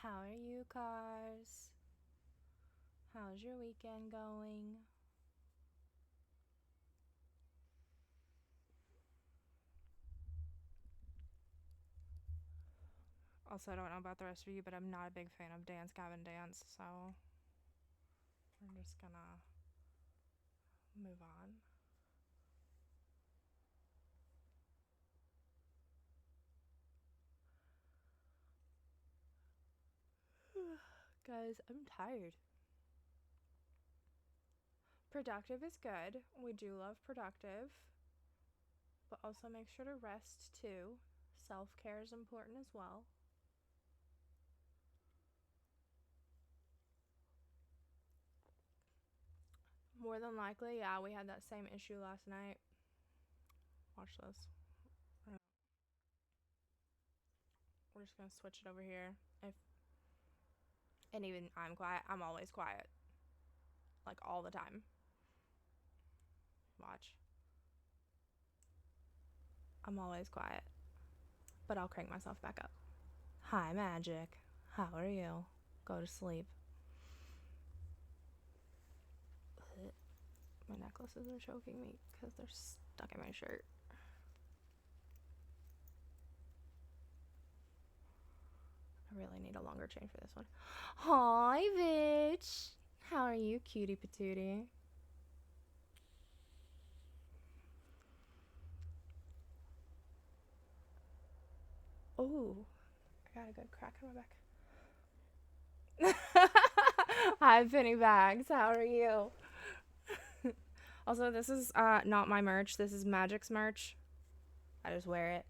How are you, cars? How's your weekend going? Also, I don't know about the rest of you, but I'm not a big fan of Dance Gavin Dance, so we're just gonna move on. Guys, I'm tired. Productive is good. We do love productive, but also make sure to rest too. Self care is important as well. More than likely, yeah, we had that same issue last night. Watch this. We're just gonna switch it over here. And even I'm quiet. I'm always quiet. Like all the time. Watch. I'm always quiet. But I'll crank myself back up. Hi, Magic. How are you? Go to sleep. My necklaces are choking me because they're stuck in my shirt. I really need a longer chain for this one. Hi, bitch. How are you, cutie patootie? Oh, I got a good crack in my back. Hi, Penny Bags. How are you? Also, this is not my merch. This is Magic's merch. I just wear it.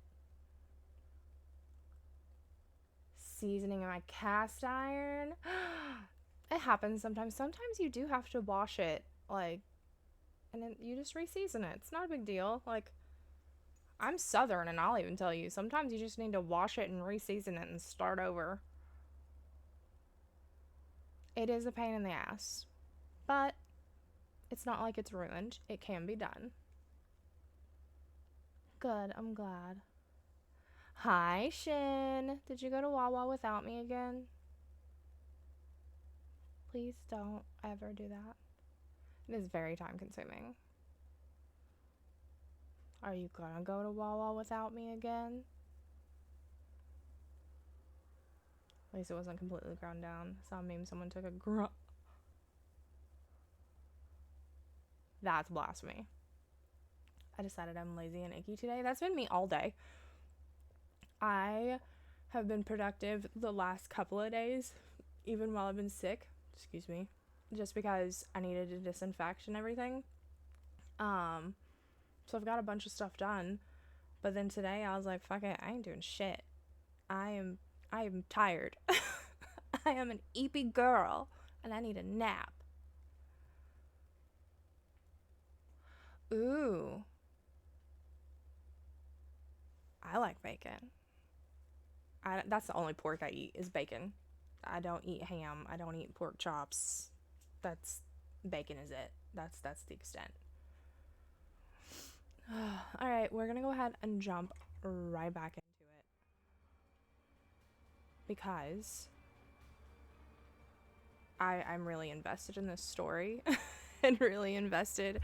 Seasoning in my cast iron. It happens sometimes. Sometimes you do have to wash it, like, and then you just re-season it. It's not a big deal. Like, I'm Southern, and I'll even tell you, sometimes you just need to wash it and re-season it and start over. It is a pain in the ass, but it's not like it's ruined. It can be done. Good, I'm glad. Hi, Shin. Did you go to Wawa without me again? Please don't ever do that. It is very time consuming. Are you gonna go to Wawa without me again? At least it wasn't completely ground down. I saw a meme someone took a That's blasphemy. I decided I'm lazy and icky today. That's been me all day. I have been productive the last couple of days, even while I've been sick. Excuse me. Just because I needed to disinfect and everything. So I've got a bunch of stuff done. But then today I was like, fuck it, I ain't doing shit. I am tired. I am an eepy girl and I need a nap. Ooh. I like bacon. That's the only pork I eat is bacon. I don't eat ham. I don't eat pork chops. That's bacon is it. That's the extent. All right, we're gonna go ahead and jump right back into it because I'm really invested in this story and really invested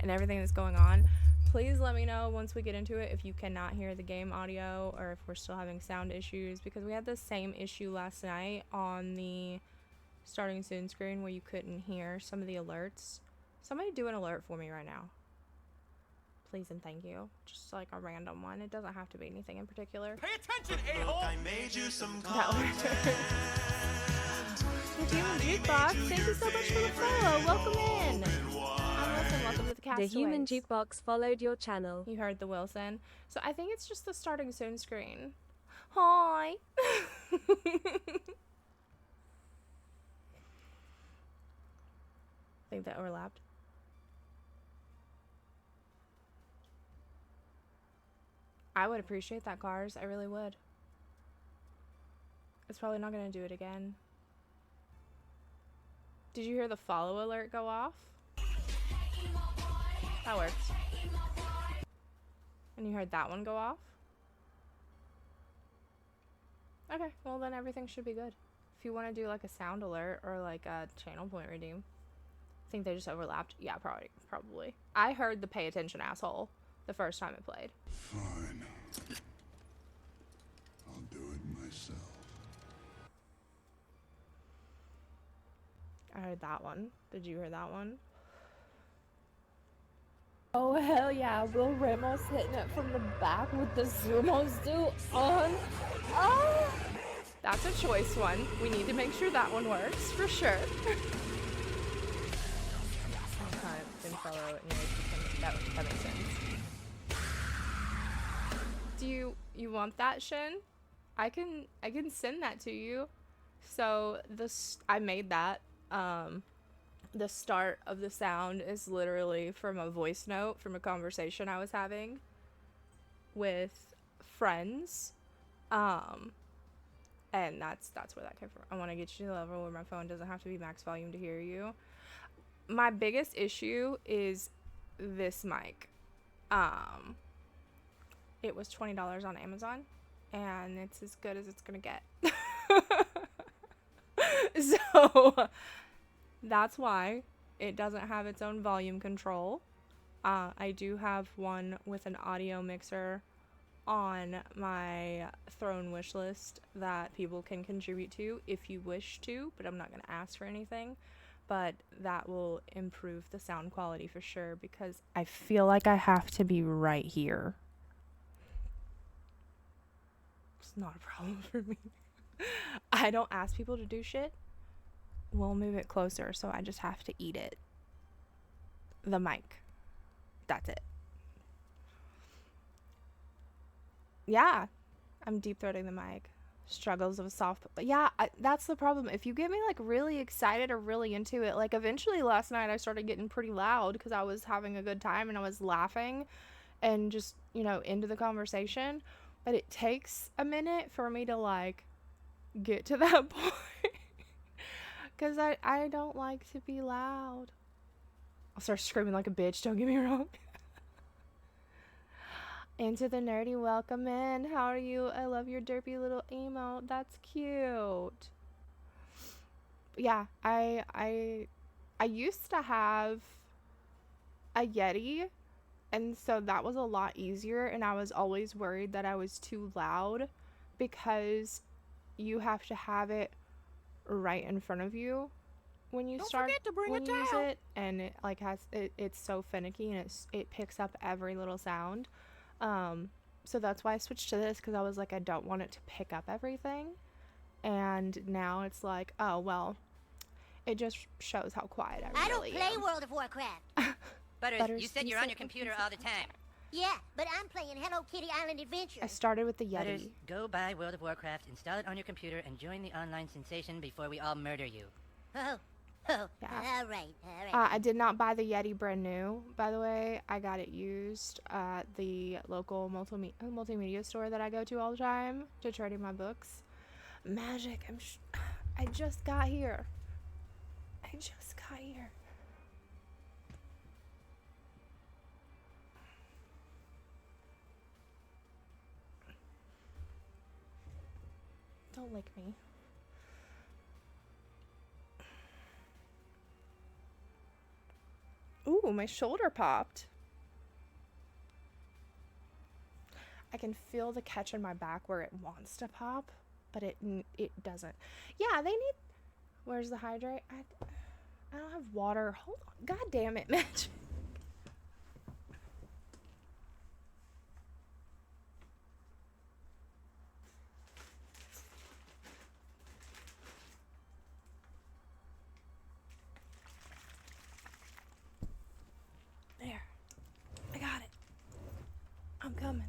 in everything that's going on. Please let me know once we get into it if you cannot hear the game audio or if we're still having sound issues, because we had the same issue last night on the starting soon screen where you couldn't hear some of the alerts. Somebody do an alert for me right now. Please and thank you. Just like a random one. It doesn't have to be anything in particular. Pay attention, a-hole! I made you some Human Jukebox, thank you so much for the follow. Welcome in. I'm Wilson. Welcome to the Castaways. The Human Jukebox followed your channel. You heard the Wilson. So I think it's just the starting soon screen. Hi. Think that overlapped. I would appreciate that, cars. I really would. It's probably not going to do it again. Did you hear the follow alert go off? That works. And you heard that one go off? Okay, well then everything should be good. If you want to do like a sound alert or like a channel point redeem. I think they just overlapped. Yeah, probably. I heard the pay attention asshole the first time it played. Fine. I'll do it myself. I heard that one. Did you hear that one? Oh, hell yeah. Will Ramos hitting it from the back with the sumo suit on. Oh! That's a choice one. We need to make sure that one works, for sure. Didn't follow it anyways, that makes sense. Do you want that, Shin? I can send that to you. So I made that. The start of the sound is literally from a voice note from a conversation I was having with friends. And that's where that came from. I want to get you to the level where my phone doesn't have to be max volume to hear you. My biggest issue is this mic. It was $20 on Amazon, and it's as good as it's gonna get. So that's why it doesn't have its own volume control. I do have one with an audio mixer on my throne wish list that people can contribute to if you wish to, but I'm not going to ask for anything. But that will improve the sound quality for sure, because I feel like I have to be right here. It's not a problem for me. I don't ask people to do shit. We'll move it closer, so I just have to eat it. The mic. That's it. Yeah, I'm deep throating the mic. Struggles of a soft, but yeah, that's the problem. If you get me like really excited or really into it, like eventually last night I started getting pretty loud because I was having a good time and I was laughing and just, into the conversation. But it takes a minute for me to like get to that point because I don't like to be loud. I'll start screaming like a bitch, don't get me wrong. Into the nerdy, welcome in. How are you? I love your derpy little emote. That's cute. Yeah, I used to have a Yeti, and so that was a lot easier, and I was always worried that I was too loud because you have to have it right in front of you when you use it, and it like it's so finicky and it picks up every little sound. So that's why I switched to this, because I was like, I don't want it to pick up everything. And now it's like, oh, well, it just shows how quiet I really am. I don't play World of Warcraft. Butters, you said you're on your computer all the time. Yeah, but I'm playing Hello Kitty Island Adventure. I started with the Yeti. Butters, go buy World of Warcraft, install it on your computer, and join the online sensation before we all murder you. Oh, Yeah. all right. I did not buy the Yeti brand new, by the way. I got it used at the local multimedia store that I go to all the time to trade my books. Magic. I just got here. Don't lick me. Ooh, my shoulder popped. I can feel the catch in my back where it wants to pop, but it doesn't. Yeah, they need... Where's the hydrate? I don't have water. Hold on. God damn it, Mitch. There. I got it. I'm coming.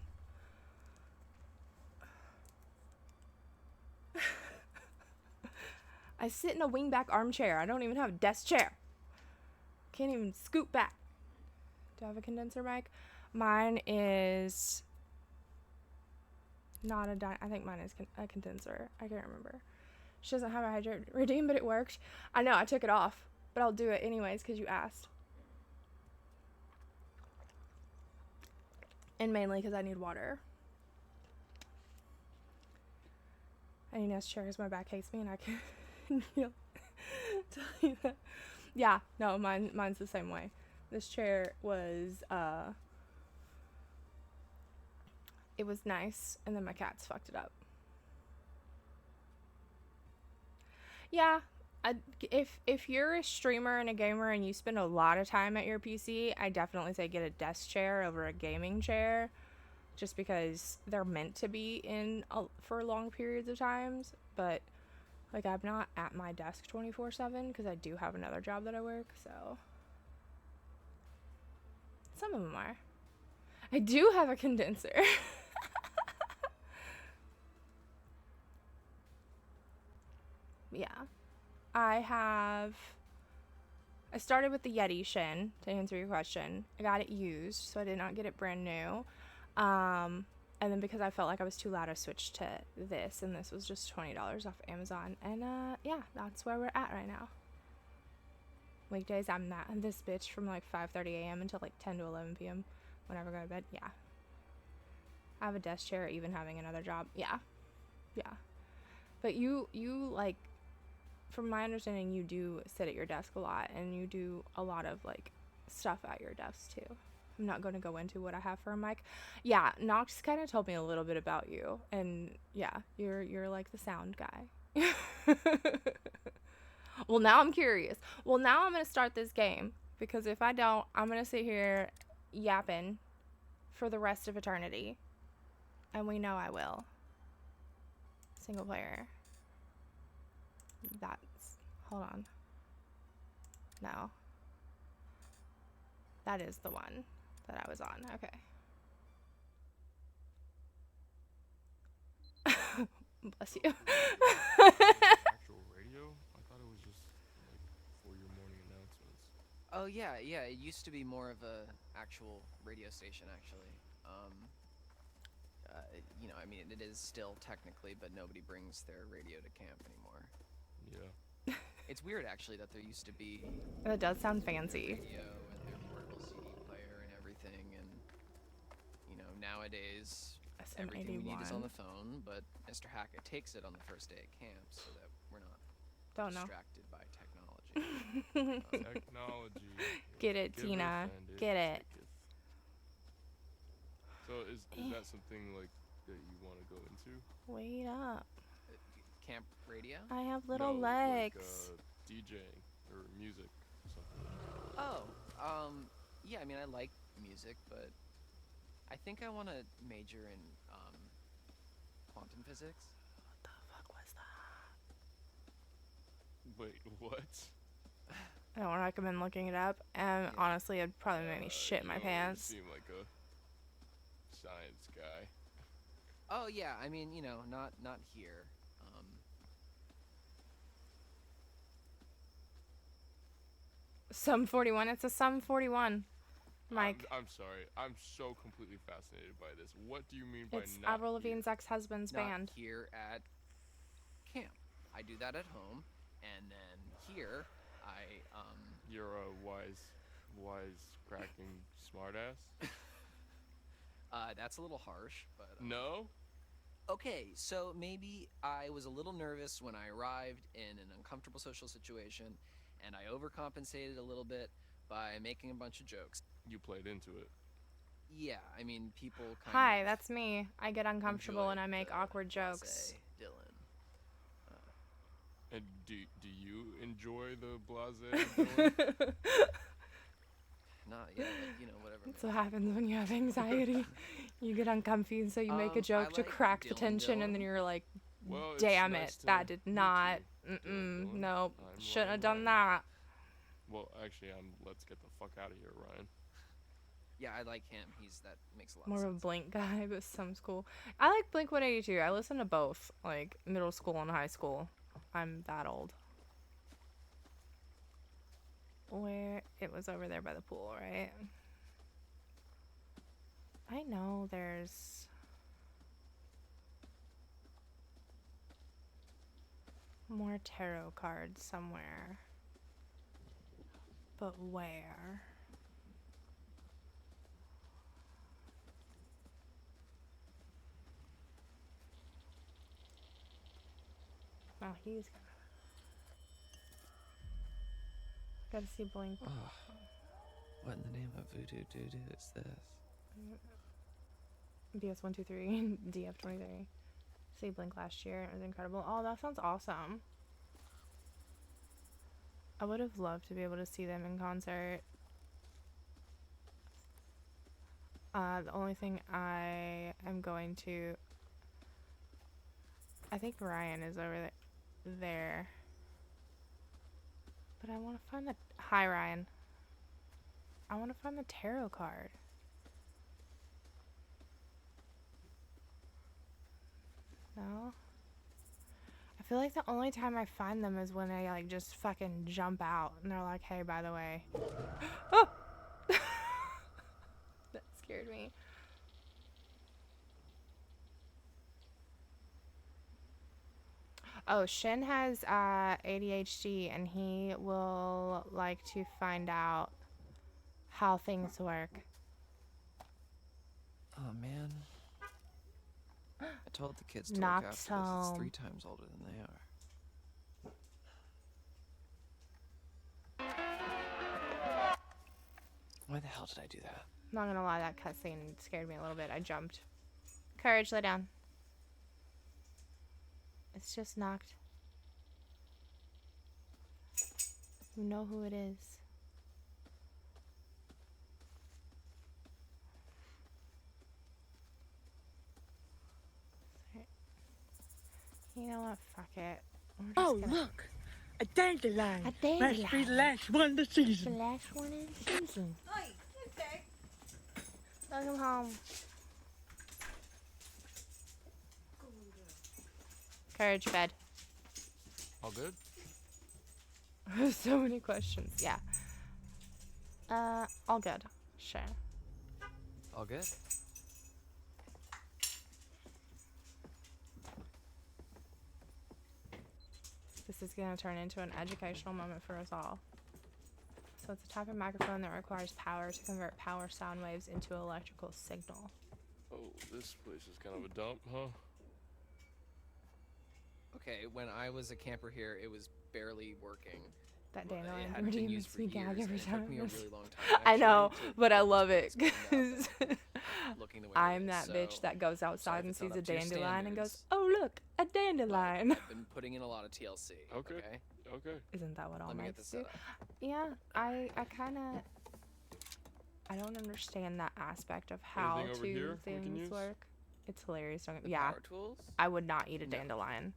I sit in a wingback armchair. I don't even have a desk chair. Can't even scoot back. Do I have a condenser mic? Mine is not a I think mine is a condenser. I can't remember. She doesn't have a hydrate redeem, but it worked. I know, I took it off, but I'll do it anyways because you asked. And mainly because I need water. I need a desk chair because my back hates me and I can't. Neil, tell you that. Yeah, no, mine's the same way. This chair was it was nice, and then my cats fucked it up. Yeah, if you're a streamer and a gamer and you spend a lot of time at your PC, I definitely say get a desk chair over a gaming chair, just because they're meant to be in for long periods of times. But like, I'm not at my desk 24/7 because I do have another job that I work. So some of them are. I do have a condenser. Yeah. I started with the Yeti Shin, to answer your question. I got it used, so I did not get it brand new. And then because I felt like I was too loud, I switched to this, and this was just $20 off Amazon. And yeah, that's where we're at right now. Weekdays, I'm this bitch from like 5:30 a.m. until like 10 to 11 p.m. whenever I go to bed. Yeah. I have a desk chair, even having another job. Yeah. Yeah. But you like, from my understanding, you do sit at your desk a lot, and you do a lot of like stuff at your desk too. I'm not going to go into what I have for a mic. Yeah, Nox kind of told me a little bit about you, and yeah, you're like the sound guy. Well, now I'm curious. Well, now I'm going to start this game, because if I don't, I'm going to sit here yapping for the rest of eternity, and we know I will. Single player. Hold on. No. That is the one that I was on. Okay. Bless you. Actual radio? I thought it was just like for your morning announcements. Oh yeah, it used to be more of a actual radio station actually. You know, I mean, it is still technically, but nobody brings their radio to camp anymore. Yeah. It's weird actually that there used to be That does sound fancy. radio and their portable CD player and everything, and you know, nowadays everything we need is on the phone, but Mr. Hackett takes it on the first day at camp so that we're not distracted by technology. Technology. Get it, Tina. Get it. So is that something like that you want to go into? Wait up. Camp radio? I have little No, legs. Like, DJing or music or something. Oh, yeah, I mean, I like music, but I think I want to major in quantum physics. What the fuck was that? Wait, what? I don't recommend looking it up, and honestly, it'd probably make me shit my pants. You seem like a science guy. Oh yeah, I mean, you know, not here. Sum 41. It's a Sum 41. Mike. I'm sorry. I'm so completely fascinated by this. What do you mean by It's not Avril Lavigne's ex-husband's not band. here at camp. I do that at home, and then here, You're a wise cracking smartass? that's a little harsh, but... No? Okay, so maybe I was a little nervous when I arrived in an uncomfortable social situation, and I overcompensated a little bit by making a bunch of jokes. You played into it. Yeah, I mean, people kind Hi, of that's me. I get uncomfortable and I make the awkward jokes. blasé Dylan. And do you enjoy the blase? Not yet, but, you know, whatever. That's what happens when you have anxiety. You get uncomfy, and so you make a I joke to like crack the Dylan tension, and then Dylan. you're like, Well, it's damn nice it, to that did meet not. you, Dylan. Nope. I'm Shouldn't have Ryan done that. Well, actually, let's get the fuck out of here, Ryan. Yeah, I like him. That makes a lot More of of a sense. Blink guy, but some school. I like Blink 182. I listen to both, like middle school and high school. I'm that old. Where it was over there by the pool, right? I know there's more tarot cards somewhere. But where? Oh, he's gonna... Gotta see Blink. Oh, what in the name of voodoo doo-doo is this? BS123, DF23. See Blink last year. It was incredible. Oh, that sounds awesome. I would have loved to be able to see them in concert. The only thing I am going to... I think Ryan is over there. But I want to find the... Hi, Ryan. I want to find the tarot card. No? I feel like the only time I find them is when they, like, just fucking jump out. And they're like, hey, by the way. Oh! That scared me. Oh, Shin has ADHD, and he will like to find out how things work. Oh man. I told the kids to Knocked look after this. It's home. 3 times older than they are. Why the hell did I do that? I'm not gonna lie, that cutscene scared me a little bit. I jumped. Courage, lay down. It's just knocked. You know who it is. You know what? Fuck it. We're just Oh, gonna- look! A dandelion! A dandelion. Must be the last one of the The season. last one in the season. Welcome home. Courage, bed. All good? So many questions. Yeah. All good. Sure. All good? This is going to turn into an educational moment for us all. So it's a type of microphone that requires power to convert power sound waves into electrical signal. Oh, this place is kind of a dump, huh? Okay, when I was a camper here, it was barely working. That Well, it dandelion hadn't been routine used makes for me gag years, every and it time. took me a really long time I know, actually to but I love it get this because looking the way it I'm is, that so bitch that goes sorry outside if and it's not sees a up to your dandelion and goes, standards, "Oh look, a but dandelion." I've been putting in a lot of TLC. Okay. Okay. Isn't that what all Let me get mics this do? set up. Yeah, I kind of, I don't understand that aspect of how Anything over here we can things use? work. It's hilarious. Don't, The yeah, power tools. I would not eat a No. dandelion.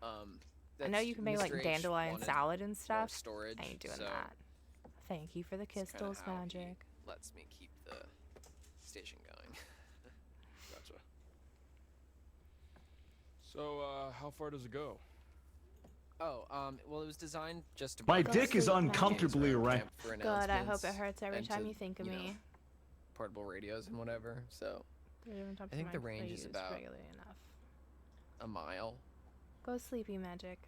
I know That's- you can make like Mr. H dandelion wanted salad and more stuff. storage, I ain't doing so that. Thank you for the it's kinda crystals, how he magic. lets me keep the station going. Gotcha. So, how far does it go? Oh, well, it was designed just to. My Go dick is sleep, magic. uncomfortably erect. God, I hope it hurts every and time to, you think of you know, me. Portable radios and whatever. So There are different types I think of the mics that I range is use about- regularly enough. a mile. Go sleepy, magic.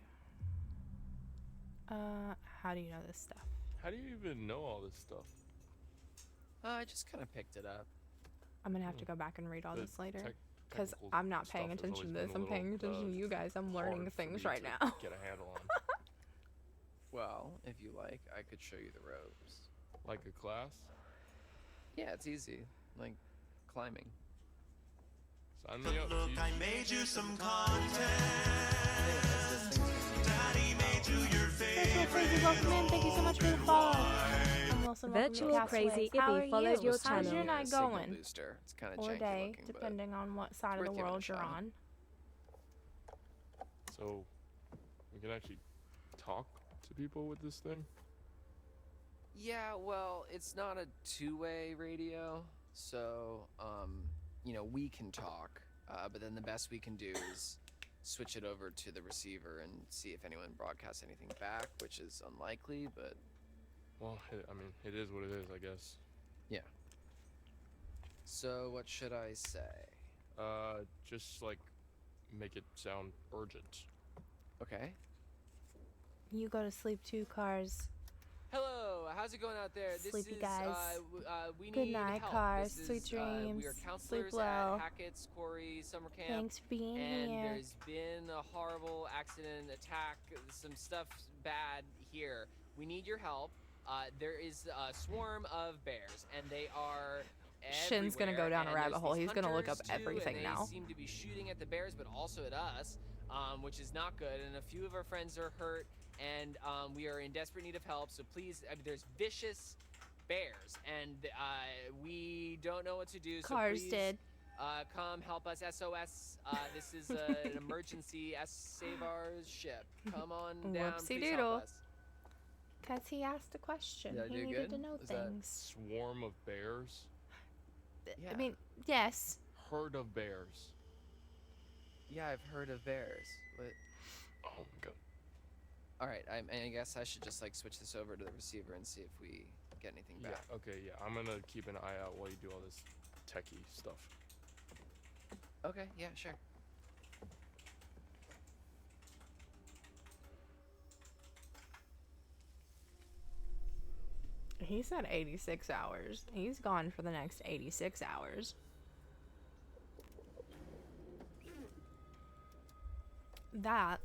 How do you know this stuff? How do you even know all this stuff? I just kind of picked it up. I'm gonna have to go back and read all The this later. tech- Because technical I'm not paying stuff has attention to always this. been I'm a paying little, attention to you guys. I'm hard learning for things me right to now. Get a handle on. Well, if you like, I could show you the ropes. Like a class? Yeah, it's easy. Like climbing. Sign me up. Look, Chief. I made you some content. Daddy made you your Virtual favorite. Crazy, welcome in. Thank you so much for the follow. I'm Wilson. welcome to Virtual Castaways. Crazy How Ibby are followed you? your How's channel. your night Signal going? booster. It's kind of Or janky day, looking, but depending on what side of worth the giving a world you're shot. on. So, we can actually talk to people with this thing? yeah, well, it's not a two-way radio, so you know, we can talk, but then the best we can do is switch it over to the receiver and see if anyone broadcasts anything back, which is unlikely, but Well, I mean, it is what it is, I guess. yeah. So what should I say? Just like make it sound urgent. Okay. You go to sleep too, Cars. Hello, how's it going out there? Sleepy guys. We Good need night, help. Cars. This Sweet is, we are dreams. counselors Sleep well. at Hackett's Quarry Summer Camp. Thanks for being And here. there's been a horrible accident, attack, some stuff bad here. We need your help. there is a swarm of bears, and they are Shin's gonna go everywhere, down a and rabbit there's hole. these He's gonna look up hunters, too, everything and now. They seem to be shooting at the bears, but also at us, which is not good. And a few of our friends are hurt, and we are in desperate need of help. So please, there's vicious bears, and we don't know what to do. So Cars please, did. come help us, SOS. This is an emergency. Save our ship. Come on down. Whoopsie Please doodle. help us. Because he asked a question. Did I He do needed good? to know Was that things. Swarm of bears. Yeah. I mean, yes. Herd of bears. Yeah, I've heard of bears. But Oh my god. all right, I guess I should just like switch this over to the receiver and see if we get anything Yeah. back. Okay. Yeah. I'm gonna keep an eye out while you do all this techie stuff. Okay. Yeah. Sure. He said 86 hours. He's gone for the next 86 hours. That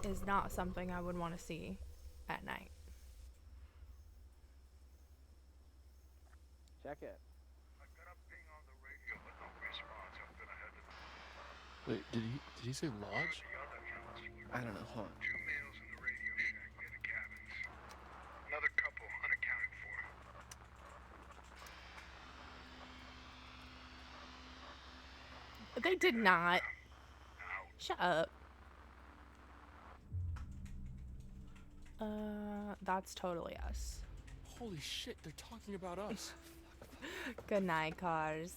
is not something I would want to see at night. Check it. Wait. Did he say lodge? I don't know. Hold on. 2 males in the radio shack near the cabins. Another couple unaccounted for. They did not. Shut up. That's totally us. Holy shit! They're talking about us. Good night, cars.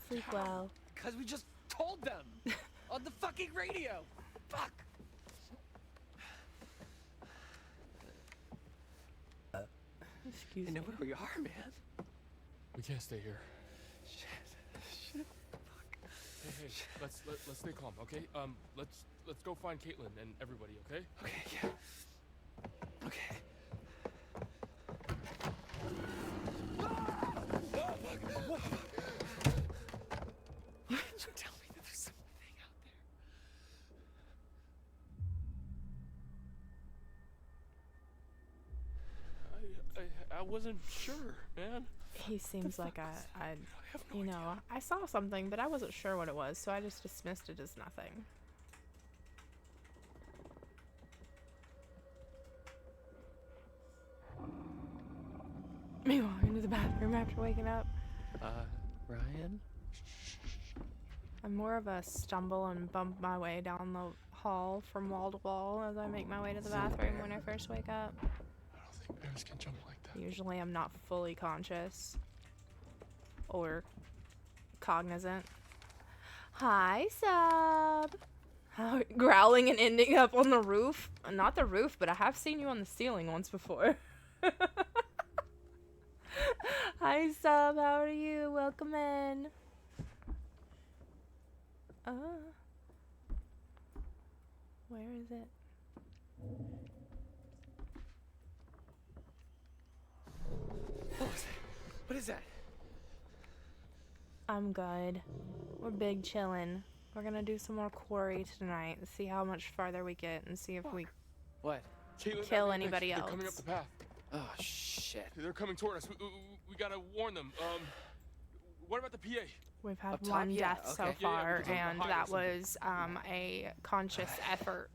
Sleep well. Cause we just told them on the fucking radio. Fuck. Excuse They me. know where we are, man. We can't stay here. Shit. Hey, let's stay calm, okay? Let's go find Caitlin and everybody, okay? Okay. Yeah. Okay. Why didn't you tell me that there's something out there? I wasn't sure, man. He seems like you know, I saw something, but I wasn't sure what it was, so I just dismissed it as nothing. Me walking to the bathroom after waking up. Ryan? I'm more of a stumble and bump my way down the hall from wall to wall as I make my way to the bathroom when I first wake up. I don't think bears can jump like that. Usually I'm not fully conscious or cognizant. Hi, sub. How, growling and ending up on the roof. Not the roof, but I have seen you on the ceiling once before. Hi, sub. How are you? Welcome in. Where is it? What is that? I'm good. We're big chillin'. We're gonna do some more quarry tonight and see how much farther we get and see if we What? Caitlin, kill they're anybody They're coming up else. the path. Oh shit. They're coming toward us. We gotta warn them. What about the PA? We've had Up top? one Yeah, death so okay. Yeah, far, because of the and height or that something. was a conscious effort.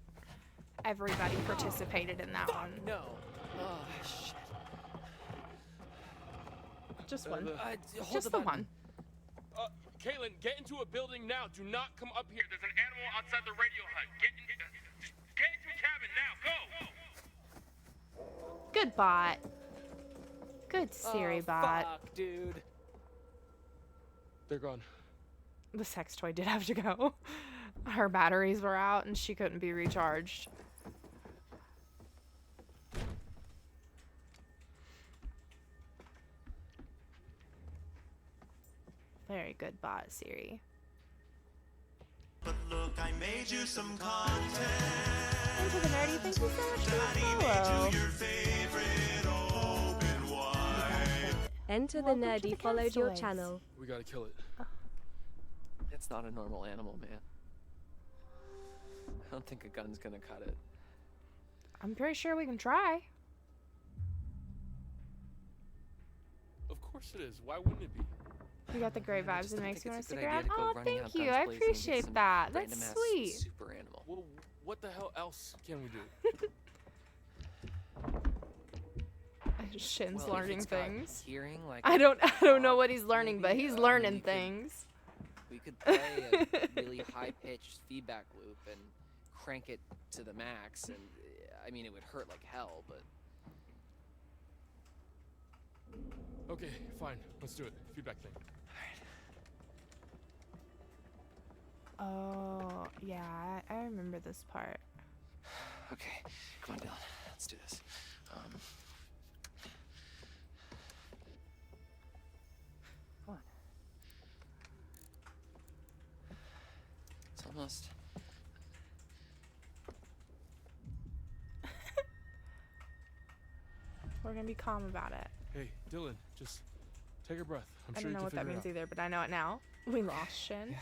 Everybody participated in that one. No. Oh shit. Just one. Hold Just the one. Caitlin, get into a building now. Do not come up here. There's an animal outside the radio hut. Get into a cabin now. Go. Good bot. Good Siri bot. Fuck, dude. They're gone. The sex toy did have to go. Her batteries were out and she couldn't be recharged. Very good bot, Siri. But look, I made you some content. Into the nerdy, thank you so much for Daddy the made follow. you your favorite open wide. Enter the Welcome to Nerdy the followed your Castaways. channel. We gotta kill it. It's not a normal animal, man. I don't think a gun's gonna cut it. I'm pretty sure we can try. course it is. Why wouldn't it be? You got the great Man, I vibes just and don't makes think you want it's to a stick good around. idea to go Oh, running thank out you. guns I blazing and get appreciate some that. That's random-ass sweet. super animal. Well, what the hell else can we do? Shin's Well, if learning it's got things. hearing, like I a don't know dog, what he's learning, but maybe, he's then learning we could- things. We could play a really high-pitched feedback loop and crank it to the max, and I mean, it would hurt like hell, but Okay, fine. Let's do it. Feedback thing. Oh, yeah, I remember this part. okay. Come on, Dylan. Let's do this. Come on. It's almost. We're gonna be calm about it. Hey, Dylan, just take a breath. I'm I sure don't you know can what that figure it means out. either, but I know it now. We lost Shin.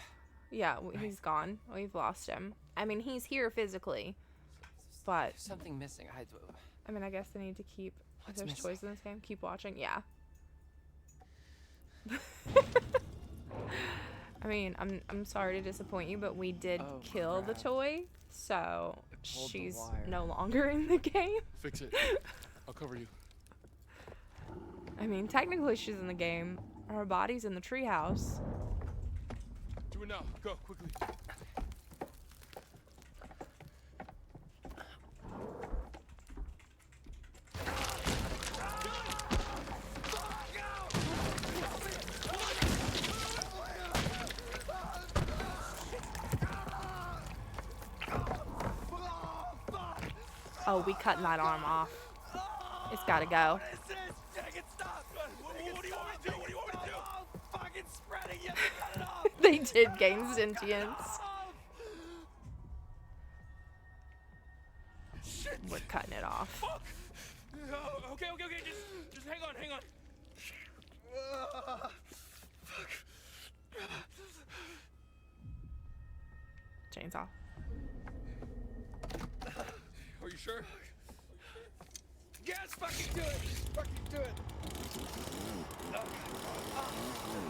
Yeah, he's gone. We've lost him. I mean, he's here physically, but There's something missing. I mean, I guess they need to keep. If What's there's missing? toys in this game, keep watching. Yeah. I mean, I'm sorry to disappoint you, but we did Oh, kill the crap. toy, so pulled the she's wire. no longer in the game. Fix it. I'll cover you. I mean, technically she's in the game. Her body's in the treehouse. Do it now. Go, quickly. Oh, we cutting that arm off. It's gotta go. What do you want me to do? What do you want me to do? Fucking spreading, you have to cut it off. They did gain sentience. Shit. We're cutting it off. Fuck. Okay. Just hang on, hang on. Chainsaw. Are you sure? Yes, fucking do it. Fucking do it.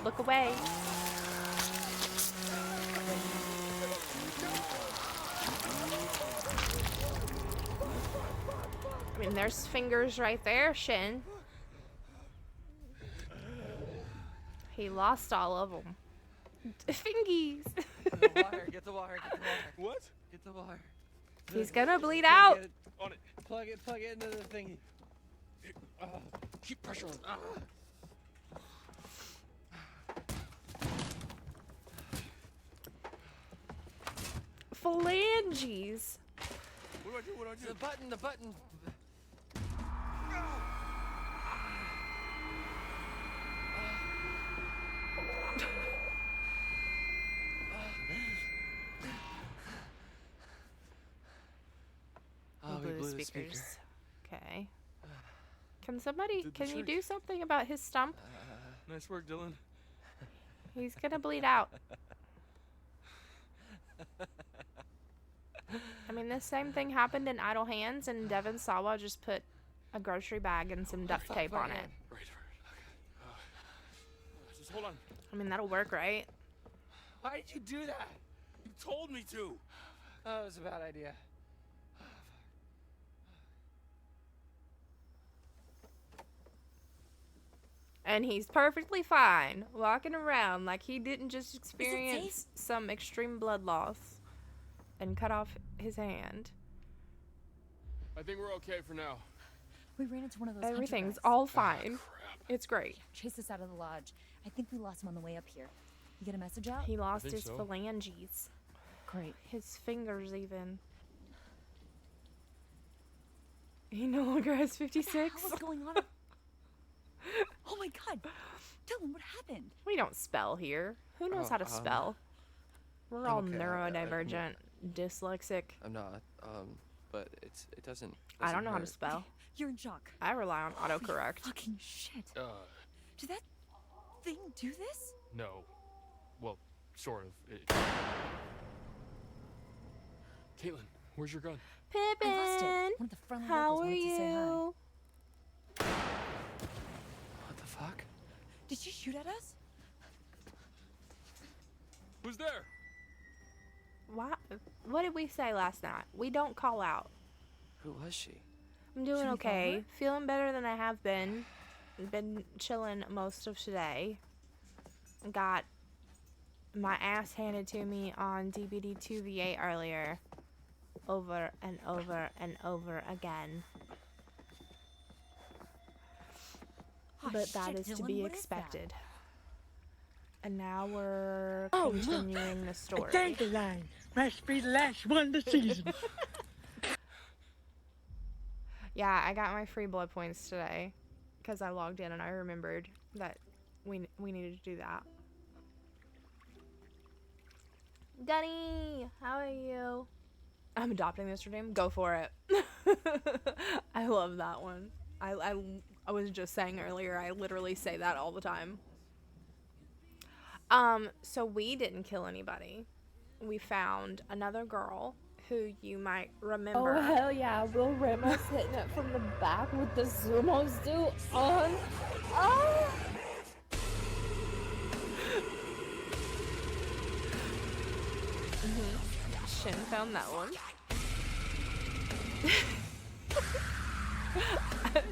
Look away. I mean, there's fingers right there, Shin. He lost all of them. Fingies. Get the wire. Get the wire. Get the wire. What? Get the wire. He's gonna bleed out. Get it. On it. Plug it into the thingy. Keep pressure on it. Phalanges. What do I do? What do I do? The button. The button. We blew the speakers. Okay. Can Did the can you trick. do something about his stump? Nice work, Dylan. He's gonna bleed out. I mean, the same thing happened in Idle Hands, and Devin Sawa just put a grocery bag and some duct tape on it. Right. Okay. Just hold on. I mean, that'll work, right? Why did you do that? You told me to. Oh, it was a bad idea. And he's perfectly fine, walking around like he didn't just experience some extreme blood loss and cut off his hand. I think we're okay for now. We ran into one of those hunter Everything's guys. all fine. Crap. It's great. Chased us out of the lodge. I think we lost him on the way up here. You get a message out? He lost think his so. phalanges. Great. His fingers, even. He no longer has 56. What's going on? Oh my god! Dylan, what happened? We don't spell here. Who knows how to spell? We're all okay, neurodivergent, dyslexic. I'm not. But it doesn't. I don't know how to hurt. spell. You're in shock. I rely on Holy autocorrect. Fucking shit. Uh, Did that thing do this? no. Well, sort of. Caitlin, where's your gun? I lost it. Pippin, One of the friendly how locals are wanted to say hi. you? What the fuck? Did she shoot at us? Who's there? What did we say last night? We don't call out. Who was she? I'm doing Should we call okay. her? Feeling better than I have been. Been chilling most of today. Got my ass handed to me on DBD 2v8 earlier. Over and over and over again. Oh, But that shit, is to Dylan, be what is that? expected. And now we're Oh, look, continuing the A story. dandelion. Must be the last one this season. Yeah, I got my free blood points today because I logged in and I remembered that we needed to do that. Gunny, how are you? I'm adopting this name. Go for it. I love that one. I was just saying earlier, I literally say that all the time. So we didn't kill anybody. We found another girl who you might remember. Oh hell yeah, Will Ramos hitting it from the back with the Zumos do on. Oh! Shin found that one.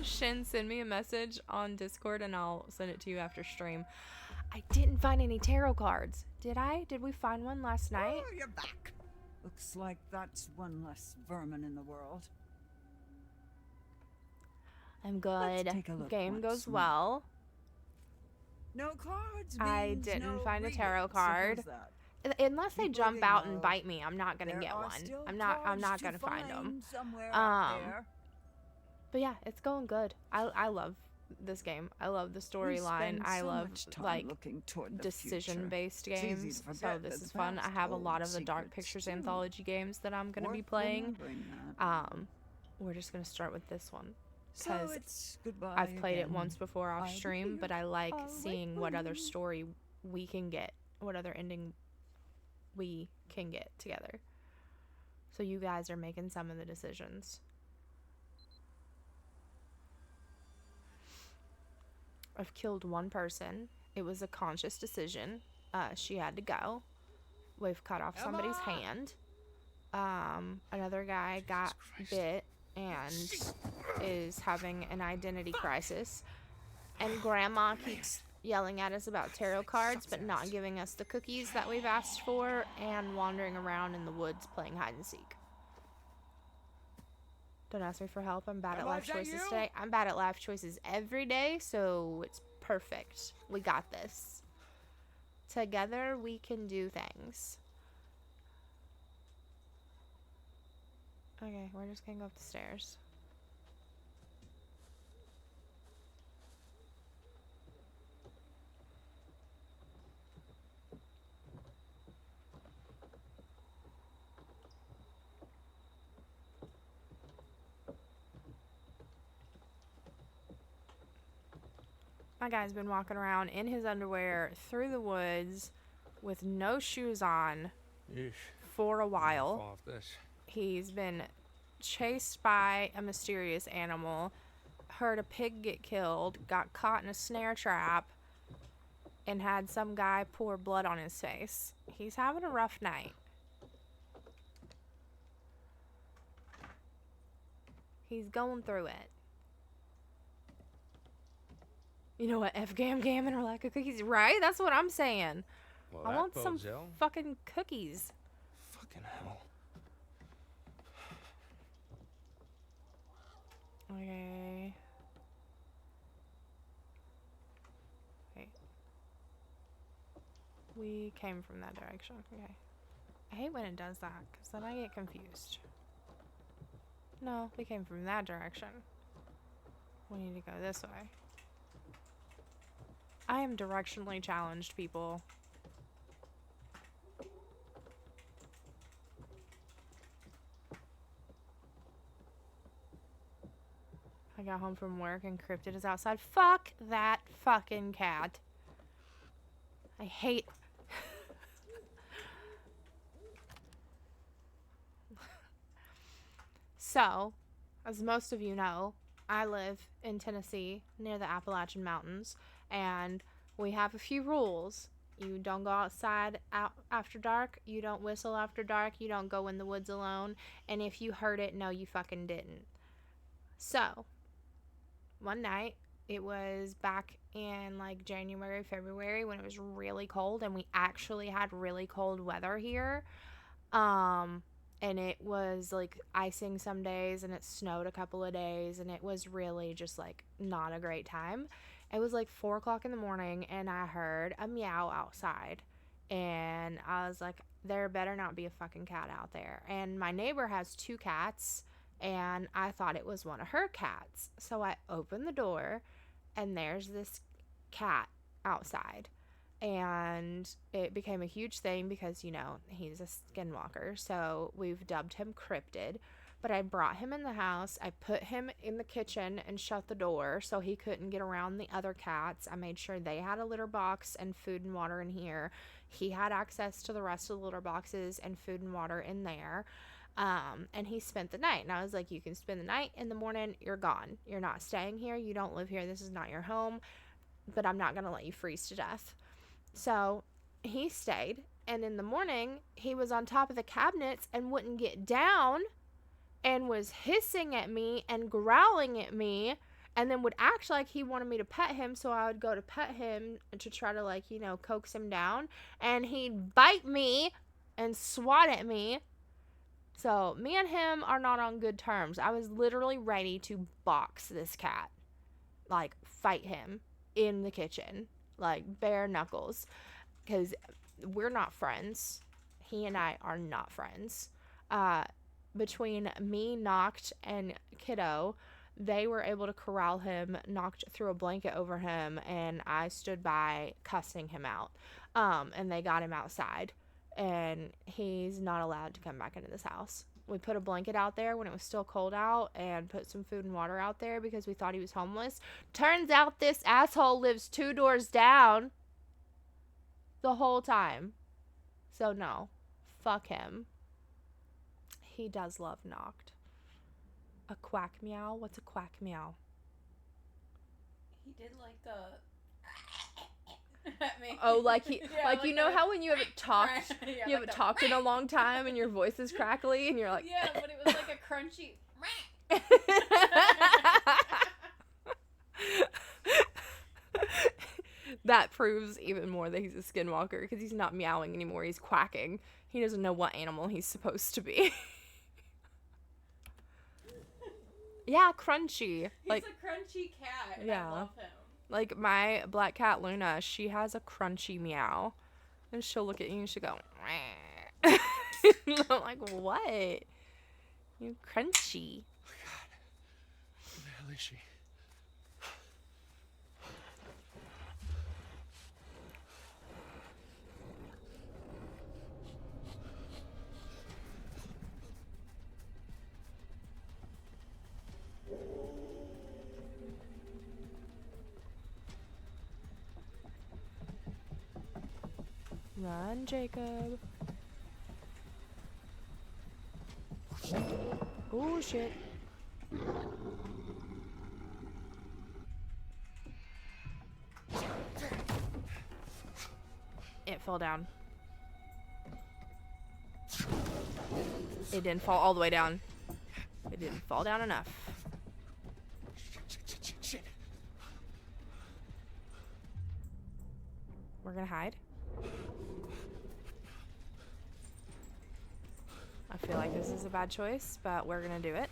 Shin, send me a message on Discord and I'll send it to you after stream. I didn't find any tarot cards. Did I? Did we find one last night? Oh, you're back. Looks like that's one less vermin in the world. I'm good. Let's take a look Game once goes more. well. No cards. I means didn't no find a reading. tarot card. Simple as that. Unless they Keep jump looking, out and though. bite me, I'm not gonna There get are one. still I'm not cards to gonna find them. somewhere out there. But yeah, it's going good. I love this game. I love the We storyline. spend I so love much time like looking toward the decision-based future. It's easy games. to So forget this that is the fun. I past have a lot of holds the Dark secrets, Pictures too. anthology games that I'm gonna be Worth playing. remembering that. We're just gonna start with this one So because it's goodbye I've played it again. once before off I'll be stream, here. but I like I'll wait seeing for what other you. story we can get, what other ending we can get together. So you guys are making some of the decisions. I've killed one person. It was a conscious decision. She had to go. We've cut off somebody's hand. Another guy got bit and is having an identity crisis. And Grandma keeps yelling at us about tarot cards, but not giving us the cookies that we've asked for, and wandering around in the woods playing hide and seek. Don't ask me for help. I'm bad at Emma, life is that choices you? today. I'm bad at life choices every day, so it's perfect. We got this. Together, we can do things. Okay, we're just gonna go up the stairs. My guy's been walking around in his underwear through the woods with no shoes on for a while. Fall off this. He's been chased by a mysterious animal, heard a pig get killed, got caught in a snare trap, and had some guy pour blood on his face. He's having a rough night. He's going through it. You know what? F Gam Gam and her lack of cookies, right? That's what I'm saying. Well, I that want some bodes ill. fucking cookies. Fucking hell. Okay. Wait. We came from that direction. Okay. I hate when it does that, because then I get confused. No, we came from that direction. We need to go this way. I am directionally challenged, people. I got home from work and Cryptid is outside. Fuck that fucking cat. I hate... So, as most of you know, I live in Tennessee near the Appalachian Mountains, and we have a few rules. You don't go outside after dark. You don't whistle after dark. You don't go in the woods alone. And if you heard it, no, you fucking didn't. So, one night, it was back in like January, February when it was really cold, and we actually had really cold weather here. And it was like icing some days, and it snowed a couple of days, and it was really just like not a great time. It was like 4 o'clock in the morning, and I heard a meow outside, and I was like, there better not be a fucking cat out there. And my neighbor has 2 cats, and I thought it was one of her cats. So I opened the door, and there's this cat outside. And it became a huge thing because, you know, he's a skinwalker. So we've dubbed him Cryptid. But I brought him in the house. I put him in the kitchen and shut the door so he couldn't get around the other cats. I made sure they had a litter box and food and water in here. He had access to the rest of the litter boxes and food and water in there. And he spent the night. And I was like, you can spend the night. In the morning, you're gone. You're not staying here. You don't live here. This is not your home. But I'm not going to let you freeze to death. So he stayed. And in the morning, he was on top of the cabinets and wouldn't get down and was hissing at me and growling at me. And then would act like he wanted me to pet him. So I would go to pet him to try to, like, you know, coax him down. And he'd bite me and swat at me. So, me and him are not on good terms. I was literally ready to box this cat. Like, fight him in the kitchen. Like, bare knuckles. Because we're not friends. He and I are not friends. Between me, Noct, and Kiddo, they were able to corral him, Noct threw a blanket over him, and I stood by cussing him out. And they got him outside. And he's not allowed to come back into this house. We put a blanket out there when it was still cold out and put some food and water out there because we thought he was homeless. Turns out this asshole lives 2 doors down the whole time. So no, fuck him. He does love Noct. A quack meow? What's a quack meow? He did like a... at me. Oh, like he, Yeah, like you know a- how when you haven't talked, Yeah, you haven't like talked in a long time and your voice is crackly and you're like, Yeah, but it was like a crunchy. That proves even more that he's a skinwalker because he's not meowing anymore. He's quacking. He doesn't know what animal he's supposed to be. Yeah, crunchy. He's Like, a crunchy cat. And yeah. I love him. like my black cat Luna, she has a crunchy meow, and she'll look at you and she'll go. I'm like, what? You crunchy. Oh my god. Where the hell is she? Run, Jacob. Oh, shit. It fell down. It didn't fall all the way down. It didn't fall down enough. Shit. We're gonna hide. I feel like this is a bad choice, but we're gonna do it.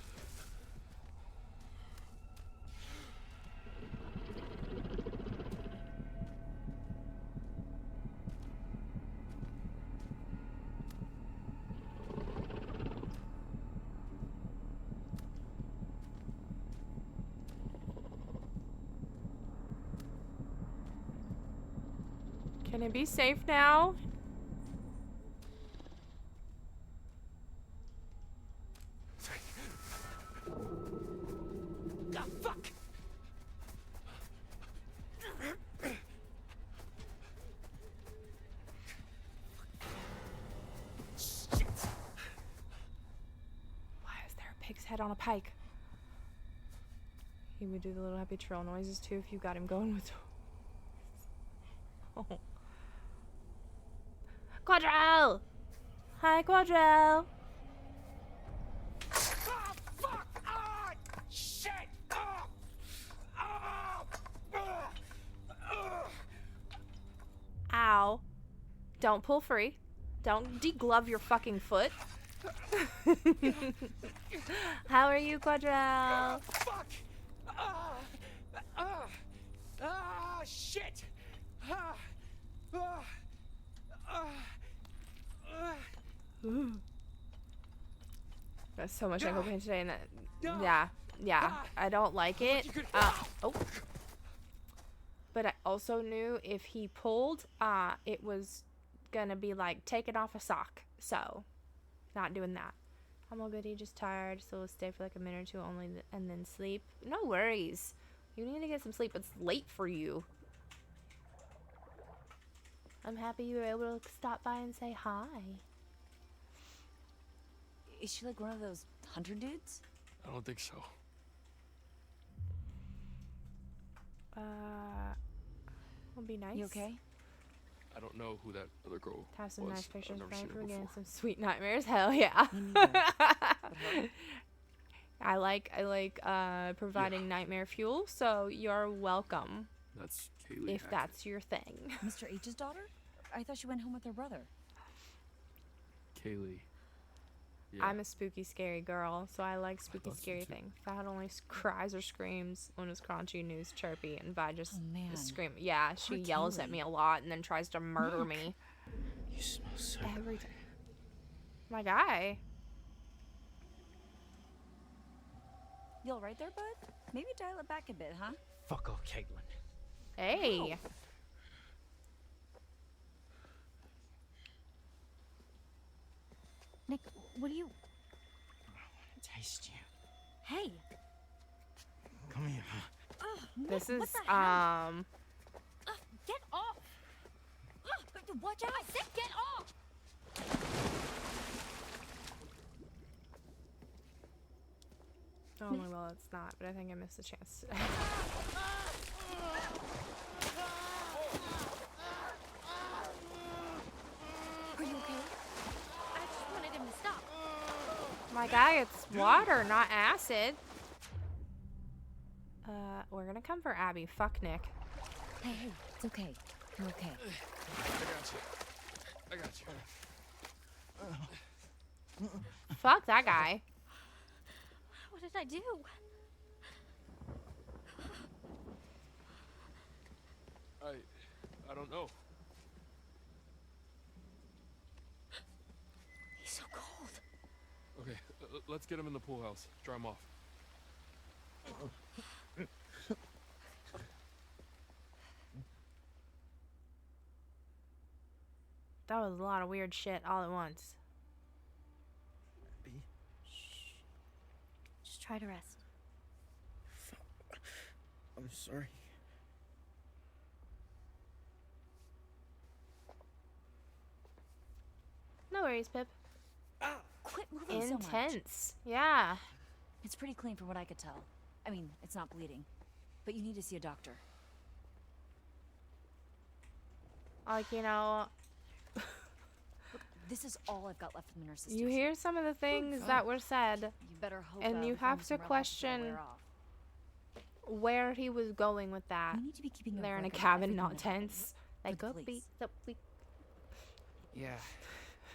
Can it be safe now? Ah, fuck! Shit. Why is there a pig's head on a pike? He would do the little happy trail noises too if you got him going with. Quadro! Hi, Quadro! Ah, fuck! Ah, shit! Ah, ah, Ow. Don't pull free. Don't deglove your fucking foot. How are you, Quadro? fuck! Ah, ah, ah, shit! Ah, ah, ah, ah. There's so much ankle pain today, and that, yeah, I don't like it. Oh. But I also knew if he pulled, it was gonna be like taking off a sock. So, not doing that. I'm all goody, just tired, so we'll stay for like a minute or two only, and then sleep. No worries. You need to get some sleep. It's late for you. I'm happy you were able to stop by and say hi. Is she like one of those hunter dudes? I don't think so. Would be nice. You okay? I don't know who that other girl Have some was. nice pictures I've never framed seen for her getting before. some sweet nightmares. Hell yeah. Me neither. I like providing nightmare fuel, so you're welcome That's Kaylee. if that's your thing. Mr. H's daughter? I thought she went home with her brother. Kaylee. Yeah. I'm a spooky, scary girl, so I like spooky, thought so scary too. things. That only cries or screams when it's crunchy news chirpy, and Vi just Oh, man. scream. Yeah, she Poor yells at Kaylee. me a lot and then tries to murder me You smell so every time. My guy. You all right there, bud? Maybe dial it back a bit, huh? Fuck off, Caitlin. Hey. Nick, what are you... Taste you. Hey! Come here. Ugh, Nick, This is what the hell? Get off! Watch out! I said get off! Oh my well, it's not, but I think I missed a chance today. Are you okay? I just wanted him to stop. My guy, it's water, not acid. We're gonna come for Abby. Fuck Nick. Hey, hey, it's okay. You're okay. I got you. Fuck that guy. What did I do? I don't know. He's so cold. Okay, let's get him in the pool house. Dry him off. That was a lot of weird shit all at once. Abby. Just try to rest. Fuck. I'm sorry. No worries, Pip. Quit moving so much. Intense. Yeah. It's pretty clean from what I could tell. I mean, it's not bleeding. But you need to see a doctor. Like, you know, This is all I've got left from the nurse's you station. hear some of the things that were said, You better hope and you the phone have is to somewhere left before I question wear off. where he was going with that. You need to be keeping They're in a record of cabin, everything not that happens. tents. They For the could be. police. So we Yeah.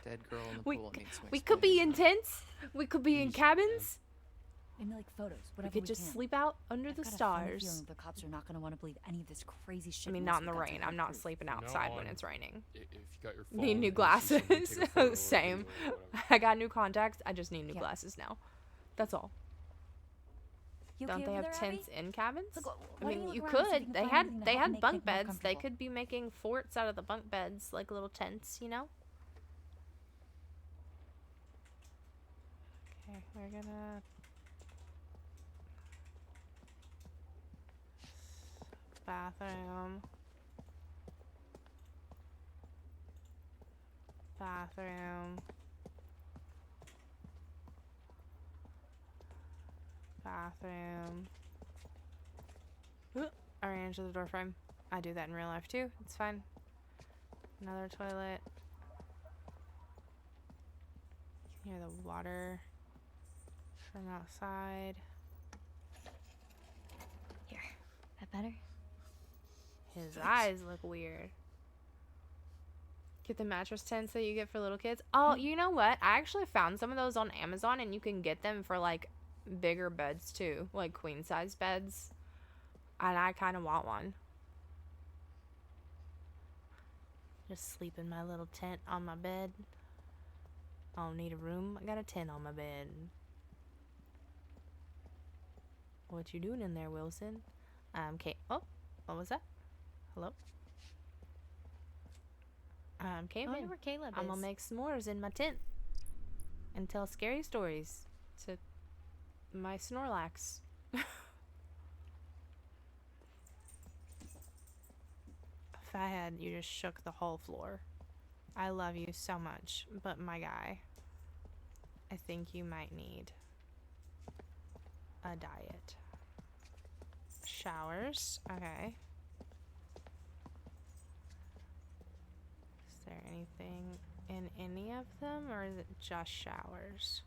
Dead girl in the we, pool needs some we could be explaining. in tents. We could be in cabins. Maybe like photos, We whatever could just can. sleep out under I've the got a funny stars. feeling the cops are not going to want to believe any of this crazy shit. I mean, unless not in we the got some rain. hard I'm not proof. sleeping From now outside when on, it's raining. If you got your phone, Need new and you see someone glasses. take a photo of Same. you or whatever. I got new contacts. I just need new Yeah. glasses now. That's all. You Don't okay they over have there, Abby? tents in cabins? Look, I why don't mean, you look around and see if could. can They find had anything to they help had make bunk Nick more beds. They comfortable? could be making forts out of the bunk beds, like little tents, you know. Okay, we're gonna bathroom. Bathroom. Bathroom. Oop, I ran into the door frame. I do that in real life too. It's fine. Another toilet. You can hear the water from outside. Here. That better? His eyes look weird. Get the mattress tents that you get for little kids. Oh, you know what? I actually found some of those on Amazon, and you can get them for like bigger beds too, like queen size beds. And I kind of want one. Just sleep in my little tent on my bed. I don't need a room. I got a tent on my bed. What you doing in there, Wilson? Kate. Oh, what was that? Hello? Came I wonder in. where Caleb I'm is. gonna make s'mores in my tent and tell scary stories to my Snorlax. If I had, you just shook the whole floor. I love you so much, but my guy, I think you might need a diet. Showers, okay. Is there anything in any of them, or is it just showers?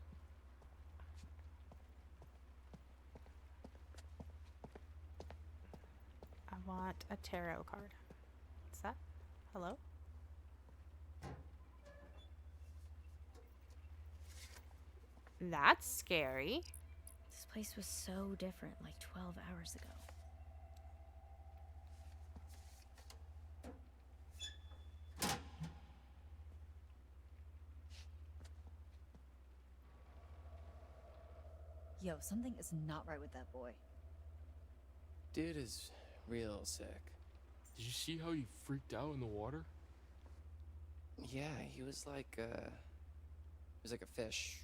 I want a tarot card. What's that? Hello? That's scary. This place was so different like 12 hours ago. Yo, something is not right with that boy. Dude is real sick. Did you see how he freaked out in the water? Yeah, he was like a fish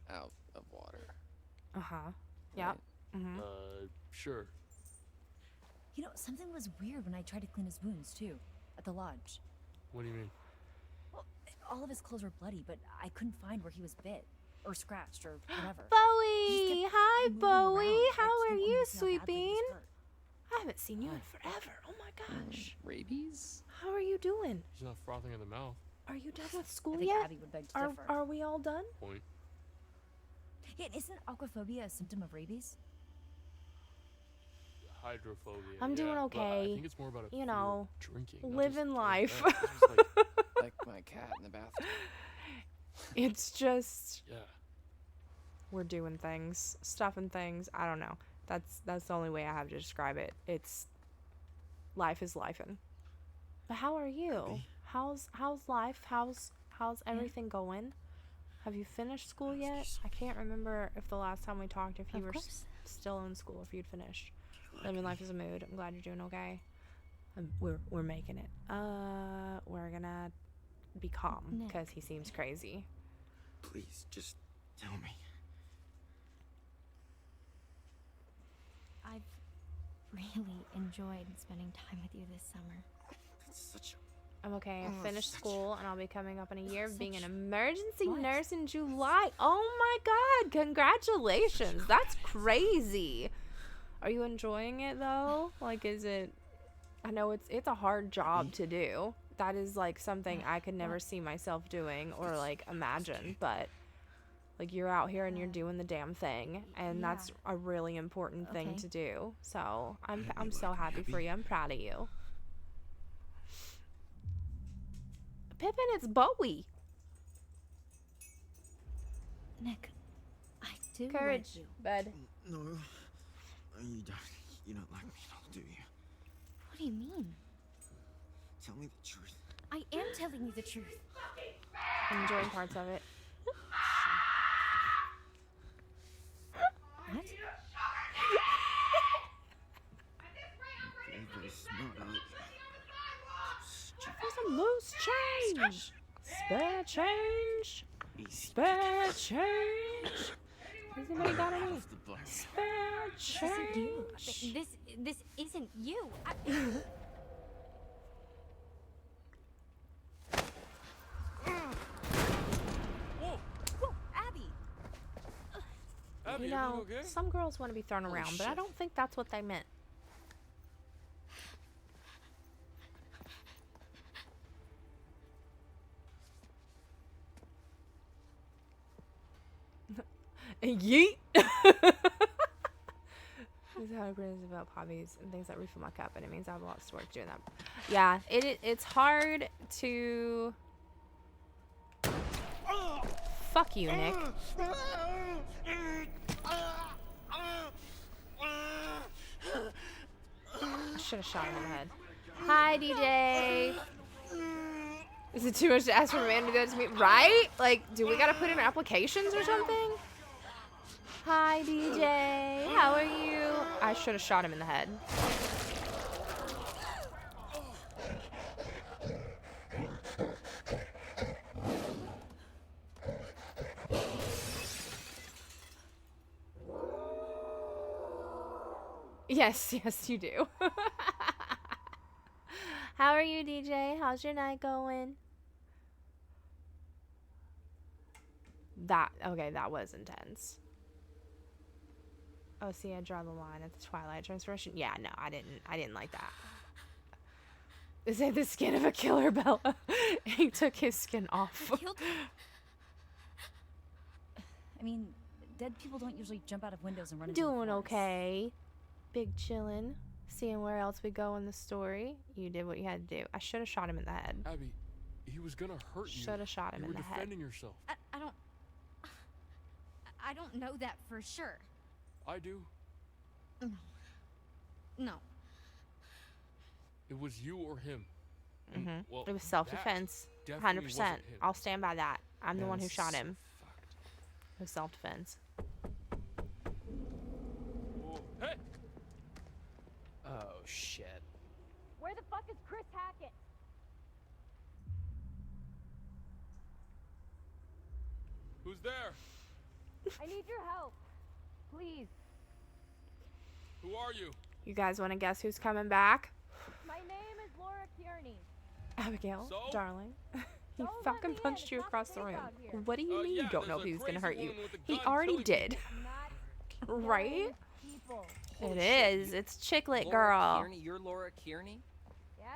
out of water. Uh-huh. Yep. Mm-hmm. Sure. You know, something was weird when I tried to clean his wounds, too, at the lodge. What do you mean? Well, all of his clothes were bloody, but I couldn't find where he was bit, or scratched, or whatever. Bowie! Hi, Bowie! around. How I are just you, didn't see how badly he was sweet bean? hurt. I haven't seen you in forever. Oh my gosh. Rabies? How are you doing? He's not frothing at the mouth. Are you done with I school think yet? Abby would beg to Are, differ. are we all done? Point. Yeah, isn't aquaphobia a symptom of rabies? Hydrophobia. I'm doing yeah, but okay. I think it's more about a You fear of know, drinking. not living just life. that. It's just Like my cat in the bathtub. It's just yeah. we're doing things, stuffing things. I don't know. That's the only way I have to describe it. It's life is lifing. But how are you? How's life? How's everything going? Have you finished school yet? I can't remember if the last time we talked if you Of were course. still in school, if you'd finished. Living life is a mood. I'm glad you're doing okay. We're making it. We're gonna be calm Nick. because he seems crazy. Please, just tell me. I've really enjoyed spending time with you this summer. That's such I'm okay. I Oh, finished such- school and I'll be coming up on a year of being an Such emergency what? nurse in July. Oh my god, congratulations. That's crazy. Are you enjoying it though? Like is it I know it's a hard job to do. That is like something I could never see myself doing or like imagine, but like you're out here and you're doing the damn thing and that's a really important thing Okay. to do. So I'm Abby, so look, happy for Abby. you. I'm proud of you. Pippin, it's Bowie. Nick, I do Courage, like you. bud. No, you don't. You don't like me at all, do you? What do you mean? Tell me the truth. I am telling you the truth. I'm enjoying parts of it. What? Very, very smart, aren't you? There's a loose change. Spare change. Easy. Spare change. Has anybody got any? Off the block. Spare This isn't you. change. This isn't you. Whoa! Whoa, Abby! Abby, You everything know, okay? some girls want to be thrown Holy around, but I shit. don't think that's what they meant. Yeet. This is how it is about hobbies and things that refill my cup, and it means I have lots of work doing that. Yeah, it's hard to. Fuck you, Nick. Should have shot him in the head. Hi, DJ. Is it too much to ask for a man to go to me? Right? Like, do we gotta put in applications or something? Hi, DJ. How are you? I should have shot him in the head. Yes, yes, you do. How are you, DJ? How's your night going? Okay, that was intense. Oh, see, I draw the line at the Twilight transformation. Yeah, no, I didn't like that. Is it the skin of a killer, Bella? He took his skin off. I mean, dead people don't usually jump out of windows and run into Doing the forest. okay. Big chillin'. Seeing where else we go in the story. You did what you had to do. I should have shot him in the head. Abby, he was gonna hurt you. Should have shot him You in were the head. defending yourself. I don't know that for sure. I do. No. It was you or him. Mm-hmm. And, well, it was self-defense. that 100%. definitely wasn't him. I'll stand by that. I'm the Man, one who this is shot so him. It was self-defense. Hey! Oh, shit. Where the fuck is Chris Hackett? Who's there? I need your help. Please. Who are you? You guys want to guess who's coming back? My name is Laura Kearney. Abigail, So? darling. He So's fucking let me in. punched It's you not across the safe room. out here. What do you mean you Yeah, don't know there's if a he was gonna crazy hurt you? woman with a He gun already killing did. Not Right? killing people. It Holy shit, is. It's Chicklet Laura Girl. Kearney? You're Laura Kearney? Yes?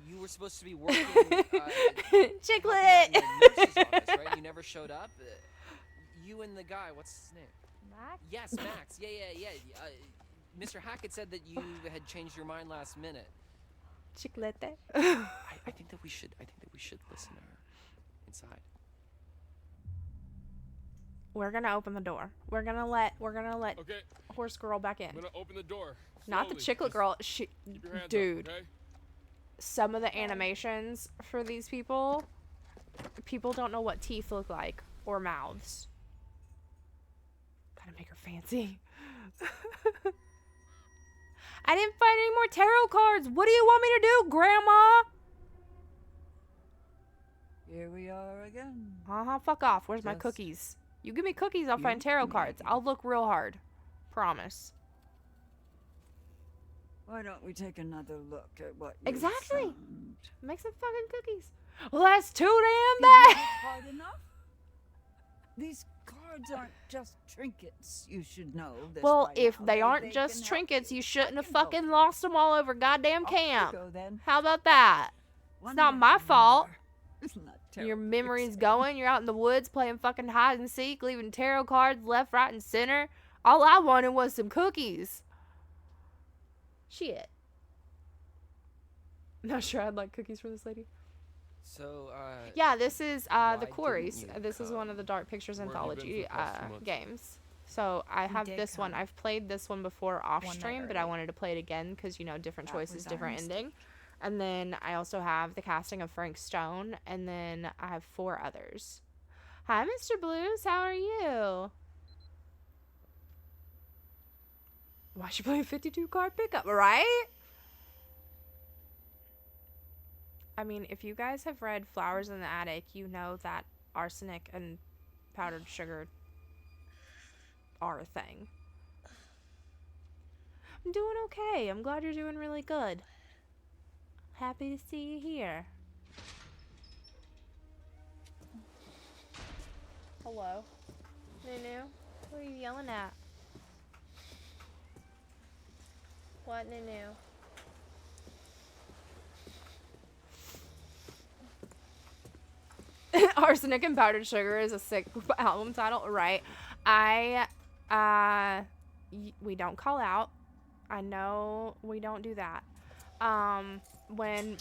You were supposed to be working Chicklet! in the nurse's office, right? You never showed up? You and the guy, what's his name? Max? Yes, Max. Yeah. Mr. Hackett said that you had changed your mind last minute. Chiclete. I think that we should listen to her inside. We're gonna open the door. We're gonna let Okay, Horse Girl back in. I'm gonna open the door. Not the Slowly. Chicklet Just Girl. keep your hands up, Dude. okay? Some of the animations for these people don't know what teeth look like or mouths. Gotta make her fancy. I didn't find any more tarot cards. What do you want me to do, Grandma? Here we are again. Fuck off. Where's my Just cookies? You give me cookies, I'll you, find tarot cards. maybe. I'll look real hard. Promise. Why don't we take another look at what you Exactly. found? Make some fucking cookies. Well, that's too damn Isn't bad. that hard enough? These cards aren't just trinkets. You should know this. Well, by if now. they aren't can just help trinkets, you I shouldn't have can help fucking you. lost them all over goddamn Off you camp. go, then. How about that? One It's not more my fault. reminder. Isn't that Your terribly memory's exciting? going. You're out in the woods playing fucking hide and seek, leaving tarot cards left, right, and center. All I wanted was some cookies. Shit. Not sure I'd like cookies from this lady. So, Yeah, this is why the didn't Quarries. you This is one of the Dark Pictures Where have you been Anthology for the past 2 months? games. So I have did this one. come. I've played this one before off One night stream, but I early. wanted to play it again because, you know, different That choices, was our different mistake. ending. And then I also have the casting of Frank Stone, and then I have 4 others. Hi, Mr. Blues. How are you? Why should play a 52 card pickup, right? I mean, if you guys have read Flowers in the Attic, you know that arsenic and powdered sugar are a thing. I'm doing okay. I'm glad you're doing really good. Happy to see you here. Hello. Nunu? What are you yelling at? What, Nunu? Arsenic and Powdered Sugar is a sick album title, right? We don't call out. I know we don't do that. When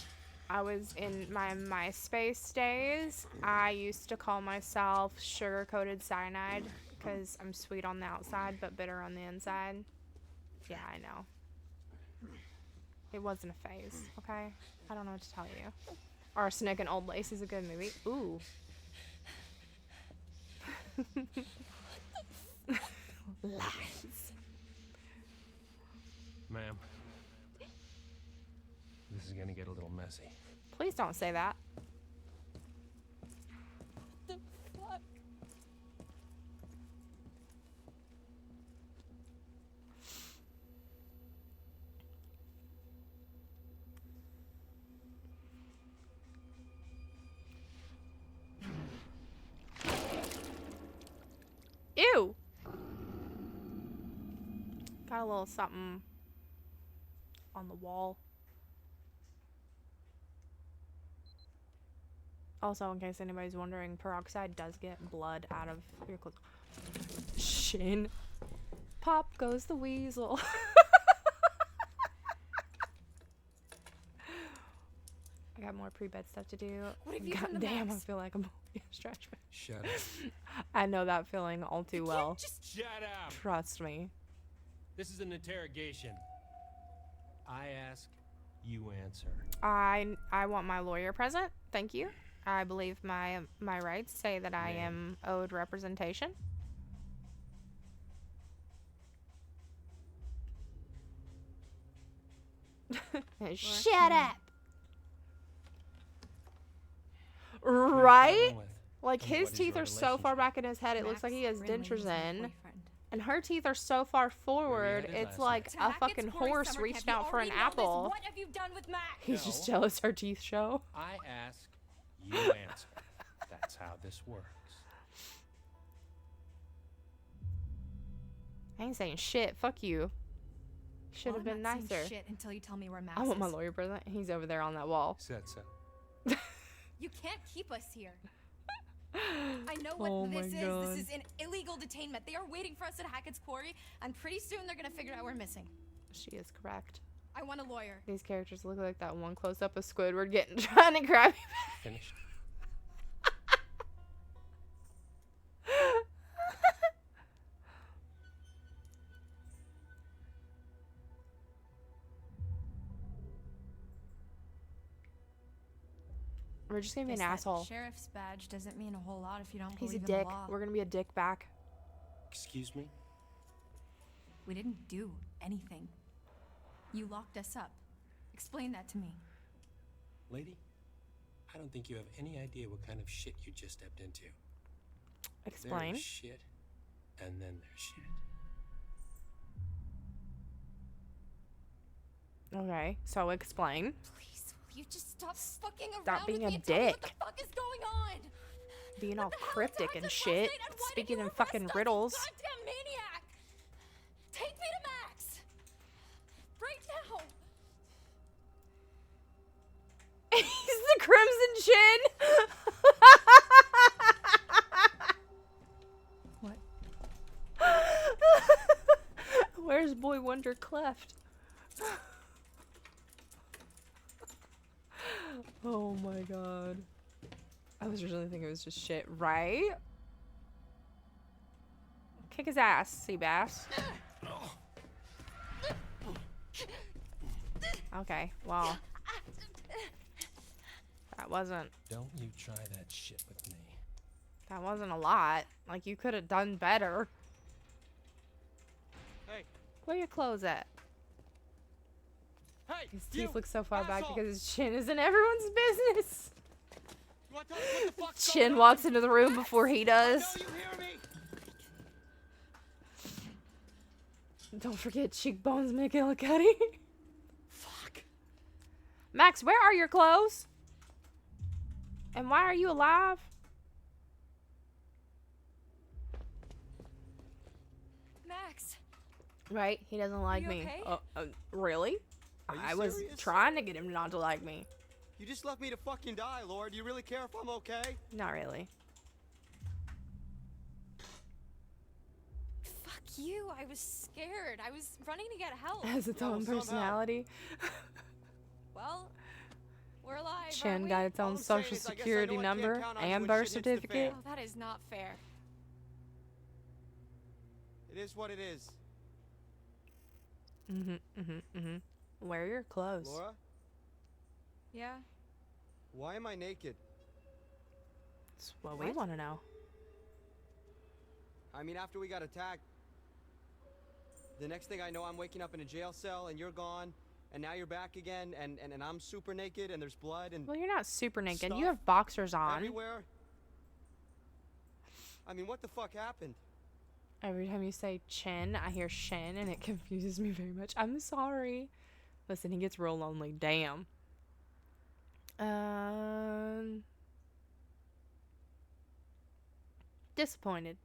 I was in my MySpace days, I used to call myself Sugar-Coated Cyanide because I'm sweet on the outside but bitter on the inside. Yeah, I know. It wasn't a phase, okay? I don't know what to tell you. Arsenic and Old Lace is a good movie. Ooh. Lies. Ma'am, this is gonna get a little messy. Please don't say that. The fuck? Ew. Got a little something on the wall. Also, in case anybody's wondering, peroxide does get blood out of your clothes. Shin. Pop goes the weasel. I got more pre-bed stuff to do. What have you God done to damn, I Max? feel like I'm stretch. Shut up. I know that feeling all too well. Just Shut up. Trust me. This is an interrogation. I ask, you answer. I want my lawyer present. Thank you. I believe my rights say that I am owed representation. Shut up. Right? Like his teeth are so far back in his head, it looks like he has dentures in. And her teeth are so far forward, it's like a fucking horse reached out for an apple. What have you done with Max? He's just jealous her teeth show. I ask, you answer. That's how this works. I ain't saying shit. Fuck you. Should have been nicer. Shit until you tell me where Max I want my is. lawyer present. He's over there on that wall. Said so. You can't keep us here. I know what Oh this my is. God. This is an illegal detainment. They are waiting for us at Hackett's Quarry, and pretty soon they're gonna figure out we're missing. She is correct. I want a lawyer. These characters look like that one close up of Squidward trying to grab you back. Finished. We're just gonna be an Guess that asshole. Sheriff's badge doesn't mean a whole lot if you don't He's a believe in dick. the law. We're gonna be a dick back. Excuse me? We didn't do anything. You locked us up. Explain that to me. Lady, I don't think you have any idea what kind of shit you just stepped into. Explain. There's shit, and then there's shit. Okay, so explain. Please, will you just stop fucking around Stop being with me a and tell me what dick. the fuck is going on? Being all What the hell cryptic time and is it shit. last night, and why did Speaking you in arrest fucking us, you riddles. Goddamn maniac! Take me to Max! Right now! He's the Crimson Chin! What? Where's Boy Wonder Cleft? Oh my god. I was really thinking it was just shit, right? Kick his ass, Seabass. Okay, well. That wasn't. Don't you try that shit with me. That wasn't a lot. Like, you could have done better. Hey. Where your clothes at? Hey, His you teeth look so far back asshole! because his chin is in everyone's business. You wanna tell me what the fuck's Chin going on? walks into the room before he does. I know you hear me. Don't forget Cheekbones McGillicuddy. Fuck. Max, where are your clothes? And why are you alive? Max! Right? He doesn't like you me. okay? Really? Are you I was serious? trying to get him not to like me. You just left me to fucking die, Laura. Do you really care if I'm okay? Not really. Fuck you. I was scared. I was running to get help. Has its own personality. Well, we're alive. Chin aren't we? got its own social security number and birth certificate. Oh, that is not fair. It is what it is. Wear your clothes. Laura, Yeah? why am I naked? That's what we want to know. I mean, after we got attacked, the next thing I know, I'm waking up in a jail cell and you're gone, and now you're back again, and I'm super naked, and there's blood and Well, you're not super naked. stuff You have boxers on. everywhere. I mean, what the fuck happened? Every time you say chin, I hear shin, and it confuses me very much. I'm sorry. Listen, he gets real lonely. Damn. Disappointed.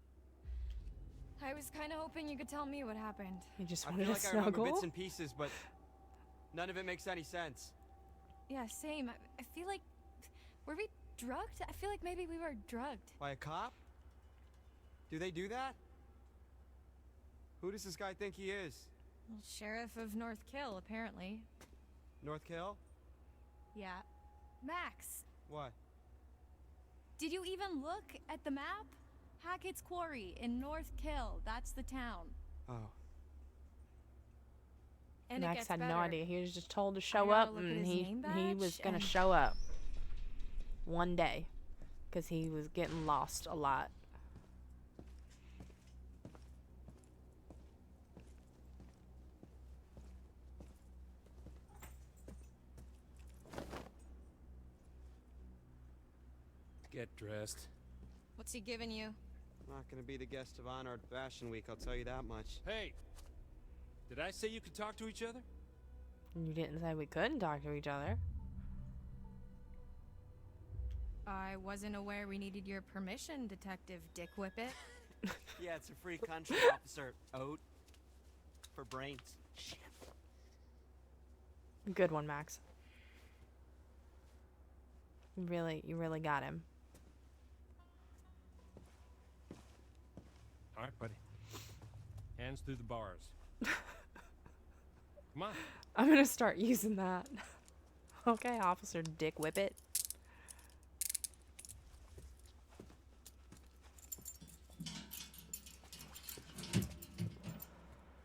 I was kind of hoping you could tell me what happened. He just I wanted feel to like I remember snuggle. bits and pieces, but none of it makes any sense. Yeah, same. I feel like... Were we drugged? I feel like maybe we were drugged. By a cop? Do they do that? Who does this guy think he is? Well, Sheriff of North Kill, apparently. North Kill? Yeah. Max, What? did you even look at the map? Hackett's Quarry in North Kill. That's the town. Oh. And it Max gets had no better. idea. He was just told to show gotta up, look at and his he name was badge gonna and- show up one day, because he was getting lost a lot. Get dressed. What's he giving you? I'm not gonna be the guest of honor at Fashion Week, I'll tell you that much. Hey, did I say you could talk to each other? You didn't say we couldn't talk to each other. I wasn't aware we needed your permission, Detective Dick Whippet. Yeah, it's a free country, Officer Oat. For brains. Shit. Good one, Max. You really got him. All right, buddy. Hands through the bars. Come on. I'm gonna start using that. Okay, Officer Dick Whippet.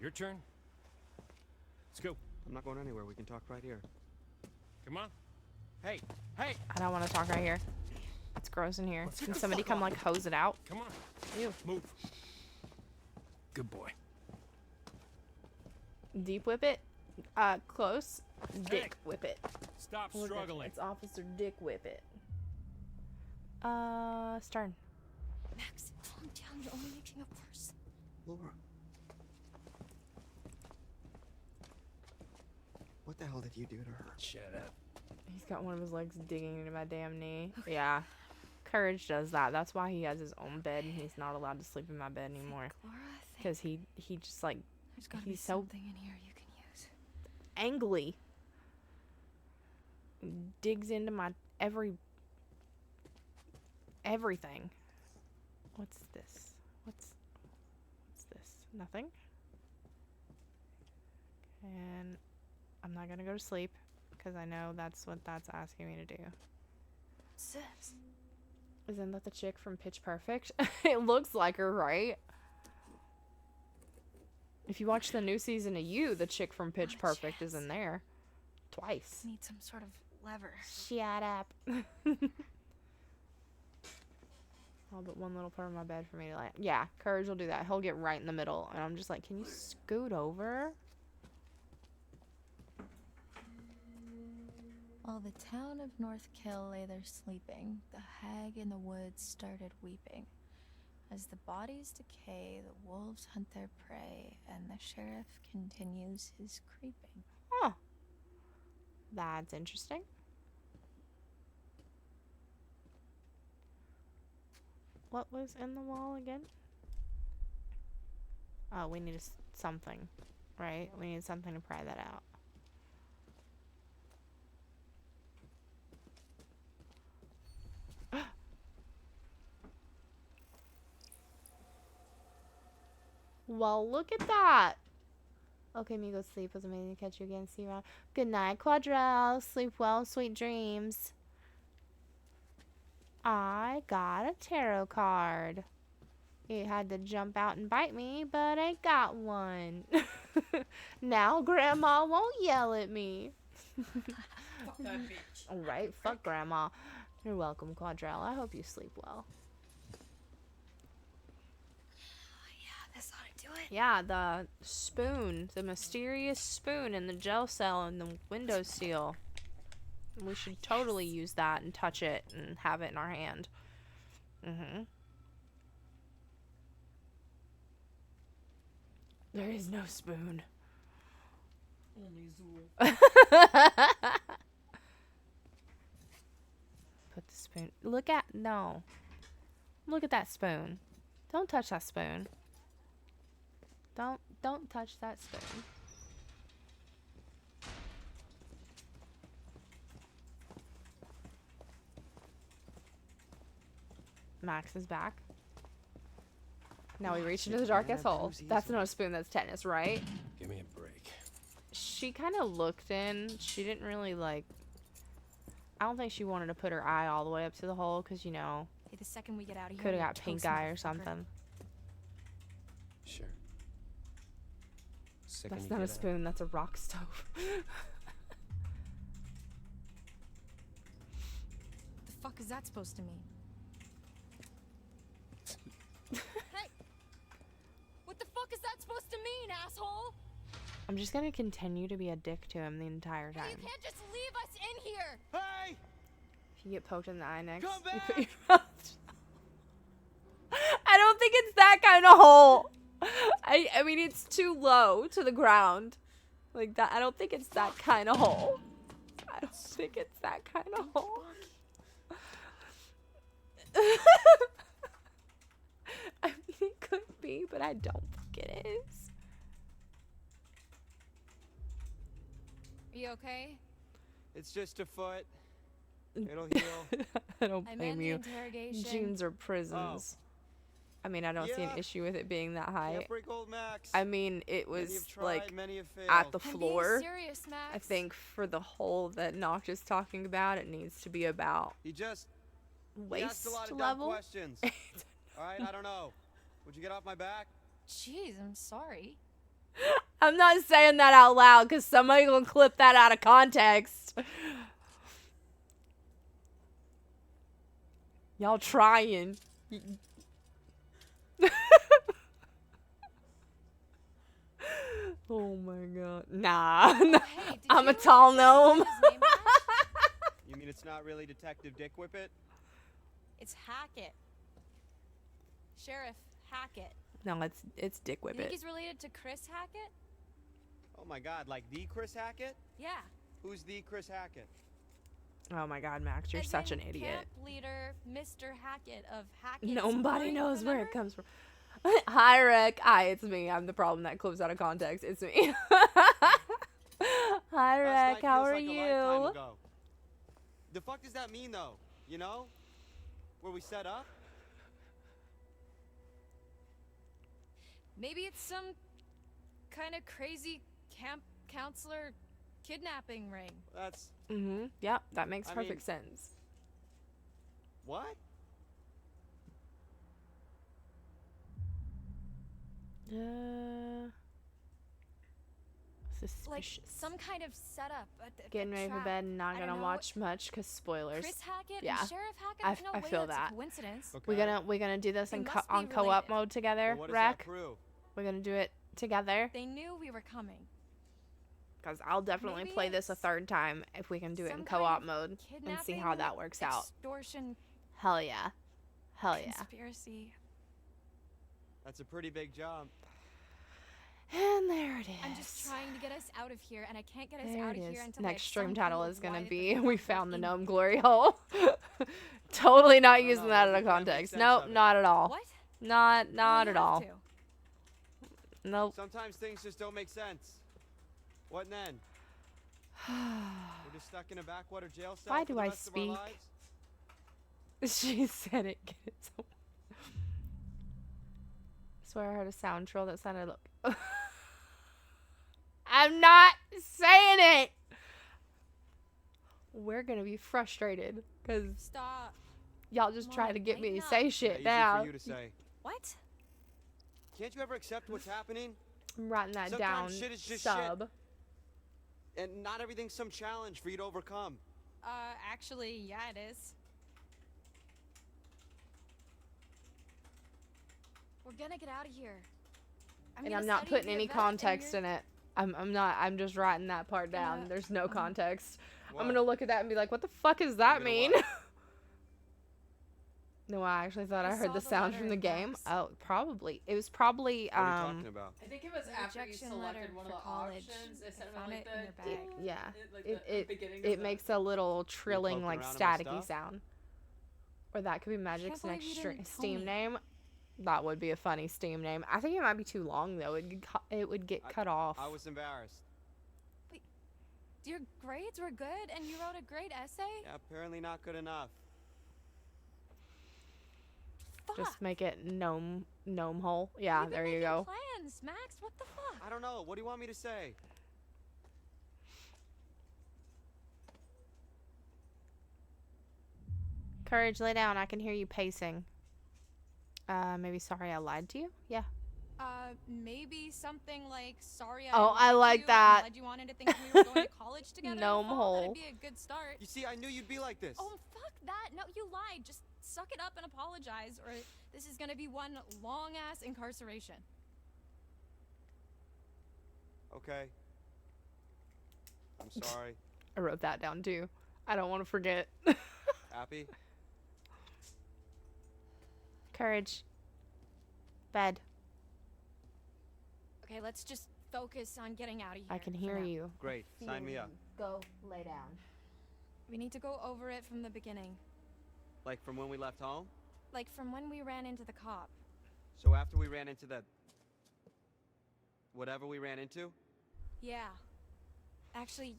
Your turn. Let's go. I'm not going anywhere, we can talk right here. Come on. Hey! Hey! I don't want to talk right here. It's gross in here. Let's Can get the somebody fuck come on. like hose it out? Come on. Ew. Move. Good boy. Deep Whippet? Close. Dick Whippet. Stop Look at- struggling. It's Officer Dick Whippet. Stern. Max, calm down. You're only making it worse. Laura. What the hell did you do to her? Shut up. He's got one of his legs digging into my damn knee. Yeah. Courage does that. That's why he has his own bed and he's not allowed to sleep in my bed anymore. Laura, Because he just like, there's gotta be he's so something in here you can use. angly. Digs into my everything. What's this? What's this? Nothing. And I'm not gonna go to sleep because I know that's what that's asking me to do. Sis. Isn't that the chick from Pitch Perfect? It looks like her, right? If you watch the new season of You, the chick from Pitch Perfect is in there. Twice. Need some sort of lever. Shut up. All but one little part of my bed for me to like. Yeah, Courage will do that. He'll get right in the middle. And I'm just like, can you scoot over? While the town of North Kill lay there sleeping, the hag in the woods started weeping. As the bodies decay, the wolves hunt their prey, and the sheriff continues his creeping. Huh. That's interesting. What was in the wall again? Oh, we need something, right? We need something to pry that out. Well, look at that. Okay, me go sleep. It was amazing to catch you again. See you around. Good night, Quadrell. Sleep well. Sweet dreams. I got a tarot card. It had to jump out and bite me, but I got one. Now Grandma won't yell at me. Fuck that bitch. Alright, fuck Grandma. You're welcome, Quadrell. I hope you sleep well. This ought to do it. Yeah, the spoon. The mysterious spoon in the jail cell and the window seal. We should totally use that and touch it and have it in our hand. Mm-hmm. There is no spoon. Only Zool. Put the spoon. Look at no. Look at that spoon. Don't touch that spoon. Don't touch that spoon. Max is back. Now we reach into the darkest hole. That's not a spoon, that's tetanus, right? Give me a break. She kind of looked in. She didn't really like. I don't think she wanted to put her eye all the way up to the hole because, you know, Hey, the second we get out of here, could have we're got pink toast, eye or motherfucker. something. Sure. Second That's you not a get out. spoon, that's a rock stove. The fuck is that supposed to mean? Hey! What the fuck is that supposed to mean, asshole? I'm just gonna continue to be a dick to him the entire Hey, you time. can't just leave us in here! Hey! If you get poked in the eye next, Come you put back! your mouth. I don't think it's that kind of hole. I mean, it's too low to the ground. Like that. I don't think it's that kind of hole. I don't think it's that kind of hole. I mean, it could be, but I don't think it is. Are you okay? It's just a foot. It'll heal. I don't I blame meant the you. interrogation. Jeans are prisons. I mean, I don't see an Yeah. issue with it being that high. Can't break old Max. I mean, it Many was have tried, like many have failed. at the I'm being floor. serious, Max. I think for the hole that Noct is talking about, it needs to be about He asked waist a lot of dumb level. questions. All right, I don't know. Would you get off my back? Jeez, I'm sorry. I'm not saying that out loud because somebody gonna clip that out of context. Y'all trying. Oh my god. Nah. Hey, did I'm you a tall gnome. his name back? You mean it's not really Detective Dick Whippet? It's Hackett. Sheriff Hackett. No, it's Dick You think Whippet. he's related to Chris Hackett? Oh my god, like the Chris Hackett? Yeah. Who's the Chris Hackett? Oh my god, Max, you're As such in an idiot. Camp leader Mr. Hackett of Hackett. Nobody knows where it comes from. Hi, Rick. Hi, it's me. I'm the problem that clips out of context. It's me. Hi, Last Rick. night How feels are like a you? lifetime ago. The fuck does that mean, though? You know? Where we set up? Maybe it's some kind of crazy camp counselor kidnapping ring. That's... Mm-hmm. Yep, that makes I perfect mean- sense. What? Like Suspicious. some kind of setup. Getting ready for bed and not I don't gonna know. watch much because spoilers. Chris Hackett Yeah. and Sheriff Hackett. I There's no I way feel that's that. a coincidence. We're gonna do this They in must be on co-op related. mode together, Well, what does that Rec. prove? We're gonna do it together They knew we were coming. because I'll definitely Maybe play this a it's third time if we can do it in some kind co-op of mode and see kidnapping, how that works out. Extortion. Hell yeah. Hell yeah. Conspiracy. That's a pretty big jump. And there it is. I'm just trying to get us out of here, and I can't get us There out it of is. here until Next I stream have some title clue is of gonna why the be fuck "We we're found the in gnome here. glory hole." Totally not using know, that I out of think that makes context. sense Nope, of it. not at all. What? Not Well, not you at have all. to. Nope. Sometimes things just don't make sense. What then? We're just stuck in a backwater jail cell Why for do the I rest of our speak? lives? She said it. Get it. Swear I heard a sound troll that sounded like. I'm not saying it. We're gonna be frustrated because Stop. y'all just try to get me to say shit Easy now. for you to say. What? Can't you ever accept what's happening? I'm writing that Sometimes down. shit is just Sub. shit. And not everything's some challenge for you to overcome. Actually, yeah, it is. We're gonna get out of here. And I'm not putting any context in it. I'm not. I'm just writing that part down. There's no context. I'm gonna look at that and be like, what the fuck does that mean? No, I actually thought I heard the sound from the game. Oh, probably. It was probably What are you talking about? I think it was The after you rejection letter selected one of for the college. options. It I said found like it in your the bag. yeah. Like the beginning of It the- makes a little trilling, poking like around in my staticky stuff? sound. Or that could be Magic's believe next you didn't tell Steam me. name. That would be a funny Steam name. I think it might be too long though. It would get cut off. I was embarrassed. Your grades were good, and you wrote a great essay. Yeah, apparently not good enough. Just make it gnome hole. Yeah, We've been there you making go. Plans, Max. What the fuck? I don't know. What do you want me to say? Courage, lay down. I can hear you pacing. Maybe sorry I lied to you? Yeah. Maybe something like sorry. Oh, I lied to like you that. And led you on into thinking we were going to college together. Gnome hole. That'd be a good start. You see, I knew you'd be like this. Oh, fuck that. No, you lied. Just suck it up and apologize, or this is gonna be one long ass incarceration. Okay. I'm sorry. I wrote that down too. I don't want to forget. Happy? Courage. Bed. Okay, let's just focus on getting out of here. I can for hear now. you. Great. Sign me up. Go lay down. We need to go over it from the beginning, Like from when we left home? like from when we ran into the cop. So after we ran into that... whatever we ran into? Yeah. Actually,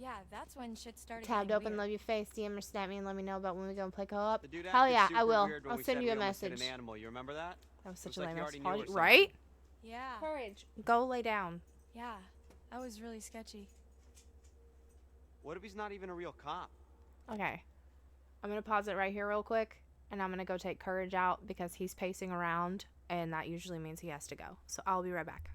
yeah, that's when shit started. Tabbed getting open, weird. love your face. DM or snap me and let me know about when we gonna play co-op. The dude Hell acted yeah, I super will. weird when I'll we send said you a we almost hit message. an animal. You remember that? That was It such was a like lame he ass already knew or apology, something. right? Yeah. Courage. Go lay down. Yeah. That was really sketchy. What if he's not even a real cop? Okay. I'm gonna pause it right here real quick, and I'm gonna go take Courage out because he's pacing around, and that usually means he has to go. So I'll be right back.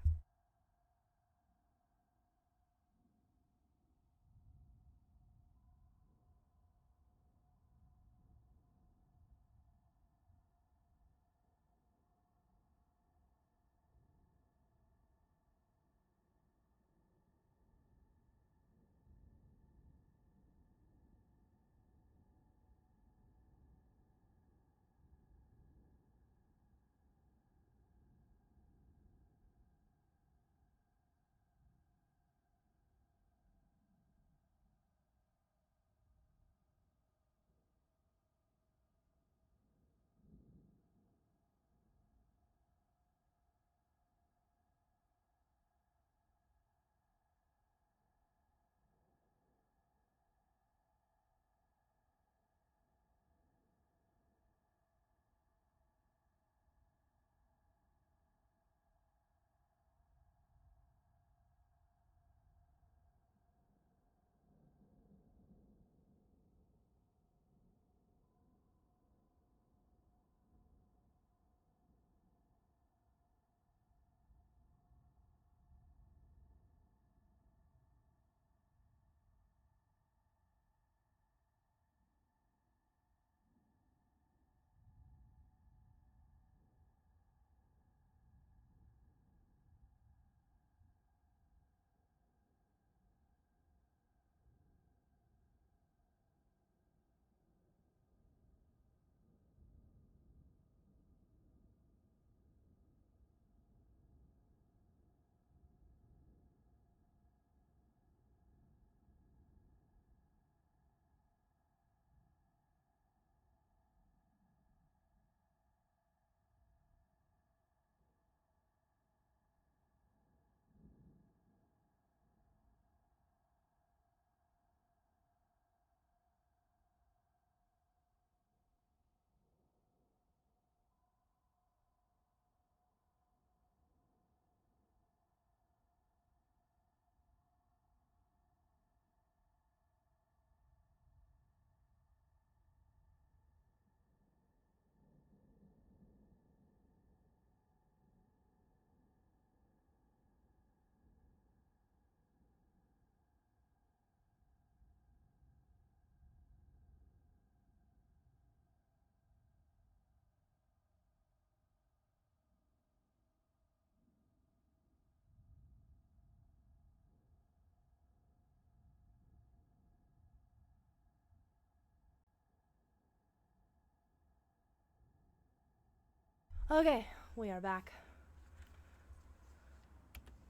Okay, we are back.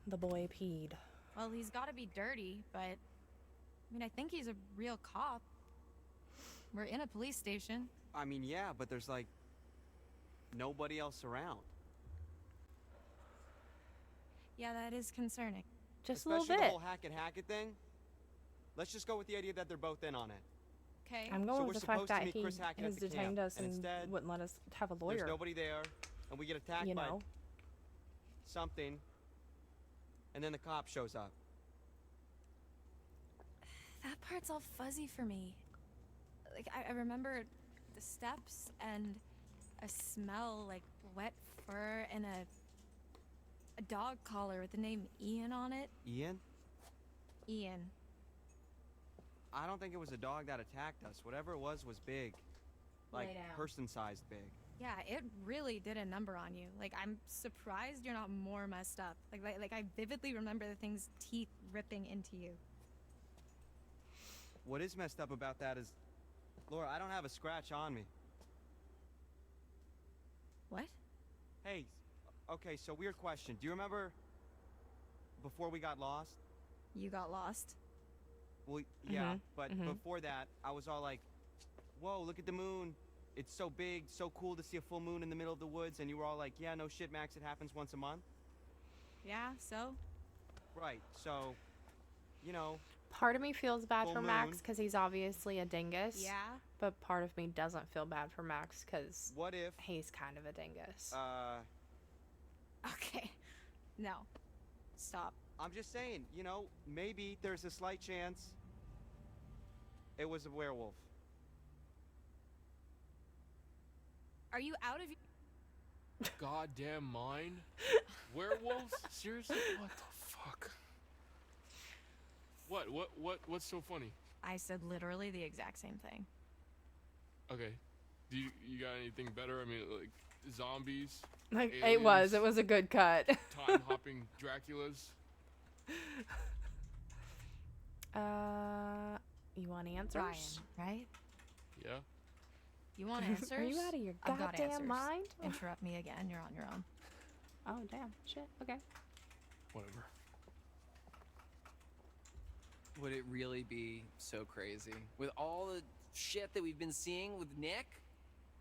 The boy peed. Well, he's got to be dirty, but I mean, I think he's a real cop. We're in a police station. I mean, yeah, but there's like nobody else around. Yeah, that is concerning. Just Especially a little the bit. whole Hackett thing. Let's just go with the idea that they're both in on it. Okay. I'm So going we're with the fact supposed to that meet he Chris Hackett has at the detained camp, us and and instead, wouldn't let us have a lawyer. There's nobody there, and we get attacked You by know. something, and then the cop shows up. That part's all fuzzy for me. Like, I remember the steps and a smell like wet fur and a dog collar with the name Ian on it. Ian? Ian. I don't think it was a dog that attacked us. Whatever it was big. Like, Lay down. person-sized big. Yeah, it really did a number on you. Like, I'm surprised you're not more messed up. Like I vividly remember the thing's teeth ripping into you. What is messed up about that is, Laura, I don't have a scratch on me. What? Hey, okay, so weird question. Do you remember before we got lost? You got lost? Well, yeah, Mhm, but mhm. before that, I was all like, whoa, look at the moon. It's so big, so cool to see a full moon in the middle of the woods. And you were all like, yeah, no shit, Max, it happens once a month. Yeah, so? Right, so, you know. Part of me feels bad Full for Max moon. because he's obviously a dingus. Yeah. But part of me doesn't feel bad for Max because what if he's kind of a dingus. Okay. No. Stop. I'm just saying, you know, maybe there's a slight chance it was a werewolf. Are you out of your... Goddamn mind? Werewolves? Seriously? What the fuck? What's so funny? I said literally the exact same thing. Okay. Do you got anything better? I mean, like zombies? Like aliens, it was a good cut. time hopping Draculas? You want answers? Ryan, right? Yeah. You want answers? Are you out of your I've got goddamn answers. mind? Interrupt me again. You're on your own. Oh damn! Shit. Okay. Whatever. Would it really be so crazy with all the shit that we've been seeing with Nick,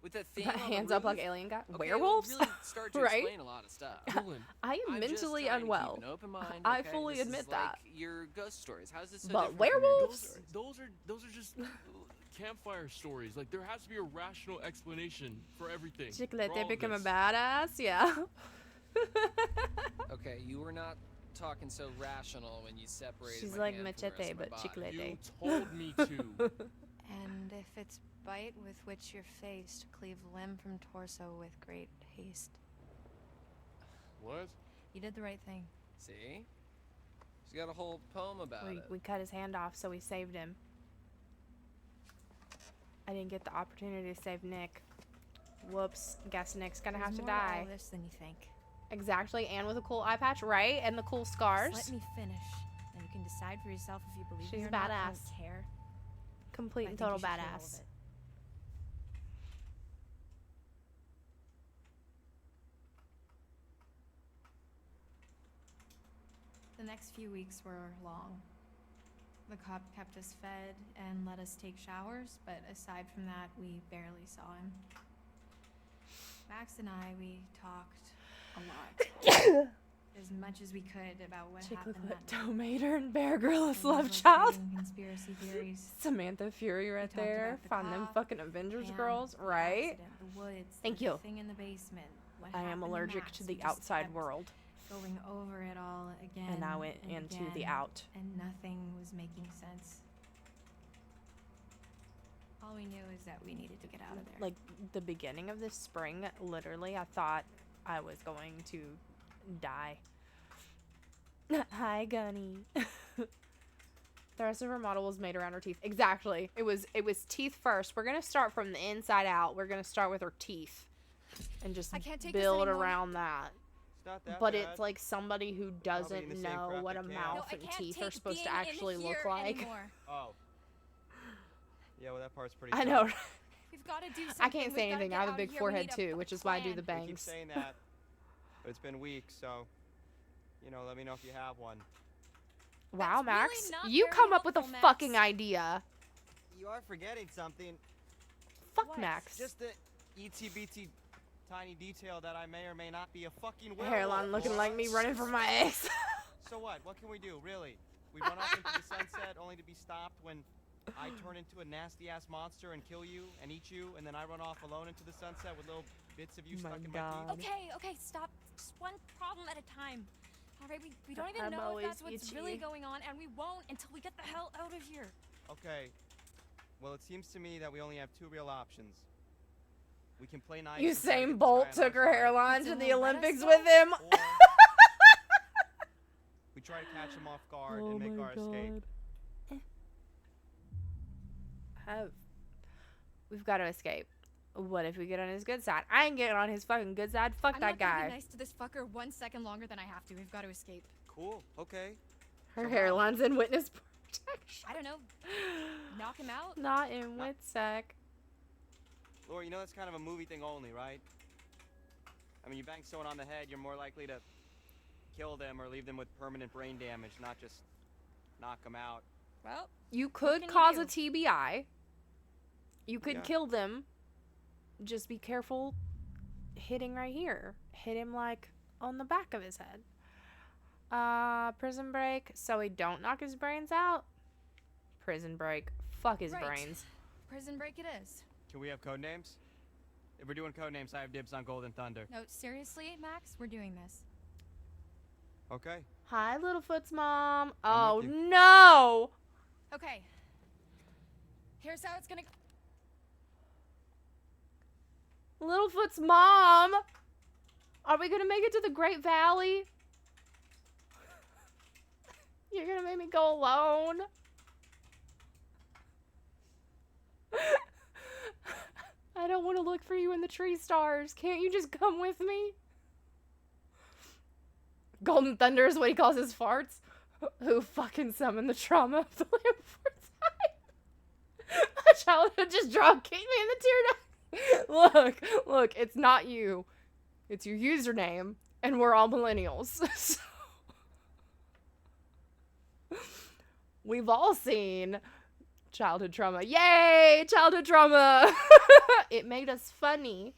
with the thing? on the Hands up like roof? alien guy. Okay, Werewolves? We'll really start to Right? explain a lot of stuff. I am I'm just mentally trying to unwell. keep an open mind, I okay? fully This is admit like that. your ghost stories. How's this so But different from your ghost werewolves? stories? Those are just campfire stories. Like there has to be a rational explanation for everything. for all Chiclete of become a this. badass. Yeah. Okay, you were not talking so rational when you separated. She's my like hand from the rest machete, of my but body. chiclete. You told me to. And if it's bite with which you're faced, cleave limb from torso with great haste. What? You did the right thing. See? She's got a whole poem about it. We cut his hand off, so we saved him. I didn't get the opportunity to save Nick. Whoops. Guess Nick's gonna have There's to more to die. all this than you think. Exactly, and with a cool eye patch, right? And the cool scars. Just let me finish, and you can decide for yourself if you believe She's me or a not. I badass. don't care. Complete I and think total you should hear all of badass. it. The next few weeks were long. The cop kept us fed and let us take showers, but aside from that, we barely saw him. Max and I, we talked a lot. As much as we could about what happened that night. Tomater and Bear Grylls We love were child. creating Conspiracy theories. Samantha Fury right talked there. about the Found them cop, fucking Avengers Pam, girls, the right? accident, the woods, Thank the you. thing in the basement. What I am happened to allergic Max. to We the just outside kept world. Going over it all again. And I went and into again, the out. and nothing was making sense. All we knew is that we needed to get out of there. Like the beginning of this spring, literally, I thought I was going to die. Hi, Gunny. The rest of her model was made around her teeth. Exactly. It was teeth first. We're gonna start from the inside out. We're gonna start with her teeth, and just I can't take this build anymore. around that. It's not that But bad. it's like somebody who doesn't in the same know crap what a that mouth counts. No, I and can't teeth are take supposed to being in actually here look like. anymore. Oh. Yeah, well, that part's pretty I tough. know. We've got to do something. I can't say We've gotta anything. get I have a out of big here. We forehead need a too, which is why I do the plan. We keep bangs. saying that, but it's been weeks, so, you know, let me know if you have one. Wow, That's Max, really not you very come up with a helpful, fucking Max. idea. You are forgetting something. Fuck What? Max. Just the itsy-bitsy tiny detail that I may or may not be a fucking werewolf. Hairline looking like me running from my ex. So what? What can we do, really? We run off into the sunset only to be stopped when I turn into a nasty-ass monster and kill you and eat you, and then I run off alone into the sunset with little bits of you My stuck in God. my teeth? Okay, stop. Just one problem at a time. All right, we don't even I'm know if always that's what's itchy. really going on, and we won't until we get the hell out of here. Okay. Well, it seems to me that we only have two real options. We can play nice. and try to get Usain this Bolt guy on took our her side, hairline So to the let us Olympics go? with him. or we try to catch him off guard and make our escape. We've got to escape. What if we get on his good side? I ain't getting on his fucking good side. Fuck I'm that not gonna guy. be nice to this fucker 1 second longer than I have to. We've got to escape. Cool. Okay. Her hairline's in witness protection. I don't know. Knock him out? Not in WITSEC. Laura, you know that's kind of a movie thing only, right? I mean, you bang someone on the head, you're more likely to kill them or leave them with permanent brain damage, not just knock them out. Well, You what could can cause you a TBI. You could Yeah. kill them. Just be careful hitting right here. Hit him like on the back of his head. Prison break, so he don't knock his brains out. Prison break. Fuck his Right. brains. Prison break it is. Can we have code names? If we're doing code names, I have dibs on Golden Thunder. No, seriously, Max, we're doing this. Okay. Hi, Littlefoot's mom. I'm Oh with you. no! Okay. Here's how it's gonna. Littlefoot's mom! Are we gonna make it to the Great Valley? You're gonna make me go alone? I don't want to look for you in the tree stars. Can't you just come with me? Golden Thunder is what he calls his farts. Who fucking summoned the trauma of the Lamb for time? My childhood just drop kicked me in the tear duct. Look, it's not you. It's your username, and we're all millennials. So we've all seen childhood trauma. Yay, childhood trauma! It made us funny.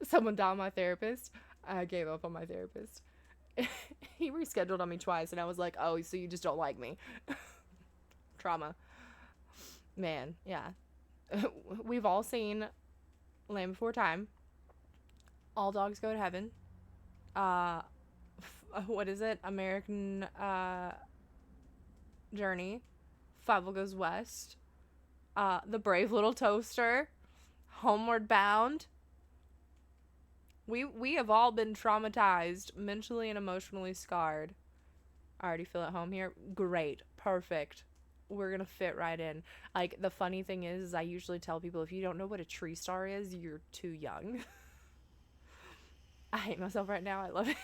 Someone dialed my therapist. I gave up on my therapist. He rescheduled on me twice, and I was like, oh, so you just don't like me. Trauma. Man, yeah. We've all seen Land Before Time. All Dogs Go to Heaven. What is it? American Journey. Fievel Goes West. The Brave Little Toaster. Homeward Bound. We have all been traumatized, mentally and emotionally scarred. I already feel at home here. Great. Perfect. We're gonna fit right in. Like, the funny thing is I usually tell people, if you don't know what a tree star is, you're too young. I hate myself right now. I love it.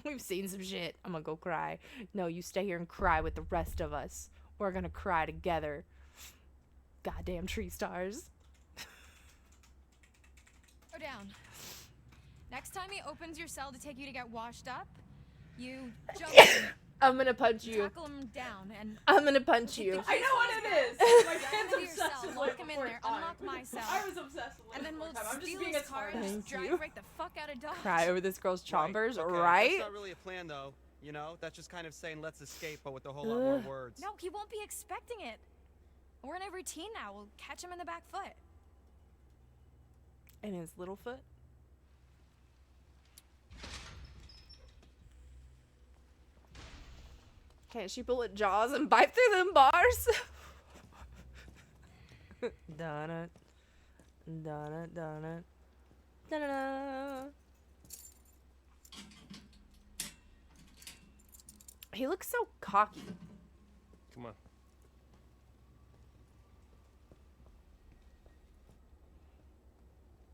We've seen some shit. I'm gonna go cry. No, you stay here and cry with the rest of us. We're gonna cry together. Goddamn tree stars. Go down. Next time he opens your cell to take you to get washed up, you jump in, I'm gonna punch you. tackle him down, and I'm gonna punch you. I know what it is. My kid's obsessed with lock him in there, unlock my cell. I was obsessed with and then we'll I'm just steal being his a car target. and Thank just drive you. right the fuck out of Dodge. Cry over this girl's chompers, Okay, right? That's not really a plan, though. You know, that's just kind of saying let's escape, but with a whole lot more words. No, he won't be expecting it. We're in a routine now. We'll catch him in the back foot. And his little foot. Can't she pull at jaws and bite through them bars? Dun it. Dun it, dun it. Da-da-da. He looks so cocky. Come on.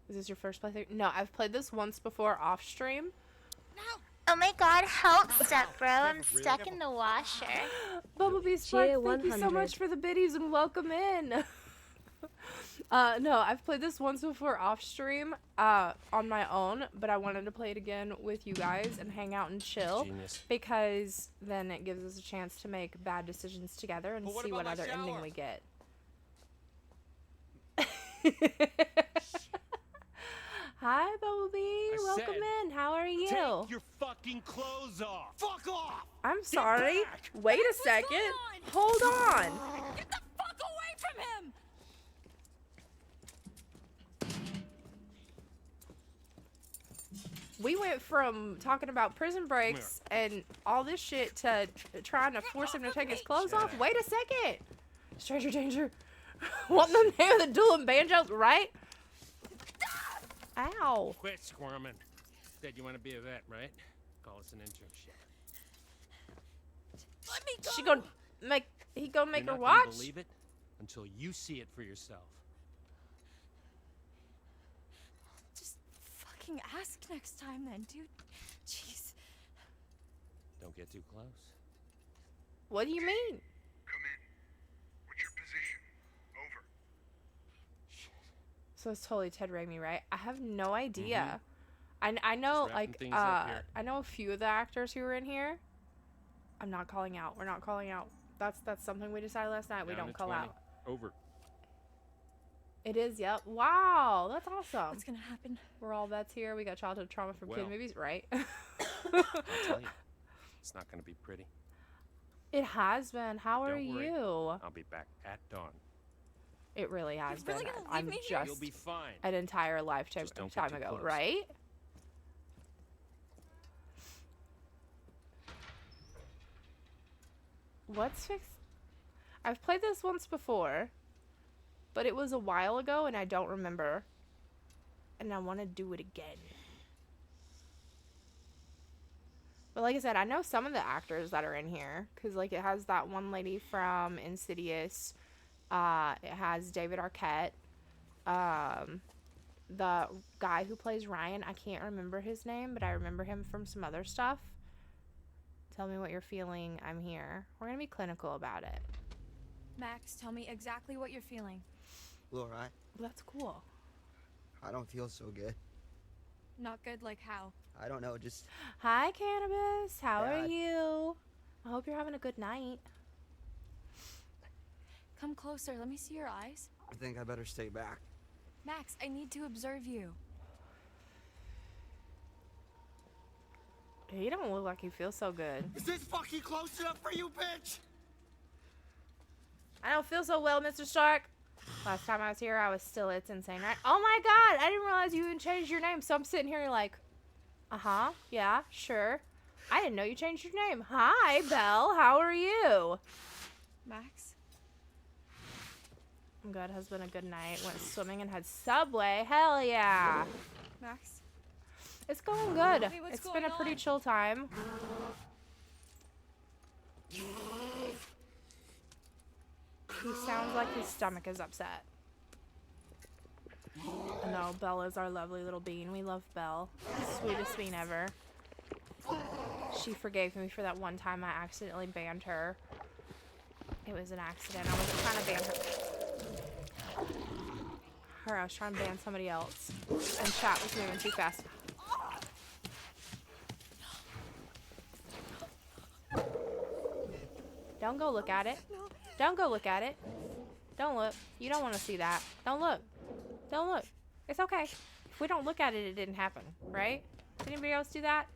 Is this your first playthrough? No, I've played this once before off stream. No. Oh my god, help, step bro. I'm stuck in the washer. Bumblebee Spark, Cheer thank you so 100. much for the biddies and welcome in. No, I've played this once before off stream on my own, but I wanted to play it again with you guys and hang out and chill. Genius. Because then it gives us a chance to make bad decisions together and see what other ending we get. Hi, Bumblebee. Welcome in. How are you? Take your fucking clothes off. Fuck off. I'm sorry. Wait a second. Hold on. Get the fuck away from him! We went from talking about prison breaks and all this shit to trying to force him to take his clothes off. Wait a second. Stranger danger. Wanting them there with the dueling banjos, right? Ow. Quit squirming. Said you want to be a vet, right? Call us an internship. Let me go! She gonna make, he gonna make You're her not gonna watch? believe it until you see it for yourself. Just fucking ask next time then, dude. Jeez. Don't get too close. What do you mean? Come in. What's your position? Over. So it's totally Ted Raimi, right? I have no idea. I know, Just wrapping like, things up here. I know a few of the actors who were in here. I'm not calling out. We're not calling out. That's something we decided last night. We Down don't to call 20. out. Over. It is, yep. Wow, that's awesome. What's gonna happen? We're all vets here. We got childhood trauma from kid Well. movies, right? I'll tell you, it's not gonna be pretty. It has been. How are Don't worry. you? I'll be back at dawn. It really has You're really been. gonna leave I'm me here? just You'll be fine. an entire lifetime Just don't get time too ago, close. right? What's fixed? I've played this once before, but it was a while ago and I don't remember. And I want to do it again. But like I said, I know some of the actors that are in here. Because like it has that one lady from Insidious. It has David Arquette. The guy who plays Ryan, I can't remember his name, but I remember him from some other stuff. Tell me what you're feeling. I'm here. We're going to be clinical about it. Max, tell me exactly what you're feeling. Laura, That's cool. I don't feel so good. Not good like how? I don't know, just Hi, Cannabis. How are Bad. you? I hope you're having a good night. Come closer, let me see your eyes. I think I better stay back. Max, I need to observe you. You don't look like you feel so good. Is this fucking close enough for you, bitch? I don't feel so well, Mr. Stark. Last time I was here, I was still It's Insane, right? Oh my god, I didn't realize you even changed your name. So I'm sitting here like, uh-huh, yeah, sure. I didn't know you changed your name. Hi, Belle, how are you? Max? I'm good, has been a good night. Went swimming and had Subway, hell yeah. Max? It's going good. Hey, what's It's been a going pretty on? chill time. He sounds like his stomach is upset. No, Belle is our lovely little bean. We love Belle. Sweetest bean ever. She forgave me for that one time I accidentally banned her. It was an accident. I wasn't trying to ban her. I was trying to ban somebody else. And chat was moving too fast. Don't go look at it. Don't go look at it. Don't look. You don't want to see that. Don't look. Don't look. It's okay. If we don't look at it, it didn't happen, right? Does anybody else do that?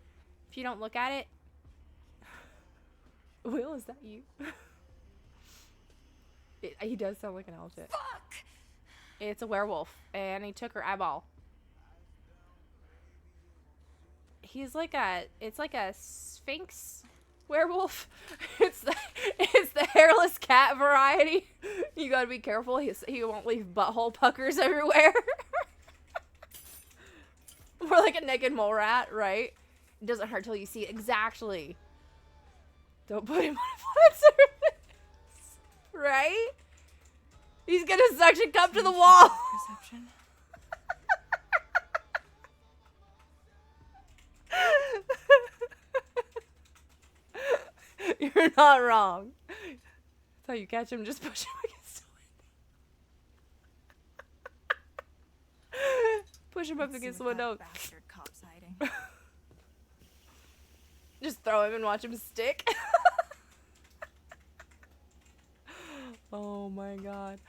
If you don't look at it. Will, is that you? He does sound like an elephant. Fuck! It's a werewolf, and he took her eyeball. He's like it's like a sphinx werewolf. It's the hairless cat variety. You gotta be careful. He won't leave butthole puckers everywhere. Or like a naked mole rat, right? It doesn't hurt till you see it. Exactly. Don't put him on a flat surface. Right? He's gonna suction cup to the wall. Perception. You're not wrong. That's how you catch him. Just push him against the window. Push him up against the window. Bastard cop's hiding. Just throw him and watch him stick. Oh my god.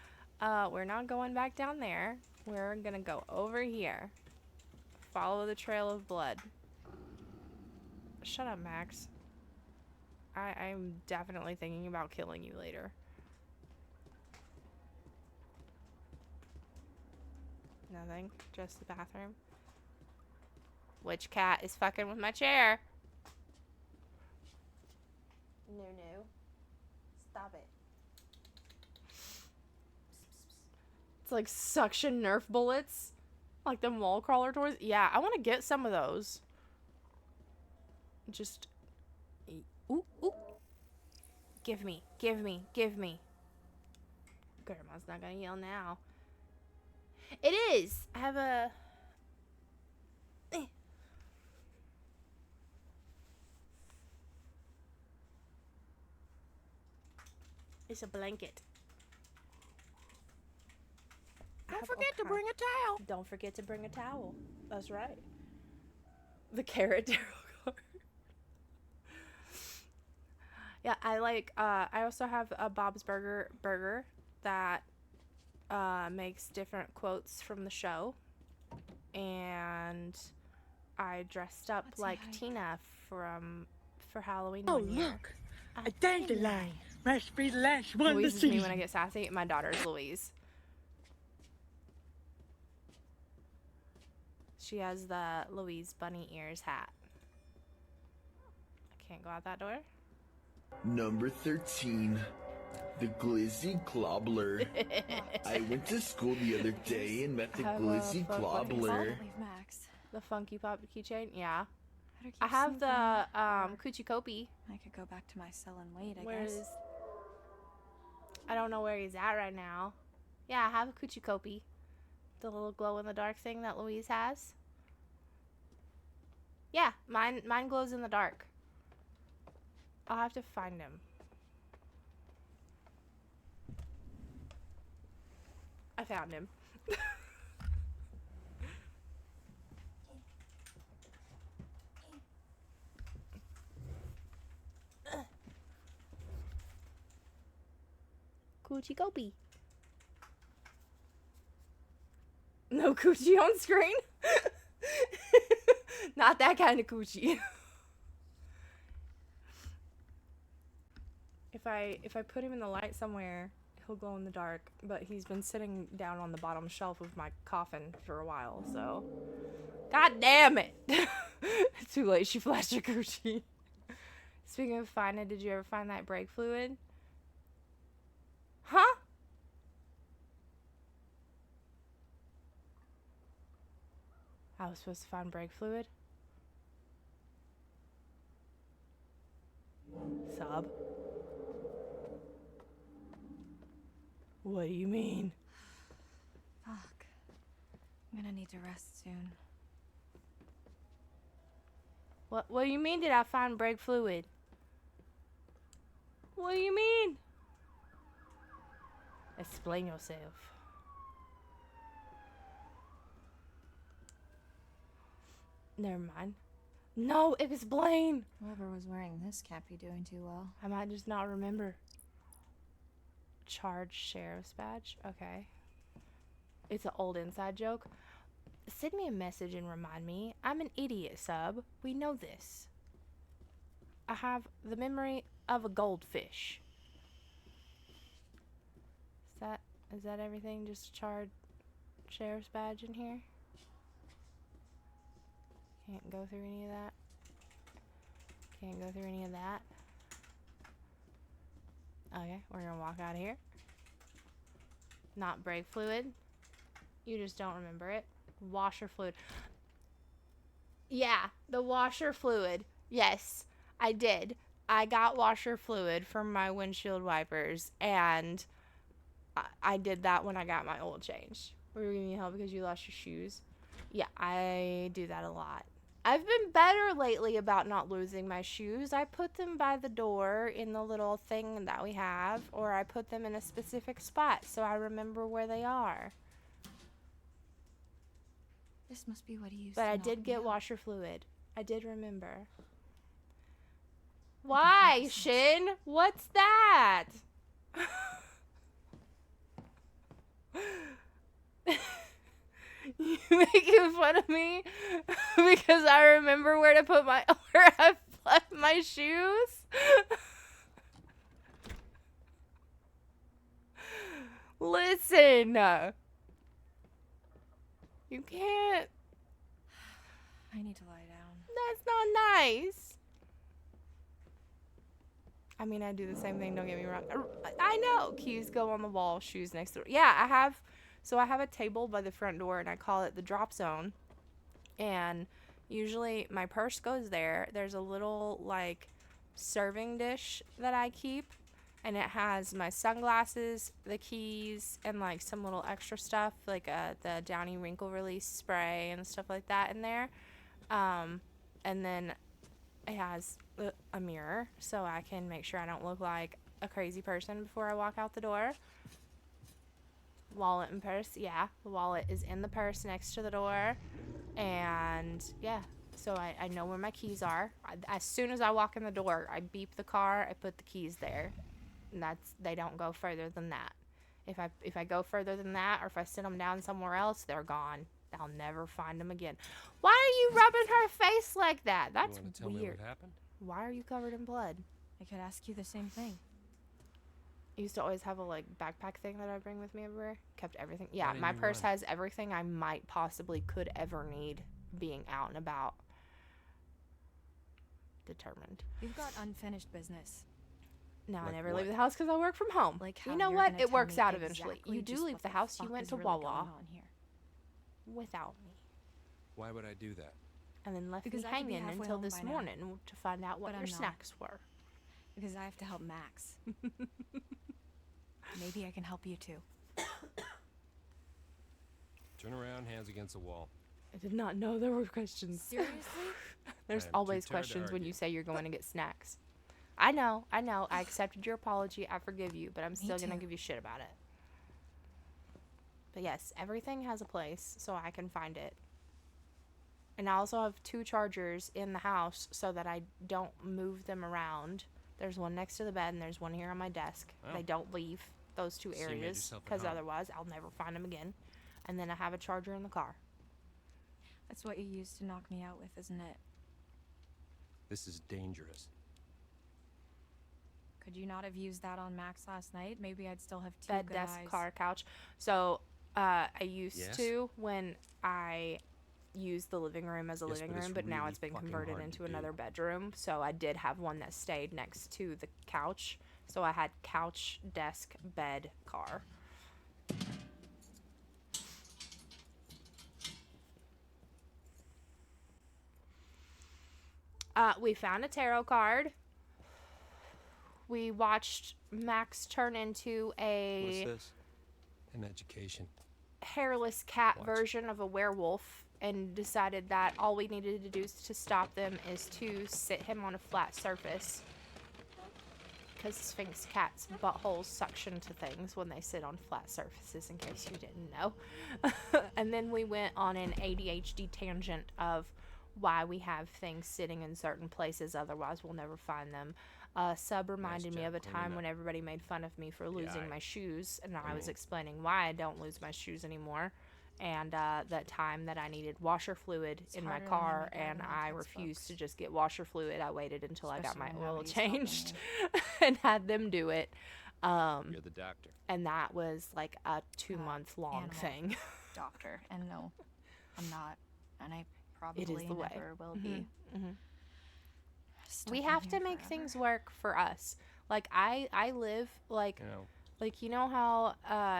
We're not going back down there. We're gonna go over here. Follow the trail of blood. Shut up, Max. I'm definitely thinking about killing you later. Nothing. Just the bathroom. Which cat is fucking with my chair? No. Stop it. It's like suction Nerf bullets. Like them wall crawler toys. Yeah, I want to get some of those. Just... Ooh. Give me. Grandma's not gonna yell now. It is! I have a... It's a blanket. Don't forget to bring a towel. Don't forget to bring a towel. That's right. The carrot tarot card. Yeah, I like, I also have a Bob's Burger that makes different quotes from the show. And I dressed up like Tina for Halloween. Oh, look. A dandelion. Must be the last one Louise to is see. me when I get sassy. My daughter's Louise. She has the Louise bunny ears hat. I can't go out that door. Number 13. The Glizzy Clobbler. I went to school the other day and met the Glizzy Clobbler. The Funky Pop keychain? Yeah. Better keep I have snooping the around the Coochie Copy. I could go back to my cell and wait, I Where guess. is... I don't know where he's at right now. Yeah, I have a Coochie Copy. The little glow-in-the-dark thing that Louise has. Yeah, mine glows in the dark. I'll have to find him. I found him. Coochie Copy. No coochie on screen? Not that kind of coochie. If I put him in the light somewhere, he'll glow in the dark, but he's been sitting down on the bottom shelf of my coffin for a while, so... God damn it! Too late, she flashed her coochie. Speaking of finding, did you ever find that brake fluid? Huh? I was supposed to find brake fluid? Sub? What do you mean? Fuck. I'm gonna need to rest soon. What do you mean did I find brake fluid? What do you mean? Explain yourself. Never mind. No, explain! Whoever was wearing this can't be doing too well. I might just not remember. Charged sheriff's badge? Okay. It's an old inside joke. Send me a message and remind me. I'm an idiot, Sub. We know this. I have the memory of a goldfish. Is that everything? Just a charred sheriff's badge in here? Can't go through any of that. Can't go through any of that. Okay, we're gonna walk out of here. Not brake fluid. You just don't remember it. Washer fluid. Yeah, the washer fluid. Yes, I did. I got washer fluid from my windshield wipers, and I did that when I got my oil changed. Were you giving me help because you lost your shoes? Yeah, I do that a lot. I've been better lately about not losing my shoes. I put them by the door in the little thing that we have, or I put them in a specific spot so I remember where they are. This must be what he used But to I knock did me get out. washer fluid. I did remember. Why, Shin? What's that? You making fun of me because I remember where I left my shoes? Listen. You can't. I need to lie down. That's not nice. I mean, I do the same thing, don't get me wrong. I know. Keys go on the wall, shoes next door. Yeah, I have a table by the front door, and I call it the drop zone. And usually my purse goes there. There's a little, like, serving dish that I keep, and it has my sunglasses, the keys, and, like, some little extra stuff, like the Downy Wrinkle Release spray and stuff like that in there. And then it has a mirror, so I can make sure I don't look like a crazy person before I walk out the door. Wallet and purse, yeah. The wallet is in the purse next to the door. And, yeah, so I know where my keys are. As soon as I walk in the door, I beep the car, I put the keys there. And they don't go further than that. If I go further than that, or if I sit them down somewhere else, they're gone. I'll never find them again. Why are you rubbing her face like that? That's You wanna tell me weird. what happened? Why are you covered in blood? I could ask you the same thing. I used to always have a like backpack thing that I bring with me everywhere. Kept everything. Yeah, didn't my you purse run? has everything I might possibly could ever need being out and about. Determined. You've got unfinished business. No, I Like never what? leave the house because I work from home. Like how you know you're what? gonna It tell works me out eventually. exactly You do just leave what the house. You fuck went is to really Wawa going on here. without me. Why would I do that? And then left Because me I could be hanging halfway until home this by now. morning to find out what But your I'm not. snacks were. Because I have to help Max. Maybe I can help you too. Turn around, hands against the wall. I did not know there were questions. Seriously? There's I am too always tired to questions when argue. you say you're going to get snacks. I know. I accepted your apology. I forgive you, but I'm still going to too. give you shit about it. But yes, everything has a place, so I can find it. And I also have 2 chargers in the house so that I don't move them around. There's one next to the bed, and there's one here on my desk. Oh. They don't leave those 2 So you made areas, yourself at because home. otherwise I'll never find them again. And then I have a charger in the car. That's what you used to knock me out with, isn't it? This is dangerous. Could you not have used that on Max last night? Maybe I'd still have 2 Bed, good desk, eyes. car, couch. So I used Yes? to when I used the living room as a Yes, living but it's room, but now really it's been fucking converted hard into to do. another bedroom. So I did have one that stayed next to the couch. So I had couch, desk, bed, car. We found a tarot card. We watched Max turn into What's a this? An education. hairless cat Watch. version of a werewolf and decided that all we needed to do to stop them is to sit him on a flat surface. Because Sphinx cats' buttholes suction to things when they sit on flat surfaces, in case you didn't know. And then we went on an ADHD tangent of why we have things sitting in certain places, otherwise we'll never find them. Sub reminded me job of a cleaning time up. when everybody made fun of me for losing I- my shoes, and I was mean- explaining why I don't lose my shoes anymore. And that time that I needed washer fluid in my harder on car, them than and on I textbooks. refused to just get washer fluid. I waited until I got my Especially when oil nobody's helping changed and had them do it. You're the doctor. And that was like a 2-month long animal. thing. Doctor. And no, I'm not. And I It probably is the way. never will be. Stuck We in have to here make forever. things work for us. Like I live like You know, like you know how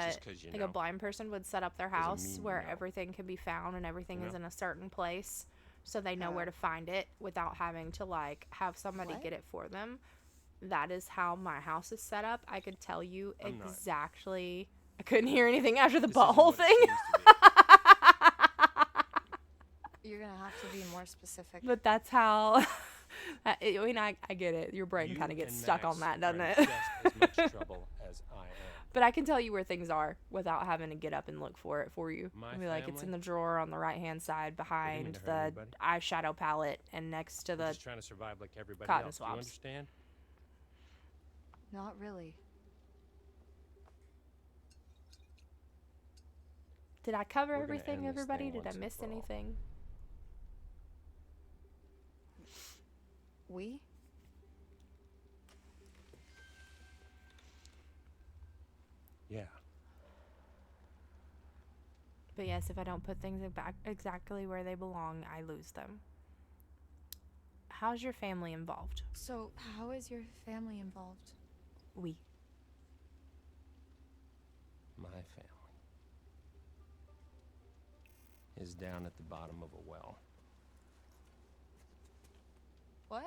Just 'cause you like know. a blind person would set up their Doesn't house mean you where know. everything can be found and everything You is know? in a certain place, so they know where to find it without having to like have somebody What? get it for them. That is how my house is set up. I could tell you I'm not. exactly. I couldn't hear anything after the This isn't butthole what it thing. seems to be. You're gonna have to be more specific. But that's how. I mean, I get it. Your brain kind of gets stuck on that, doesn't it? Just as much trouble as I am. But I can tell you where things are without having to get up and look for it for you. My I'll be like, it's in family? the drawer on the right-hand side behind to hurt the anybody? eyeshadow palette and next to We're the just trying to survive like everybody cotton else. Do you swabs. understand? Not really. Did I cover We're gonna everything, end this everybody? thing Did I once and miss for all. anything? We? Yeah. But yes, if I don't put things back exactly where they belong, I lose them. How's your family involved? So, how is your family involved? We. My family is down at the bottom of a well. What?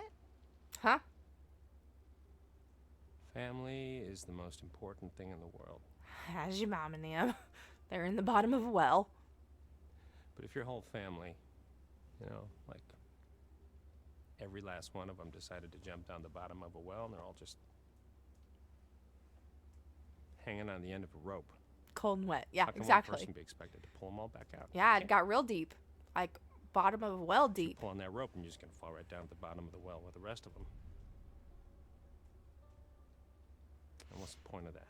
Huh? Family is the most important thing in the world. How's your mom and them? They're in the bottom of a well. But if your whole family, you know, like every last one of them decided to jump down the bottom of a well and they're all just hanging on the end of a rope. Cold and wet. Yeah, How can exactly. one person be expected to pull them all back out? Yeah, You it got real deep. Like, bottom of a well deep. pull on that rope and you're just going to fall right down at the bottom of the well with the rest of them. And what's the point of that?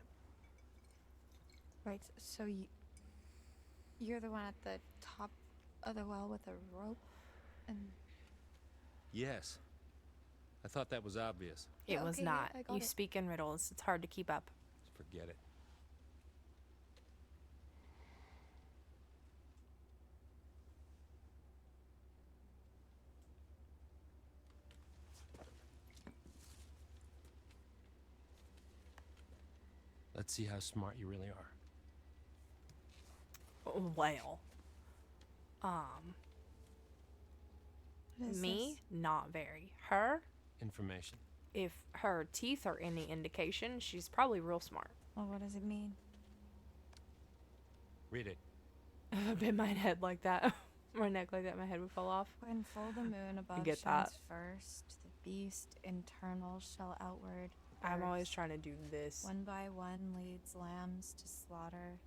Right, so you're the one at the top of the well with a rope? And Yes. I thought that was obvious. It Yeah, was okay, yeah, not. I got You it. speak in riddles. It's hard to keep up. Forget it. Let's see how smart you really are. Well. What is Me, this? not very. Her, Information. if her teeth are any indication, she's probably real smart. Well, what does it mean? Read it. If I bent my head like that, my neck like that, my head would fall off. When full the moon above get shines that. first, the beast internal shall outward I'm always burst. trying to do this. One by one leads lambs to slaughter.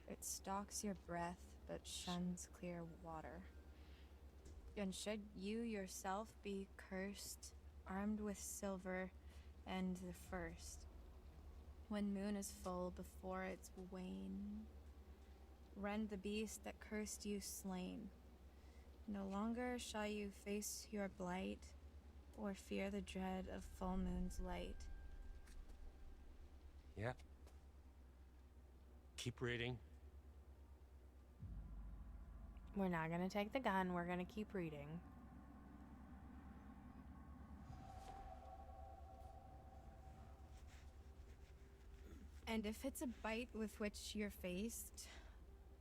It stalks your breath, but shuns clear water. And should you yourself be cursed, armed with silver and the first, when moon is full before its wane, rend the beast that cursed you slain. No longer shall you face your blight, or fear the dread of full moon's light. Yep. Keep reading. We're not going to take the gun. We're going to keep reading. And if it's a bite with which you're faced,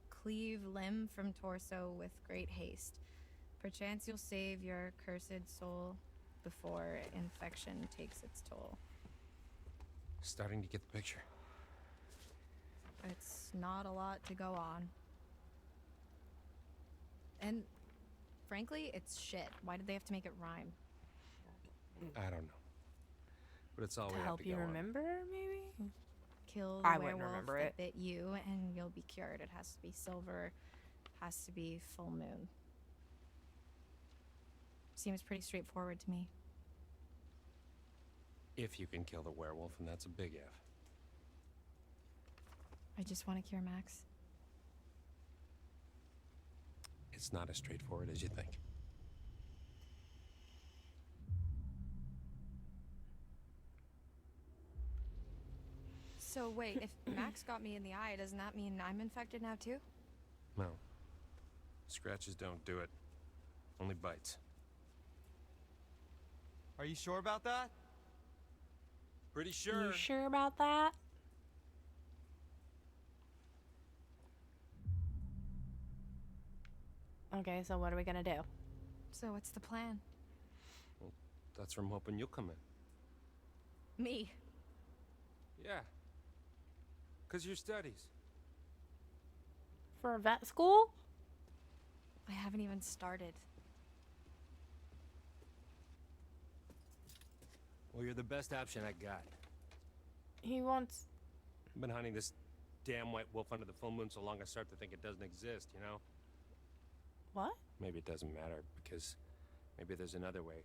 cleave limb from torso with great haste. Perchance you'll save your cursed soul before infection takes its toll. Starting to get the picture. It's not a lot to go on. And frankly, it's shit. Why did they have to make it rhyme? I don't know. But it's all To we have help to you go on. remember, maybe? Kill the I wouldn't werewolf remember that it. bit you and you'll be cured. It has to be silver, has to be full moon. Seems pretty straightforward to me. If you can kill the werewolf, and that's a big if. I just want to cure Max. It's not as straightforward as you think. So wait, if Max got me in the eye, doesn't that mean I'm infected now too? No. Scratches don't do it. Only bites. Are you sure about that? Pretty sure. You sure about that? Okay, so what are we gonna do? So what's the plan? Well, that's where I'm hoping you'll come in. Me. Yeah. 'Cause your studies. For vet school? I haven't even started. Well, you're the best option I got. He wants... I've been hunting this damn white wolf under the full moon so long I start to think it doesn't exist, you know? What? Maybe it doesn't matter, because maybe there's another way.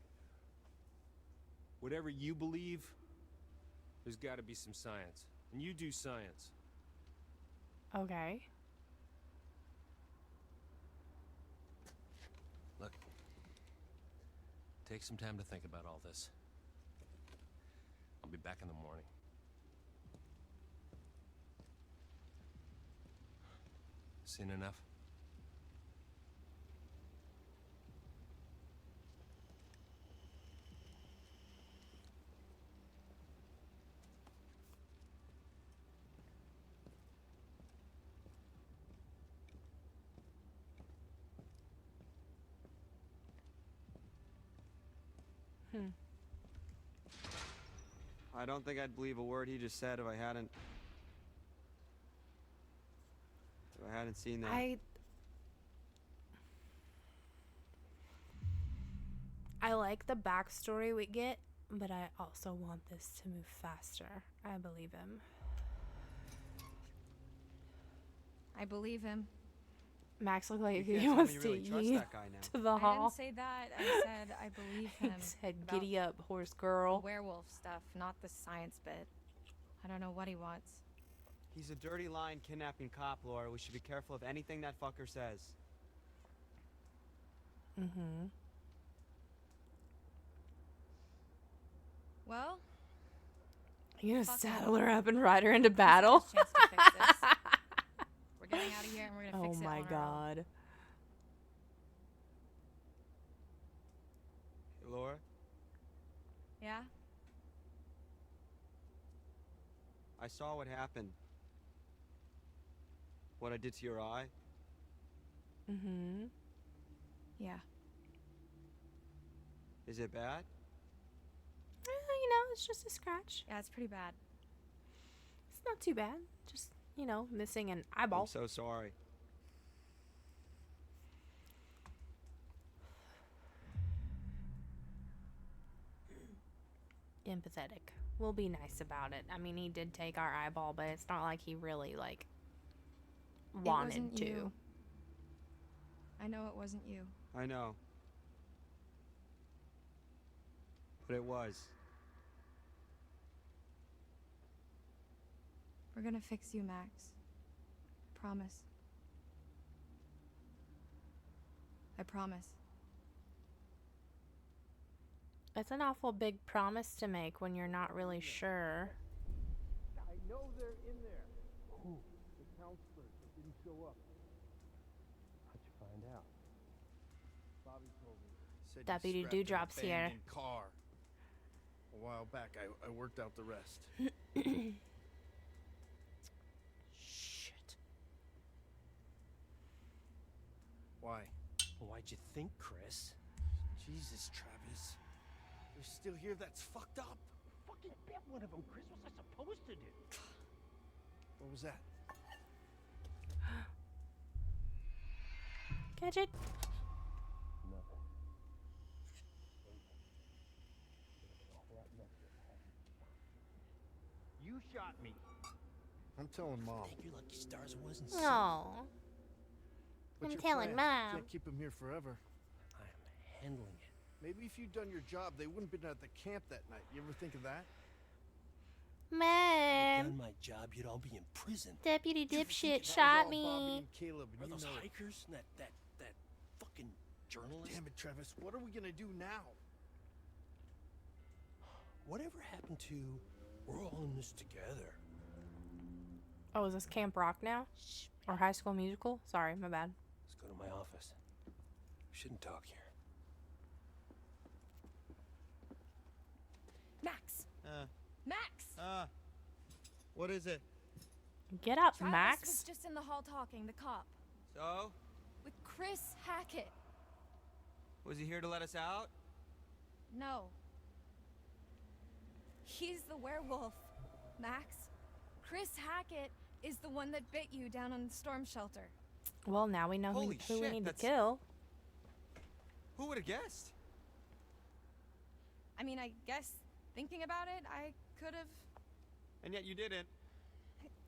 Whatever you believe, there's gotta be some science. And you do science. Okay. Look, take some time to think about all this. I'll be back in the morning. Seen enough? I don't think I'd believe a word he just said if I hadn't seen that. I like the backstory we get, but I also want this to move faster. I believe him. I believe him. Max looked like You he can't tell me wants you to really trust eat that guy now. to the I hall. didn't say that. I said I believe him. He said, about "Giddy up, horse girl." the werewolf stuff, not the science bit. I don't know what he wants. He's a dirty lying kidnapping cop, Laura. We should be careful of anything that fucker says. Mm-hmm. Well, You gonna fuck him. saddle her up and ride her into battle? Chance to fix this. We're getting out of here and we're gonna Oh fix it my on our own. god. Hey, Laura? Yeah? I saw what happened. What I did to your eye. Mm-hmm. Yeah. Is it bad? You know, it's just a scratch. Yeah, it's pretty bad. It's not too bad. Just, you know, missing an eyeball. I'm so sorry. Empathetic. We'll be nice about it. I mean, he did take our eyeball, but it's not like he really, like, wanted wasn't to. you. I know it wasn't you. I know. But it was. We're gonna fix you, Max. Promise. I promise. It's an awful big promise to make when you're not really sure. I know they're in there. Who? The counselors that didn't show up. How'd you find out? Bobby told me. Said you Deputy scrapped an Dewdrop's here. abandoned car. A while back, I worked out the rest. Shit. Why? Well, why'd you think, Chris? Jesus, Travis. You're still here? That's fucked up. Fucking bet one of them, Chris. What was I supposed to do? What was that? Catch it. Nothing. You shot me. I'm telling Mom. Thank your lucky stars it wasn't No. What's I'm your telling plan? Mom. Can't keep him here forever. I'm handling it. Maybe if you'd done your job, they wouldn't have been at the camp that night. You ever think of that? If I'd Mom. done my job, you'd all be in prison. Deputy Did you ever think dipshit if that was shot all Bobby me. and Caleb, Are and those you know it? hikers? And that fucking journalist? Damn it, Travis. What are we gonna do now? Whatever happened to we're all in this together? Oh, is this Camp Rock now? Or High School Musical? Sorry, my bad. Let's go to my office. We shouldn't talk here. Max! Max! What is it? Get up, Travis Max. was just in the hall talking, the cop. So? With Chris Hackett. Was he here to let us out? No. He's the werewolf, Max. Chris Hackett is the one that bit you down on the storm shelter. Well, now we know who Holy we shit, need to that's- kill. Who would have guessed? I mean, I guess thinking about it, I could have. And yet you didn't.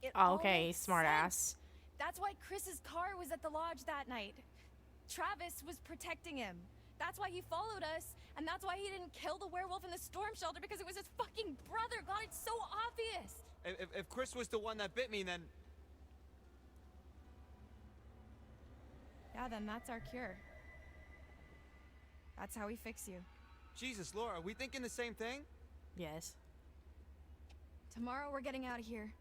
It all Okay, makes smart sense. ass. That's why Chris's car was at the lodge that night. Travis was protecting him. That's why he followed us, and that's why he didn't kill the werewolf in the storm shelter, because it was his fucking brother. God, it's so obvious. If Chris was the one that bit me, then... Yeah, then that's our cure. That's how we fix you. Jesus, Laura, are we thinking the same thing? Yes. Tomorrow we're getting out of here.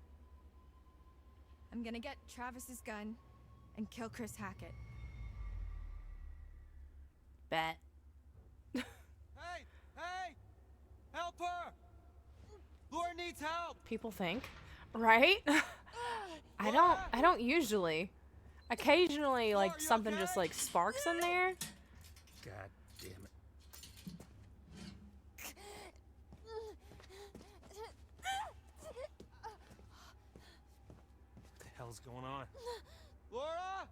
I'm gonna get Travis's gun and kill Chris Hackett. Bet. Hey! Help her! Laura needs help! People think, right? I don't usually. Occasionally, like, something just, like, sparks in there. God damn it. What the hell's going on? Laura!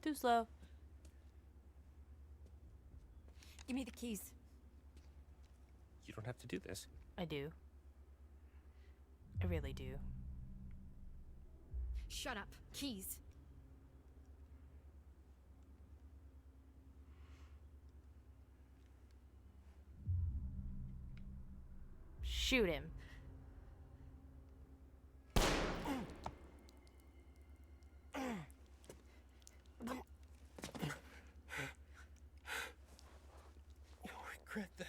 Too slow. Give me the keys. You don't have to do this. I do. I really do. Shut up. Keys. Shoot him. You'll regret that.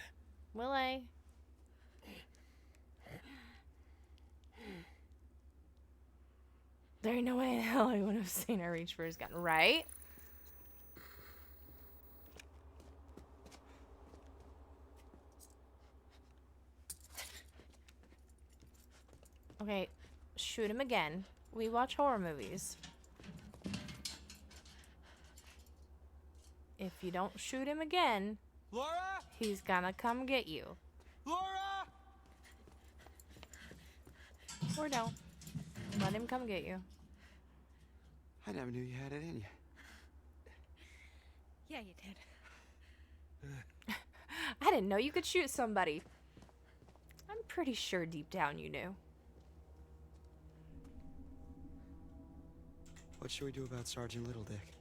Will I? There ain't no way in hell I would have seen her reach for his gun, right? Okay, shoot him again. We watch horror movies. If you don't shoot him again, Laura! he's gonna come get you. Laura! Or don't. Let him come get you. I never knew you had it in you. Yeah, you did. I didn't know you could shoot somebody. I'm pretty sure deep down you knew. What should we do about Sergeant Littledick?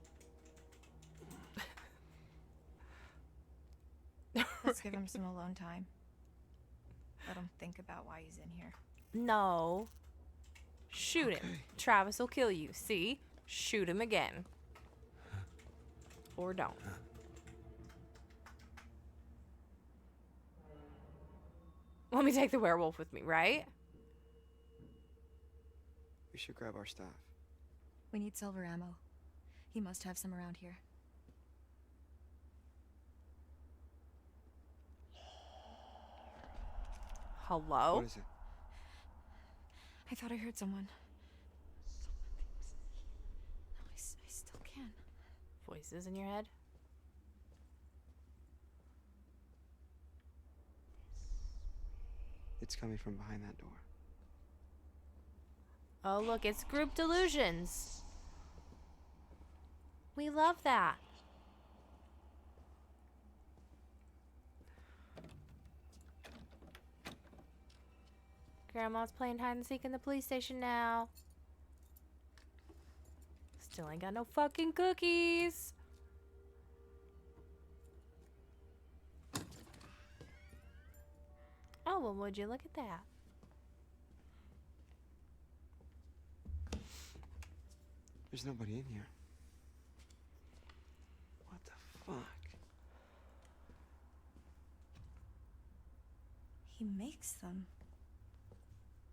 Let's give him some alone time. Let him think about why he's in here. No. Shoot him. Travis will kill you. See? Shoot him again. Or don't. Let me take the werewolf with me, right? We should grab our stuff. We need silver ammo. He must have some around here. Hello? What is it? I thought I heard someone. No, I still can. Voices in your head? It's coming from behind that door. Oh, look, it's group delusions. We love that. Grandma's playing hide and seek in the police station now. Still ain't got no fucking cookies. Oh, well, would you look at that? There's nobody in here. What the fuck? He makes them.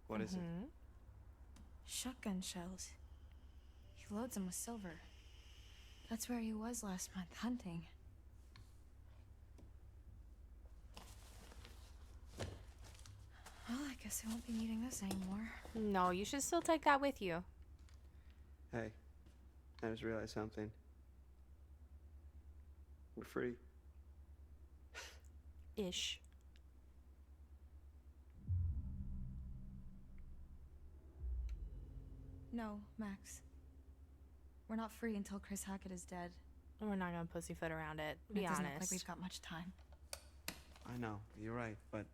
What is it? Shotgun shells. He loads them with silver. That's where he was last month, hunting. Well, I guess I won't be needing this anymore. No, you should still take that with you. Hey, I just realized something. We're free. Ish. No, Max. We're not free until Chris Hackett is dead. We're not gonna pussyfoot around it. And Be it doesn't honest. look like we've got much time. I know, you're right, but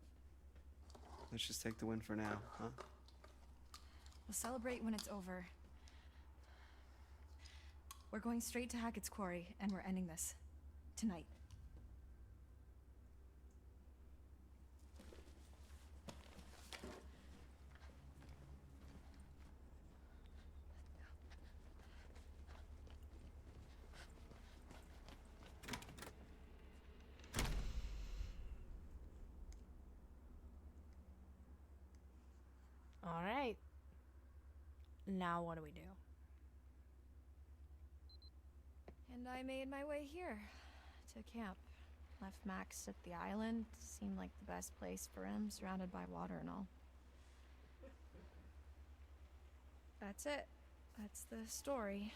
let's just take the win for now, huh? We'll celebrate when it's over. We're going straight to Hackett's quarry, and we're ending this. Tonight. All right. Now what do we do? And I made my way here to camp. Left Max at the island. Seemed like the best place for him, surrounded by water and all. That's it. That's the story.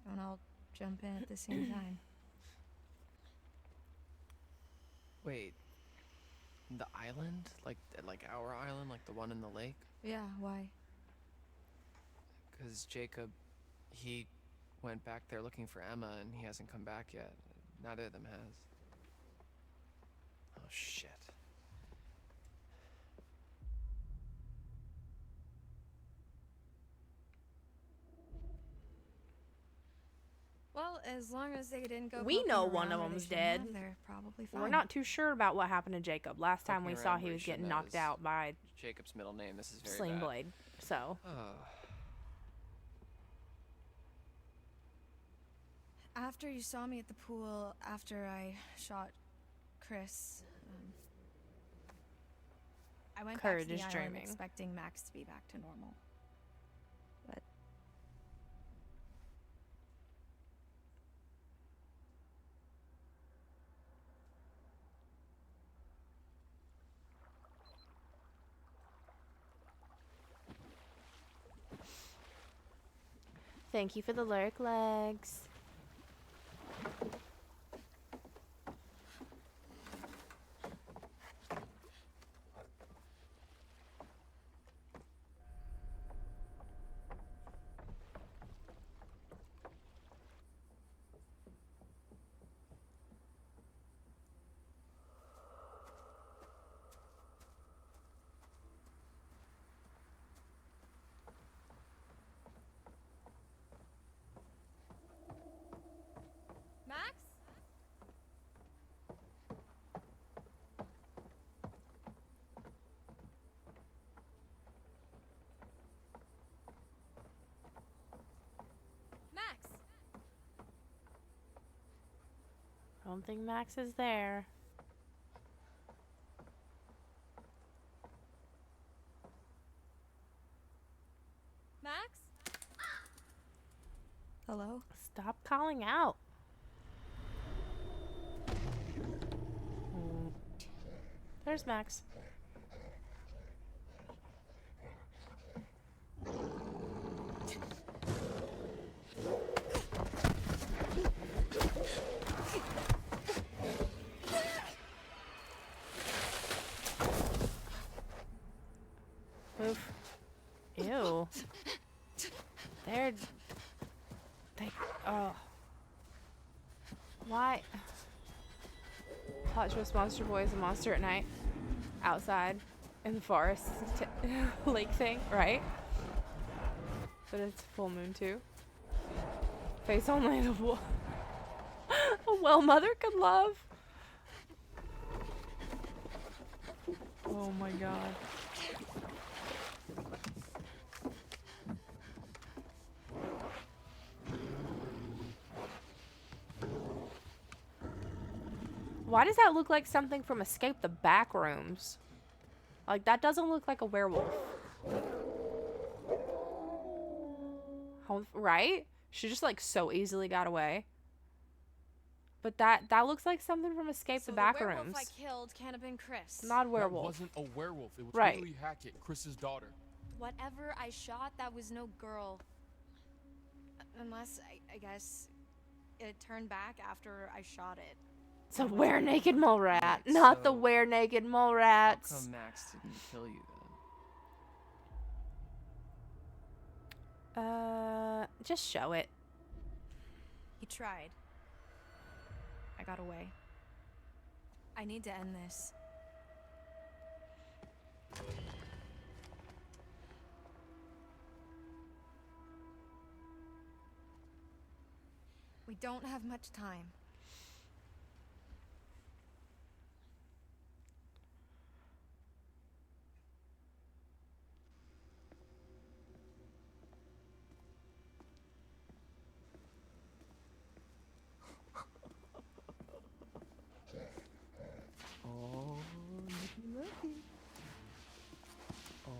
Don't all jump in at the same time. Wait. The island? Like our island? Like the one in the lake? Yeah, why? Because Jacob, he went back there looking for Emma and he hasn't come back yet. Neither of them has. Oh, shit. Well, as long as they didn't go. We poking know around one of where they them's shouldn't have, dead. They're probably fine. We're not too sure about what happened to Jacob. Last time we Poking saw around he where was he getting shouldn't have knocked is out by Jacob's middle name. This is very Sling bad. Blade. So. After you saw me at the pool, after I shot Chris, I went Courage back to is the island dreaming. expecting Max to be back to normal. But Thank you for the lurk legs. Max? Max? I don't think Max is there. Max? Hello? Stop calling out. There's Max. Oof. Ew. Oh. Why? Plot twist: Monster Boy is a monster at night, outside, in the forest, lake thing, right? But it's full moon too. Face only a well mother could love. Oh my god. Why does that look like something from Escape the Backrooms? Like, that doesn't look like a werewolf. Right? She just, like, so easily got away. But that looks like something from Escape the Backrooms. The werewolf I killed can't have been Chris. Not a werewolf. That wasn't a werewolf. It was Right. Haley Hackett, Chris's daughter. Whatever I shot, that was no girl. Unless, I guess, it turned back after I shot it. It's a were-naked mole rat, not the were-naked mole rats. How come Max didn't kill you then? Just show it. He tried. I got away. I need to end this. We don't have much time. Oh, looky. Oh.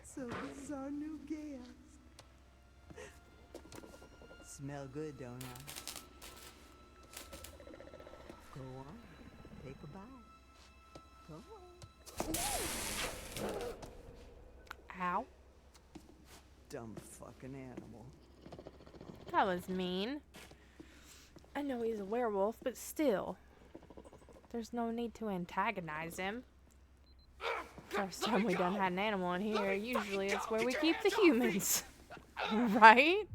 So this is our new guest. Smell good, don't I? Go on, take a bite. Go on. Ow. Dumb fucking animal. That was mean. I know he's a werewolf, but still. There's no need to antagonize him. First time we done had an animal in here, usually it's where we keep the humans. Right?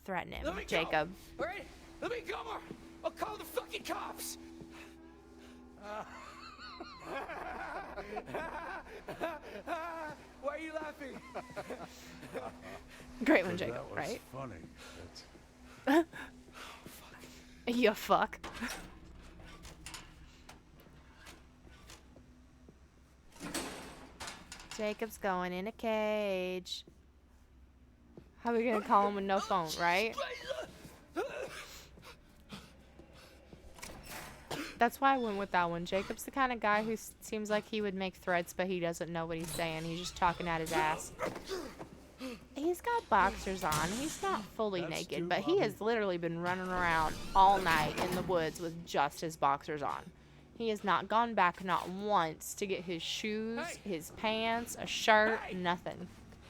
Threaten him, Jacob. Alright, let me go or I'll call the fucking cops. Why are you laughing? Great one, Jacob, right? Funny. You fuck. Jacob's going in a cage. How are we gonna call him with no phone, right? That's why I went with that one. Jacob's the kind of guy who seems like he would make threats, but he doesn't know what he's saying. He's just talking at his ass. He's got boxers on. He's not fully naked, but he has literally been running around all night in the woods with just his boxers on. He has not gone back not once to get his shoes, his pants, a shirt, nothing.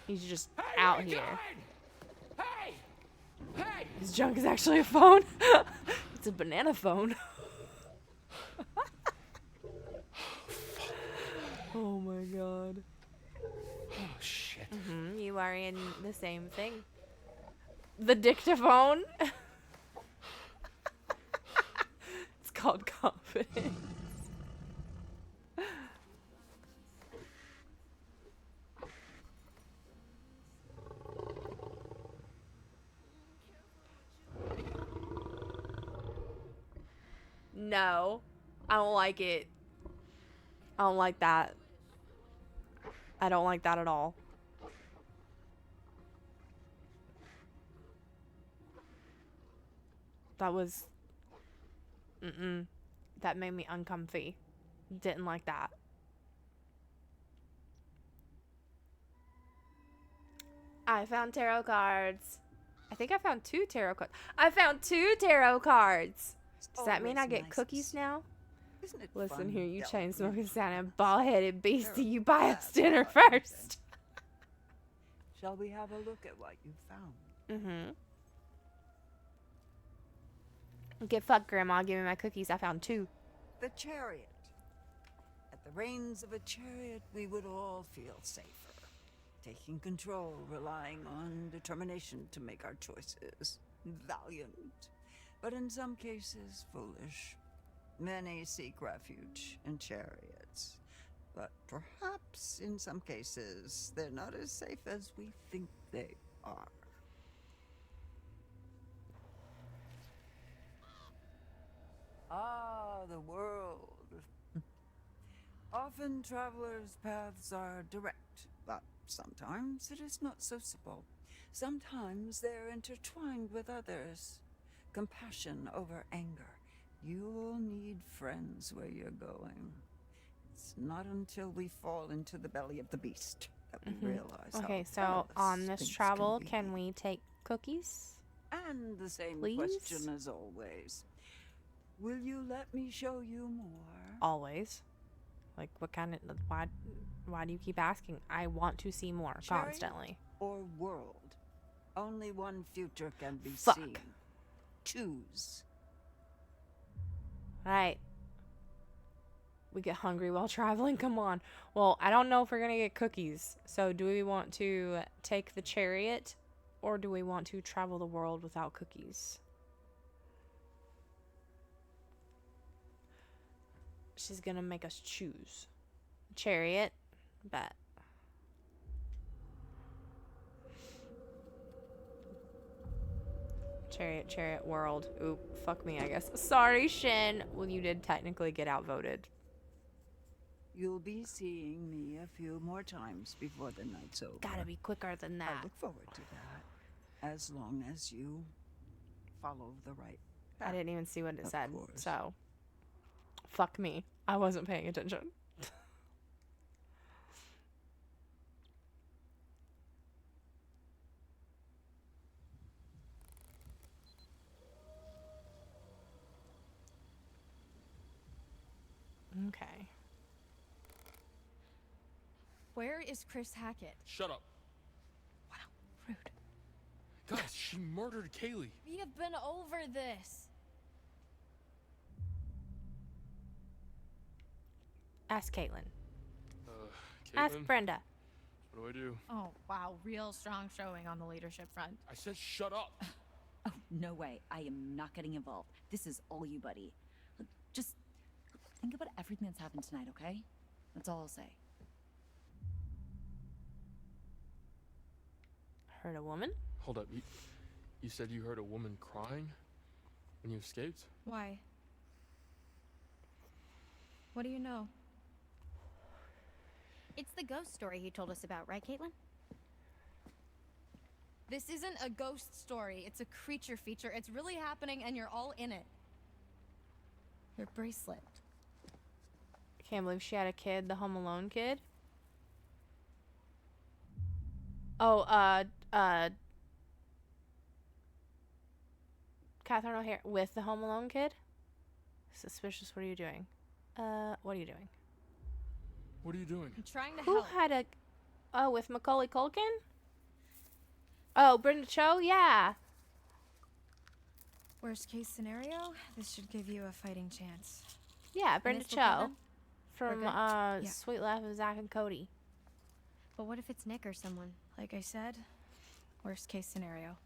He's just out here. His junk is actually a phone. It's a banana phone. Oh my god. Oh shit. You are in the same thing. The dictaphone. It's called confidence. No, I don't like it. I don't like that. I don't like that at all. That was... That made me uncomfy. Didn't like that. I found tarot cards. I think I found 2 tarot cards. I found 2 tarot cards. Does that mean I get cookies now? Isn't it Listen fun here, you delving chain smoking into Santa the bald-headed beastie. tarot You buy us cards dinner of our first. Shall we have a look at what you found? Get fucked, Grandma. Give me my cookies. I found 2. The chariot. At the reins of a chariot, we would all feel safer. Taking control, relying on determination to make our choices. Valiant. But in some cases, foolish. Many seek refuge in chariots. But perhaps in some cases, they're not as safe as we think they are. Ah, the world. Often travelers' paths are direct, but sometimes it is not so simple. Sometimes they're intertwined with others. Compassion over anger. You'll need friends where you're going. It's not until we fall into the belly of the beast that we realize Okay, how so perilous on this things travel, can can we take cookies? be. And the same Please? question as always. Will you let me show you more? Always. Like, what kind of why do you keep asking? I want to see more constantly. Or world. Only one future can be Fuck. seen. Choose. Right. We get hungry while traveling. Come on. Well, I don't know if we're gonna get cookies. So, do we want to take the chariot, or do we want to travel the world without cookies? She's gonna make us choose. Chariot, bet. Chariot world. Oop, fuck me, I guess. Sorry, Shin. Well, you did technically get outvoted. You'll be seeing me a few more times before the night's over. Gotta be quicker than that. I look forward to that. As long as you follow the right path. I didn't even see what it Of said, course. so fuck me. I wasn't paying attention. Okay. Where is Chris Hackett? Shut up. Wow, rude. Guys, she murdered Kaylee. We have been over this. Ask Caitlin. Caitlin, Ask Brenda. what do I do? Oh, wow, real strong showing on the leadership front. I said shut up. Oh, no way. I am not getting involved. This is all you, buddy. Look, just think about everything that's happened tonight, okay? That's all I'll say. Heard a woman? Hold up. You said you heard a woman crying when you escaped? Why? What do you know? It's the ghost story he told us about, right, Caitlin? This isn't a ghost story. It's a creature feature. It's really happening and you're all in it. Your bracelet. Can't believe she had a kid, the Home Alone kid. Oh, Catherine O'Hara with the Home Alone kid? Suspicious, what are you doing? What are you doing? What are you doing? I'm trying to Who help. had a... Oh, with Macaulay Culkin? Oh, Brenda Cho? Yeah. Worst case scenario, this should give you a fighting chance. Yeah, Brenda this okay Cho. then? We're From, good? Yeah. Sweet Life of Zack and Cody. But what if it's Nick or someone? Like I said, worst case scenario.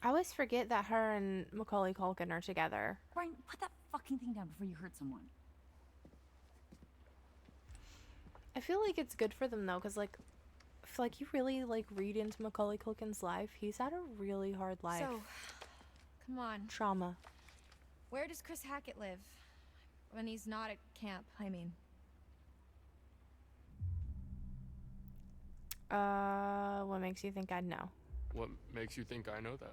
I always forget that her and Macaulay Culkin are together. Brian, put that fucking thing down before you hurt someone. I feel like it's good for them though, cause like, I feel like you really like read into Macaulay Culkin's life. He's had a really hard life. So, come on. Trauma. Where does Chris Hackett live? When he's not at camp, I mean. What makes you think I'd know? What makes you think I know that?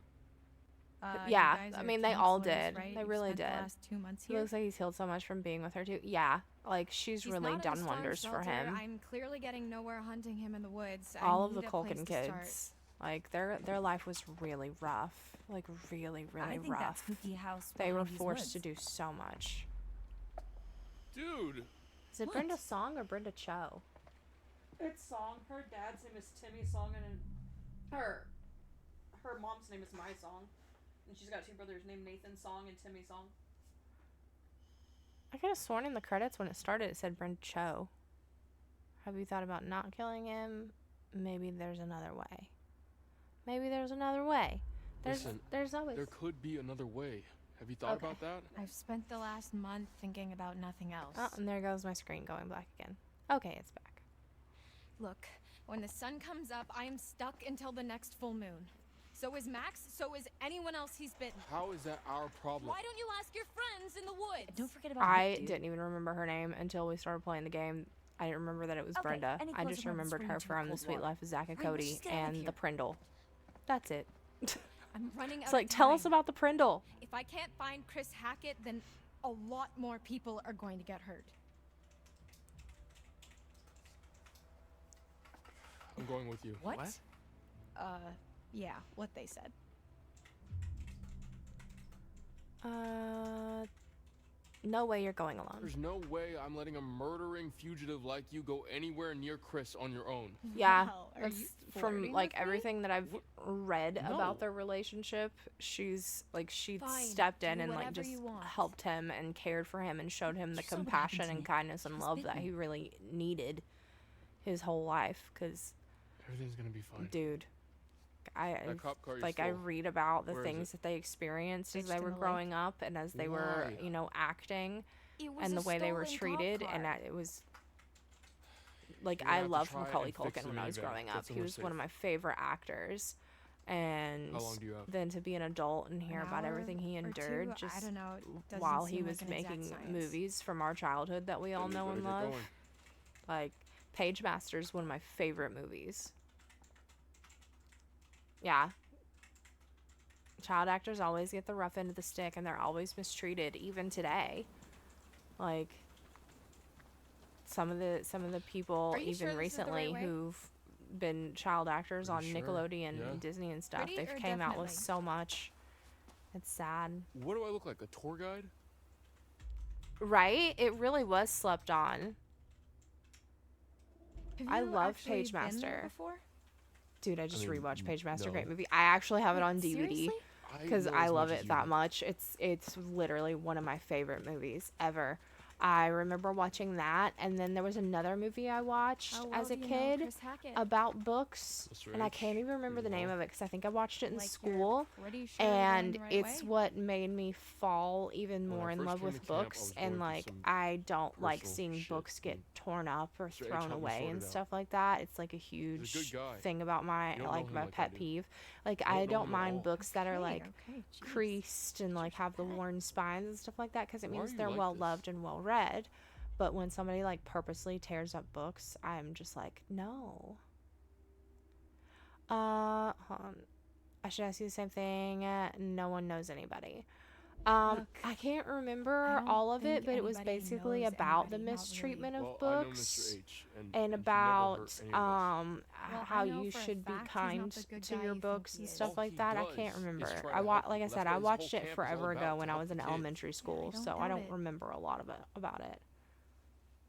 Yeah, you guys I are mean they all counselors, did. right? They You've really spent did. The last 2 months He here. looks like he's healed so much from being with her too. Yeah, like she's really not in a done storm wonders for shelter. him. I'm clearly getting nowhere hunting him in the woods. All I of the need a place Culkin to start. kids, like their life was really rough, like really I think rough. that spooky house They were behind these forced to woods. do so much. Dude! Is it Brenda Song or Brenda Cho? It's Song. Her dad's name is Timmy Song, and her mom's name is My Song. And she's got two brothers named Nathan Song and Timmy Song. I could have sworn in the credits when it started it said Brenda Cho. Have you thought about not killing him? Maybe there's another way. Maybe there's another way. Listen, There's always... there could be another way. Have you thought Okay. about that? I've spent the last month thinking about nothing else. Oh, and there goes my screen going black again. Okay, it's back. Look, when the sun comes up, I am stuck until the next full moon. So is Max, so is anyone else he's bitten. How is that our problem? Why don't you ask your friends in the woods? Don't forget about I Nick, dude. didn't even remember her name until we started playing the game. I didn't remember that it was Okay, Brenda. any I closer just when remembered it's her spraying from too The cold Sweet water? Life of Zack and Fine, let's Cody just get out of and here. the Prindle. That's it. I'm running out It's like, of tell us time. about the Prindle. If I can't find Chris Hackett, then a lot more people are going to get hurt. I'm going with you. What? Yeah, what they said. no way you're going alone. There's no way I'm letting a murdering fugitive like you go anywhere near Chris on your own. Yeah, Wow, are that's you from flirting like with me? everything that I've read No. about their relationship. She's like she Fine, stepped in do and like whatever just you want. helped him and cared for him and showed him the You saw what happened compassion to and me. kindness and She was love that bitten. he really needed his whole life. Cause Everything's gonna be fine. dude, That cop car you like I stole, read about the where is things it? that they experienced as Ditched they in were the lake? growing up and as they were, Why? you know, acting It was and a the way they were stolen cop treated, and car. it was like You're gonna I have to loved try Macaulay and fix Culkin the when I was minivan. growing Get up. He somewhere was one of safe. my favorite actors, and How long do you have? then to be an adult and hear An about hour everything he or two? endured I just don't know. It doesn't while he seem was like an exact making science. movies from our childhood that we all Then we know better and get love. going. Like Page Master's one of my favorite movies. Yeah. Child actors always get the rough end of the stick and they're always mistreated, even today. Like some of the people Are you even sure this is the right recently way? who've been child actors on Pretty sure, Nickelodeon yeah. and Disney and stuff, Pretty they've or came out with definitely? so much. It's sad. What do I look like? A tour guide? Right? It really was slept on. Have I you love actually been there Pagemaster. before? Dude, I just mean, rewatched Pagemaster. no. Great movie. I actually have it Wait, on DVD seriously? because know I as love much as it you that do. much. It's literally one of my favorite movies ever. I remember watching that, and then there was another movie I watched How well as a do you know kid Chris Hackett? about books, Mr. and I H, can't even remember the name Greenwald. of it because I think I watched it in Like, you're school. pretty sure you're And going the right it's way? what made me fall even When I more in first love came with to camp, I books, was and going through like some I don't like personal seeing shit, books get and torn up or Mr. H thrown helped me away sort and it out. stuff like that. It's like a huge good guy. thing about my You don't know like him my like I pet do. peeve. Like I don't I know don't him at mind all. books that are Okay, like okay, jeez. creased and like have the worn spines and stuff like that because it Why are means you they're like well this? loved and well read. But when somebody like purposely tears up books, I'm just like, no. Hold on. I should ask you the same thing. No one knows anybody. Look, I can't I remember don't all of it, think but it was anybody basically knows about the anybody, not really. mistreatment of Well, I know books Mr. H, and and he never about hurt any of us. Well, I how know you for a should be fact he's not kind the good to guy your you think books he and is. stuff All like he that. I does can't is remember. try to Like help I you. said, That's I what his watched whole it camp is all forever ago about, when to I help was in the kids. elementary school, don't so I doubt don't it. remember a lot about it.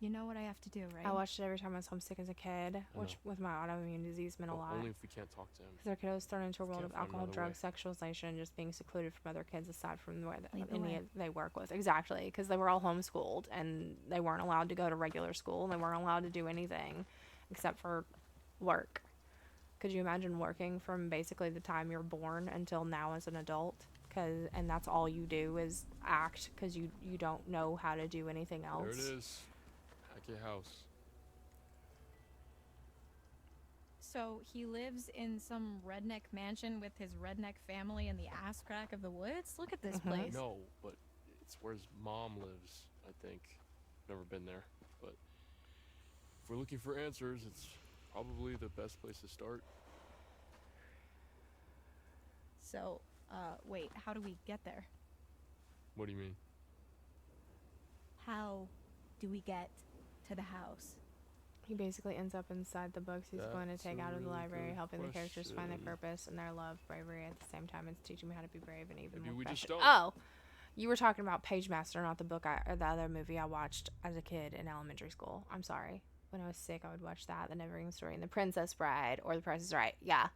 You know what I have to do, right? I watched it every time I was homesick as a kid, which with my autoimmune disease meant a Well, lot. only if we can't talk to him. Because our kid was thrown into a world Can't of find alcohol, another drugs, way. sexualization, and just being secluded from other kids aside from where Lead the any way. they work with. Exactly, because they were all homeschooled and they weren't allowed to go to regular school and they weren't allowed to do anything except for work. Could you imagine working from basically the time you're born until now as an adult? And that's all you do is act because you don't know how to do anything else. There it is. Hackett House. So he lives in some redneck mansion with his redneck family in the ass crack of the woods? Look at this place. No, but it's where his mom lives, I think. Never been there, but if we're looking for answers, it's probably the best place to start. So, wait, how do we get there? What do you mean? How do we get to the house? He basically ends up inside the books he's going to That's take a out of the really library, good helping the characters find their question. purpose and their love, bravery at the same time. It's teaching me how to be brave and even Maybe more we just professional. don't. Oh, you were talking about Pagemaster, not the book or the other movie I watched as a kid in elementary school. I'm sorry. When I was sick, I would watch that, The Neverending Story, and The Princess Bride, or The Price is Right. Yeah,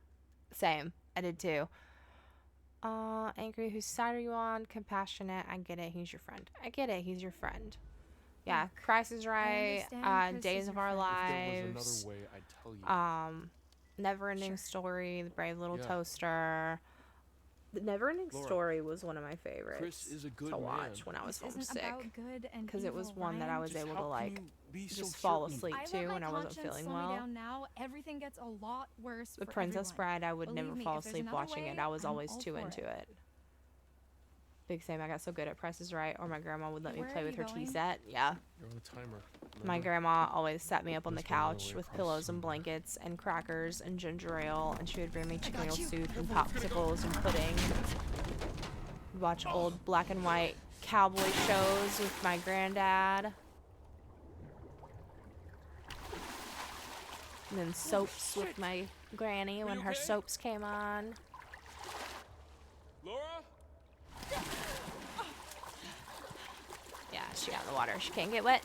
same. I did too. Angry, whose side are you on? Compassionate, I get it. He's your friend. I get it. He's your friend. Yeah, Price is Right, understand Chris Days is of your Our friend. If there was Lives, another way, I'd tell you. Neverending Story, The Brave Little Yeah. Toaster. The Neverending Laura, Story was one of my favorites Chris is a good to man. watch when I was This isn't homesick. about good and Because it was evil, one that I Ryan. was Just able how to can like you be so just fall certain? asleep I to let my when I wasn't conscience feeling slow well. me down now. Everything gets a lot worse. The for Princess everyone. Bride, I would Believe never me, fall if there's asleep another watching way, it. I was I'm always all too for into it. it. Big same. I got so good at Price is Right, or my grandma would let me Where play are with you her tea going? set. Yeah. You're on a timer. My remember? grandma always sat me up on the Let's go all the couch way with across pillows and somewhere. blankets and crackers and ginger ale, and she would bring me chicken got noodle you. soup and Careful, it's gonna go. popsicles and pudding. Watch old black and white cowboy shows with my granddad. And then soaps with my granny when you her okay? soaps came on. Laura? Yeah, she got in the water? She can't get wet.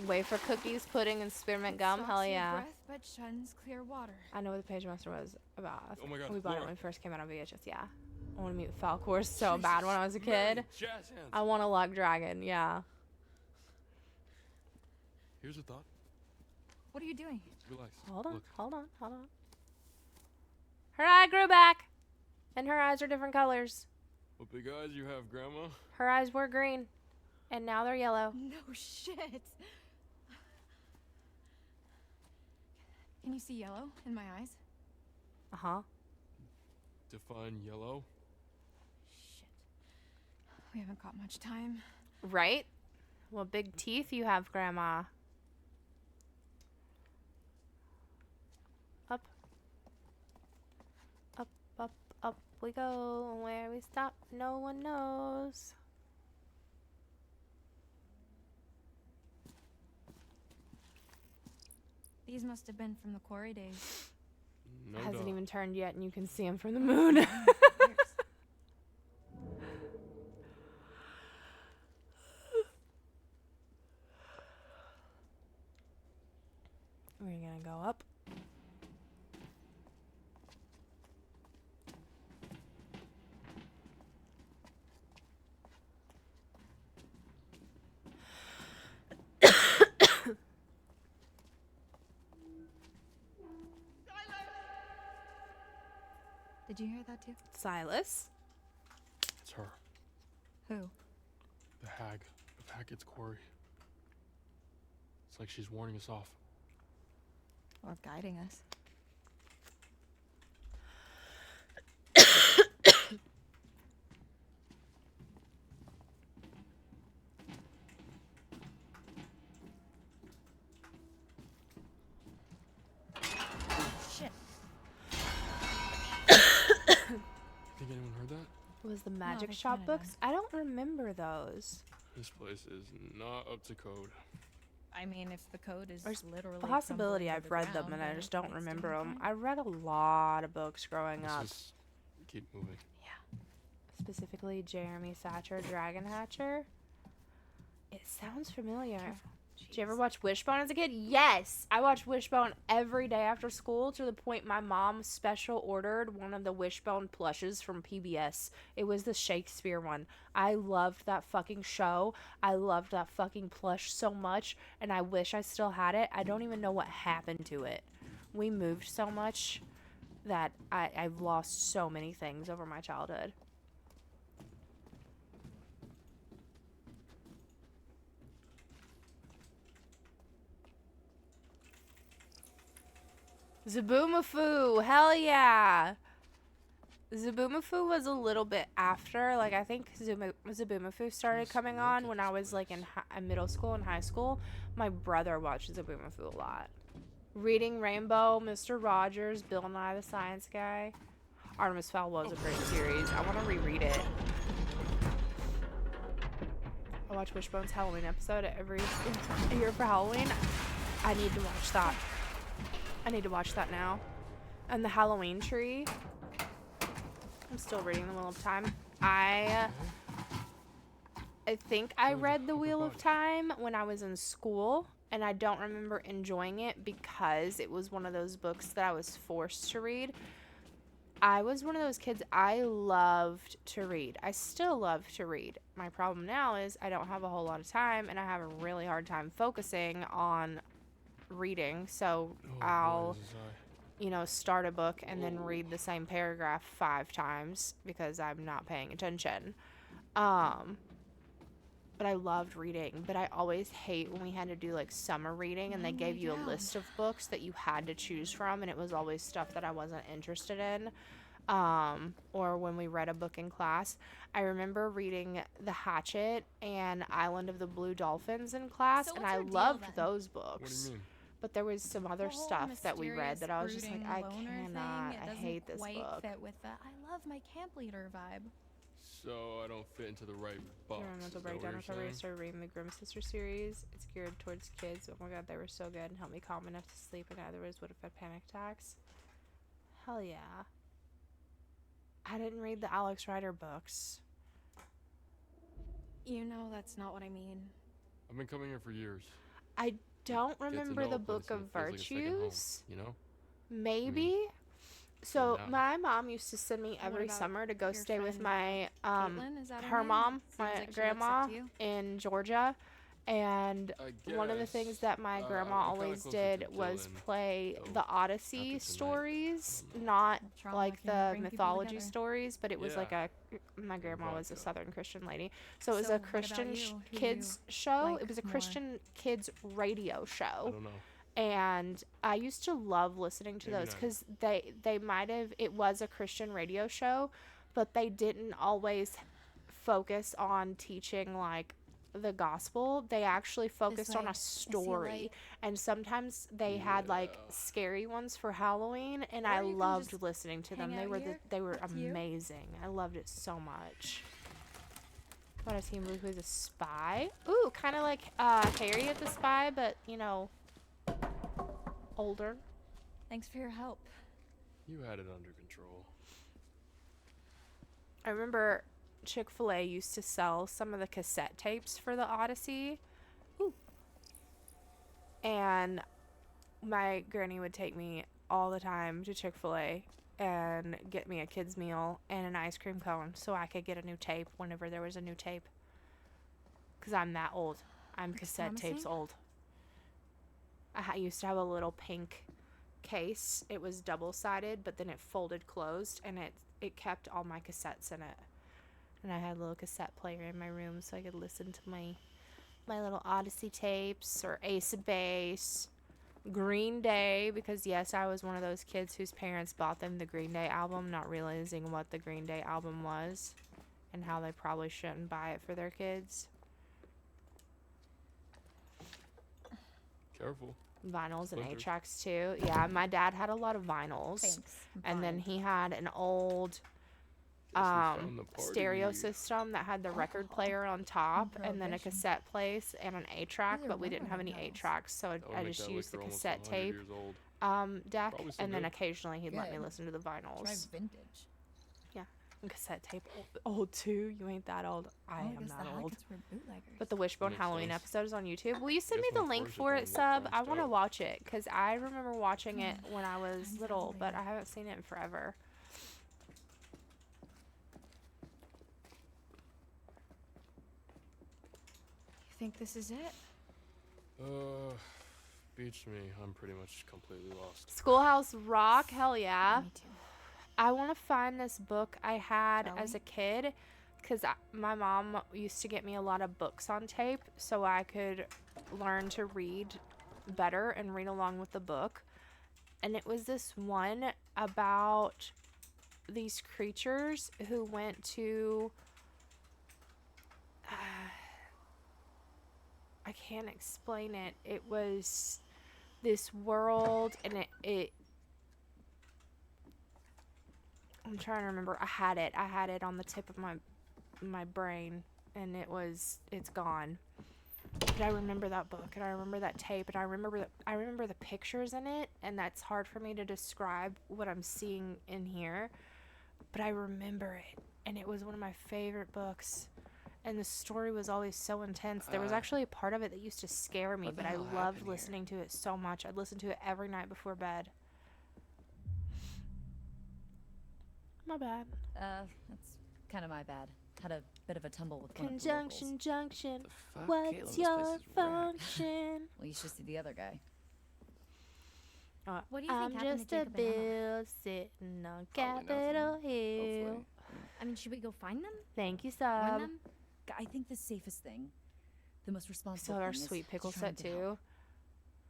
Wafer cookies, pudding, and spearmint gum. Hell yeah. Breath, but shuns clear water. I know what the Page Master was about. Oh my God, We bought it Laura. when we first came out on VHS. Yeah. I want to meet Falcor so bad when I was a kid. Jazz hands. I want a luck dragon. Yeah. Here's a thought. What are you doing? Relax. Hold on. Look, Hold on. Hold on. Her eye grew back, and her eyes are different colors. what big eyes you have, Grandma. Her eyes were green, and now they're yellow. No shit. Can you see yellow in my eyes? Uh-huh. Define yellow. We haven't got much time. Right? What big teeth you have, Grandma. Up. Up, up, up we go. Where we stop, no one knows. These must have been from the quarry days. No Hasn't doubt. even turned yet, and you can see him from the moon. We're gonna go up. Did you hear that too? Silas. It's her. Who? The hag of Hackett's Quarry. It's like she's warning us off. Or guiding us. Shit. Think anyone heard that? Was the Magic they Shop kinda books? I don't remember those. This place is not up to code. I mean, if the code is There's literally possibility crumbling to I've the read them ground, and I then just it don't might still remember be them. fine. I read a lot of books growing up. Let's just keep moving. Specifically Jeremy Satcher, Dragon Hatcher. It sounds familiar. Did you ever watch Wishbone as a kid? Yes! I watched Wishbone every day after school to the point my mom special ordered one of the Wishbone plushes from PBS. It was the Shakespeare one. I loved that fucking show. I loved that fucking plush so much, and I wish I still had it. I don't even know what happened to it. We moved so much that I've lost so many things over my childhood. Zaboomafoo, hell yeah. Zaboomafoo was a little bit after, like I think Zaboomafoo started coming on when I was like in middle school and high school. My brother watched Zaboomafoo a lot. Reading Rainbow, Mr. Rogers, Bill Nye the Science Guy. Artemis Fowl was a great series. I want to reread it. I watch Wishbone's Halloween episode every year for Halloween. I need to watch that. I need to watch that now. And the Halloween Tree. I'm still reading The Wheel of Time. I think I read The Wheel of Time when I was in school, and I don't remember enjoying it because it was one of those books that I was forced to read. I was one of those kids, I loved to read. I still love to read. My problem now is I don't have a whole lot of time, and I have a really hard time focusing on reading, so I'll start a book and then read the same paragraph 5 times because I'm not paying attention. But I loved reading, but I always hate when we had to do like summer reading and they gave you a list of books that you had to choose from, and it was always stuff that I wasn't interested in. Or when we read a book in class. I remember reading The Hatchet and Island of the Blue Dolphins in class, and I loved those books. What do you mean? But there was some other stuff that we read that I was just like, I cannot, I hate this book. Fit with the I love my camp leader vibe. So I don't fit into the right box. Mental Is that what breakdown. you're If I already saying? started reading the Grimm Sister series, it's geared towards kids. Oh my god, they were so good and helped me calm enough to sleep, and otherwise would have had panic attacks. Hell yeah. I didn't read the Alex Rider books. You know that's not what I mean. I've been coming here for years. I don't Get to remember know the a place Book and of it feels like a second home, Virtues. you know? Maybe. So now- my mom used to send me every about summer to go your stay with friend my Caitlin? Is that her her name? mom, Seems my like she looks up grandma to you. in Georgia. And I one of the guess. things that my grandma I'm kinda always closer did to was Dylan, play so the Odyssey tonight, stories, not Trauma like can the bring people mythology together. stories, but it was like Yeah. my grandma was a Vodka. Southern Christian lady. So it was So a what about Christian you? Who do kids you show. like It was a more? Christian kids radio I show. don't know. And I used to love listening to Maybe those not. because they might have, it was a Christian radio show, but they didn't always focus on teaching like the gospel. They actually focused on way. a I see a story, light. and sometimes they had like Yeah. scary ones for Halloween, and Or I you can loved just listening to them. hang They out were here. they were Up to you. amazing. I loved it so much. What a team who's a spy. Ooh, kind of like Harriet the Spy, but you know, older. Thanks for your help. You had it under control. I remember Chick-fil-A used to sell some of the cassette tapes for the Odyssey. Ooh. And my granny would take me all the time to Chick-fil-A and get me a kid's meal and an ice cream cone so I could get a new tape whenever there was a new tape. Because I'm that old. I'm cassette tapes promising. old. I used to have a little pink case. It was double-sided, but then it folded closed, and it kept all my cassettes in it. And I had a little cassette player in my room so I could listen to my little Odyssey tapes or Ace of Base, Green Day, because yes, I was one of those kids whose parents bought them the Green Day album, not realizing what the Green Day album was and how they probably shouldn't buy it for their kids. Careful. Vinyls and Splinters. 8-tracks too. Yeah, my dad had a lot of vinyls. Thanks. And then Bye. he had an old found the stereo party. system that had the record player on top and then a Prohibition. cassette place and an 8-track, These are but we didn't have any railroad 8-tracks, so That would I make just that used the liquor almost cassette 100 tape years old. deck, Probably still and then good. occasionally he'd let me Good. listen to the Try vinyls. vintage. Yeah, and cassette tape old too. You ain't that old. I Oh, am guess that the old. Hacketts were bootleggers. But the Wishbone Makes Halloween sense. episode is on YouTube. Will you send me Guess the my link Porsche for don't it, look sub? I punched want to out. watch it because I remember watching it when I was Time's little, but Halloween. I haven't seen it in forever. You think this is it? Beats me. I'm pretty much completely lost. Schoolhouse Rock, hell yeah. Me too. I want to find this book I had Shall as we? a kid because my mom used to get me a lot of books on tape so I could learn to read better and read along with the book. And it was this one about these creatures who went to I can't explain it. It was this world and it I'm trying to remember. I had it on the tip of my brain and it's gone. But I remember that book and I remember that tape and I remember the pictures in it, and that's hard for me to describe what I'm seeing in here. But I remember it, and it was one of my favorite books. And the story was always so intense. There was actually a part of it that used to scare me, what the but I hell loved happened here? listening to it so much. I'd listen to it every night before bed. My bad. That's kind of my bad. Had a bit of a tumble with one of the Conjunction, locals. junction. Fuck, Caitlin, What's this place your is wrecked. function? Well, you should see the other guy. What do you I'm think happened just to a Jacob and Emma? bill sitting on Probably Capitol nothing. Hill. Hopefully. I mean, should we go find them? Thank you, Warn Sub. them? I think the safest thing, the most responsible Still our thing is sweet pickle to try set and get help.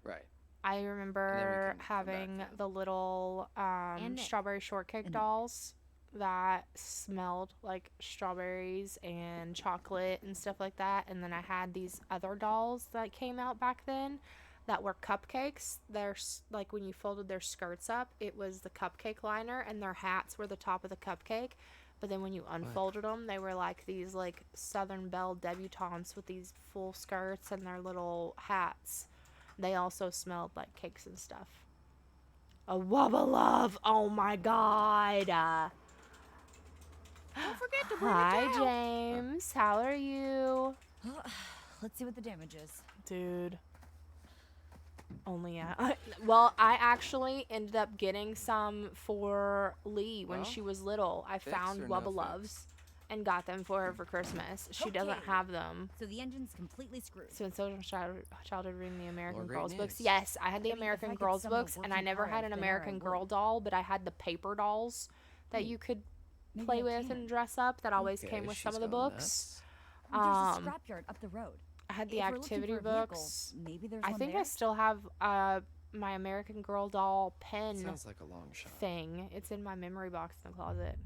too. Right. I remember can come back having to it. the little And Nick. strawberry shortcake And Nick. dolls that smelled like strawberries and chocolate and stuff like that. And then I had these other dolls that came out back then that were cupcakes. They're like when you folded their skirts up, it was the cupcake liner, and their hats were the top of the cupcake. But then when you unfolded them, they were like these like Southern Belle debutantes with these full skirts and their little hats. They also smelled like cakes and stuff. A Wubba Love. Oh my god. Don't forget to bring Hi, it down. James. How are you? Let's see what the damage is. Dude. Only well, I actually ended up getting some for Lee when Well, she was little. I fix found or no Wubba fix? Loves and got them for her for Christmas. She doesn't Okay. have them. So the engine's completely screwed. So in social childhood reading the American great Girls books. news. Yes, I had the I mean, if American I get Girls some of the books, and I working never power had of an thin air, I American Girl would. doll, but I had the paper dolls that you could Maybe play I with can. and dress up that always Okay, came with some she's of the gone books. nuts. There's a Um, scrapyard up the road. I had the If we're looking activity for a vehicle, books. maybe there's I one think there. I still have my American Girl doll pen Sounds like a long shot. thing. It's in my memory box in the closet.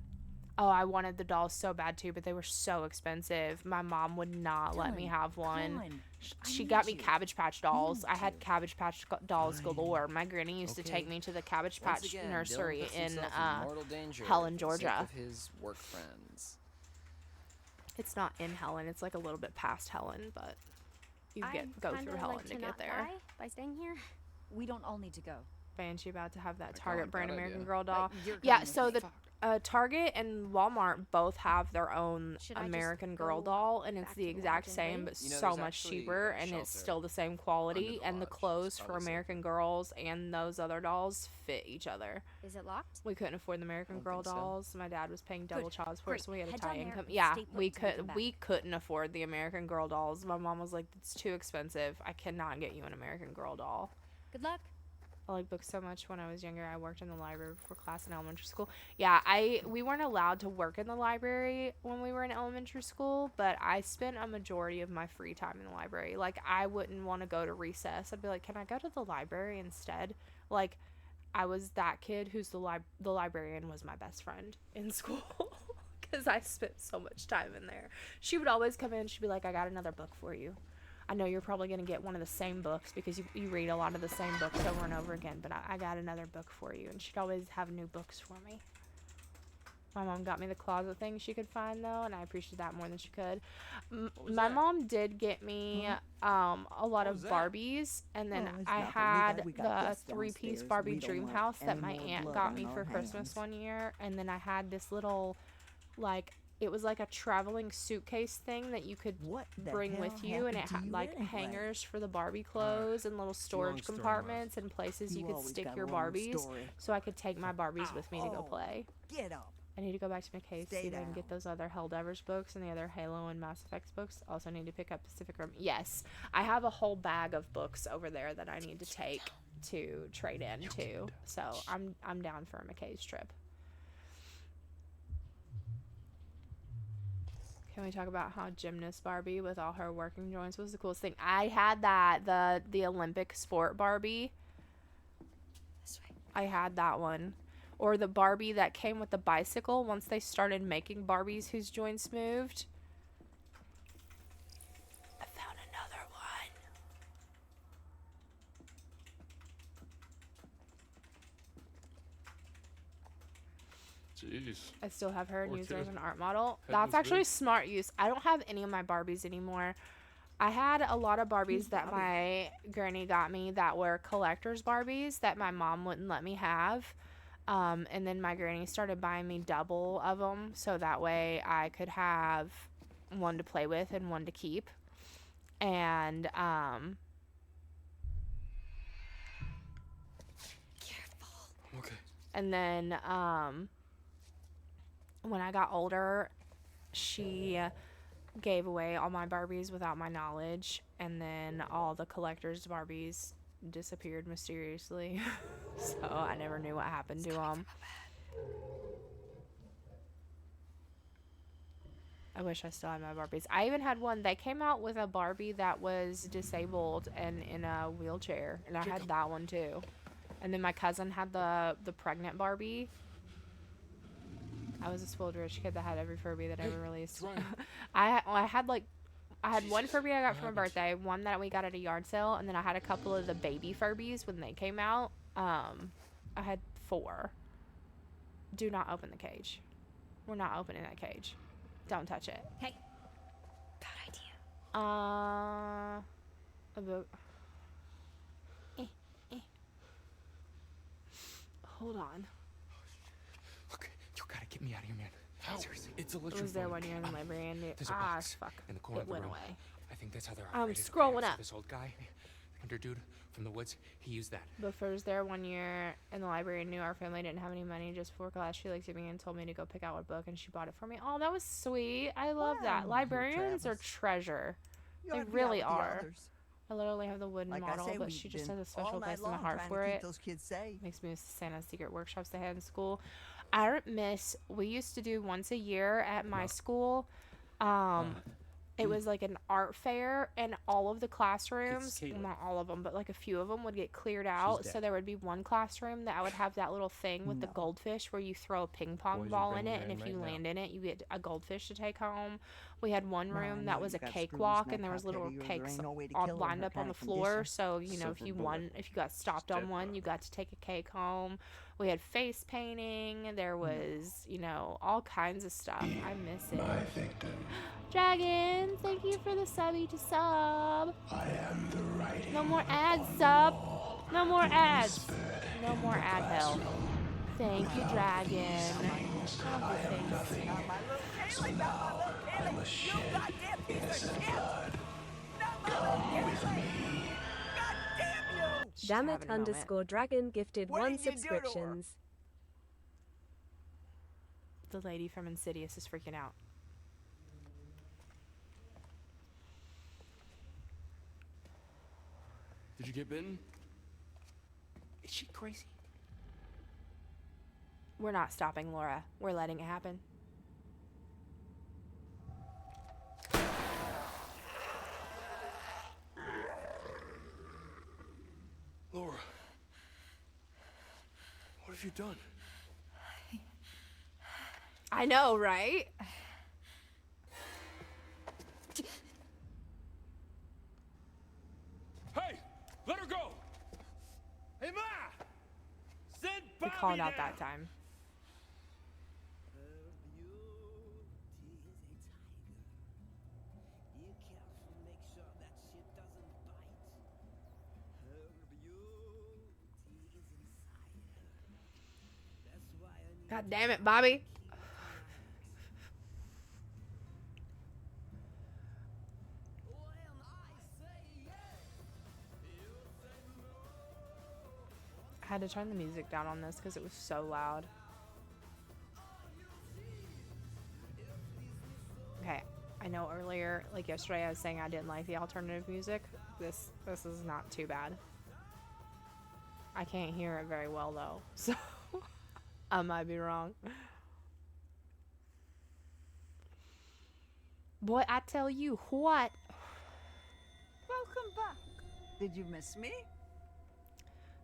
Oh, I wanted the dolls so bad too, but they were so expensive. My mom would not let me Dylan, have one. come on. I She need got me you. Cabbage Patch dolls. I had to. Cabbage Patch dolls galore. My granny used to take Okay. me to the Cabbage Once Patch again, Dylan nursery puts in himself in mortal danger Helen, for the sake Georgia. of his work friends. It's not in Helen. It's like a little bit past Helen, but you go through Helen to get there. By staying here. We don't all need to go. Banshee about to have that I call Target it brand that American idea. Girl doll. you're Yeah, coming so with the me. Target and Walmart both have their own Should I just American Girl go doll, and it's back the to the exact lodge and same, wait? but You know, so there's much actually cheaper, a and it's shelter still the same quality. under the And the lodge. clothes It's for probably safer. American Girls and those other dolls fit each other. Is it locked? We couldn't afford the American don't Girl think so. dolls. My dad was paying double Good. child support, Great. so we had to Head tie down there income. and Yeah, staple we it till we could. come back. We couldn't afford the American Girl dolls. My mom was like, "It's too expensive. I cannot get you an American Girl doll." Good luck. I like books so much. When I was younger, I worked in the library before class in elementary school. Yeah, we weren't allowed to work in the library when we were in elementary school, but I spent a majority of my free time in the library. Like, I wouldn't want to go to recess. I'd be like, "Can I go to the library instead?" Like, I was that kid who's the librarian was my best friend in school because I spent so much time in there. She would always come in. She'd be like, "I got another book for you. I know you're probably going to get one of the same books because you read a lot of the same books over and over again, but I got another book for you." And she'd always have new books for me. My mom got me the closet thing she could find, though, and I appreciated that more than she could. My mom did get me a lot of was that? Barbies, and then Oh, it's I nothing. We had got- we got the guests 3-piece downstairs. Barbie We don't Dream want House that any my more aunt blood got on me our for Christmas hands. one year, and then I had this little, like, it was like a traveling suitcase thing that you could What the bring hell with you, and it happened to had you like anyway? hangers for the Barbie clothes and little storage story, compartments and places you could always stick got a your long Barbies, story. so I could take my Barbies with me to go Oh. play. Get up. I need to go back to my case, Stay see if I can get down. those other Helldivers books and the other Halo and Mass Effects books. Also need to pick up Pacific Rim. Yes, I have a whole bag of books over there that I need to take to trade in too. So I'm down for a McKay's trip. Can we talk about how Gymnast Barbie with all her working joints was the coolest thing? I had that, the Olympic sport Barbie. I had that one. Or the Barbie that came with the bicycle once they started making Barbies whose joints moved. I found another one. Jeez. I still have her and Poor use her as kid. an art model. Head That's was actually big. smart use. I don't have any of my Barbies anymore. I had a lot of Barbies that my granny got me that were collector's Barbies that my mom wouldn't let me have. And then my granny started buying me double of them so that way I could have one to play with and one to keep. And Okay. and then when I got older, she gave away all my Barbies without my knowledge, and then all the collector's Barbies disappeared mysteriously. So I never knew what happened to them. I wish I still had my Barbies. I even had one. They came out with a Barbie that was disabled and in a wheelchair, and I had that one too. And then my cousin had the pregnant Barbie. I was a spoiled rich kid that had every Furby that ever released. I had one Furby I got for my birthday, one that we got at a yard sale, and then I had a couple of the baby Furbies when they came out. I had 4. Do not open the cage. We're not opening that cage. Don't touch it. Hey. Bad idea. About. Hold on. Okay, you gotta get me out of here, man. How? It's It was there one year in the library and There's a box fuck. in the corner It of the went room. away. I think that's how they're I'm operated. scrolling So up. This old guy, hunter dude from the woods, he used that. Before was there one year in the library and knew our family didn't have any money. Just before class, she looked at me and told me to go pick out what book, and she bought it for me. Oh, that was sweet. I love that. Well, Librarians are Travis. treasure. You They ought to be out really with the are. others. I literally have the wooden Like I model, say, but we've she just been has a special all night place in my long heart trying for to keep it. those kids safe. Makes me miss the Santa secret workshops they had in school. I miss. We used to do once a year at my school. It was like an art fair, and all of the classrooms, well, not all of them, but like a few of them would get cleared out. So dead. there would be one classroom that I would have that little thing with the goldfish where you throw a ping pong Boys are ball in bringing it, her and in if you right now. land in it, you get a goldfish to take home. We had one Now I room know that was you a got screws cakewalk, in and that there was little cockpit, or there cakes ain't no way to all kill her in lined her up on the kind of floor. condition. So you know, if Silver you bullet. won, if you got stopped on one, you got to take a cake home. We had face painting. There was, you know, all kinds of stuff. I miss it. My victim. Dragon, thank you for the subby to sub. I am the writing. No more ads, sub. No more ads. No more ad hell. Thank you, Dragon. I am nothing. So now I must shed innocent blood. Come with me. Damn it having a moment. _dragon gifted What 1 did you do to her? subscriptions. The lady from Insidious is freaking out. Did you get bitten? Is she crazy? We're not stopping, Laura. We're letting it happen. Laura. What have you done? I know, right? Hey, let her go. Hey, Ma. Send We Bobby called out down. that time. God damn it, Bobby. I had to turn the music down on this because it was so loud. Okay, I know earlier, like yesterday, I was saying I didn't like the alternative music. This is not too bad. I can't hear it very well though, so I might be wrong. Boy, I tell you what. Welcome back. Did you miss me?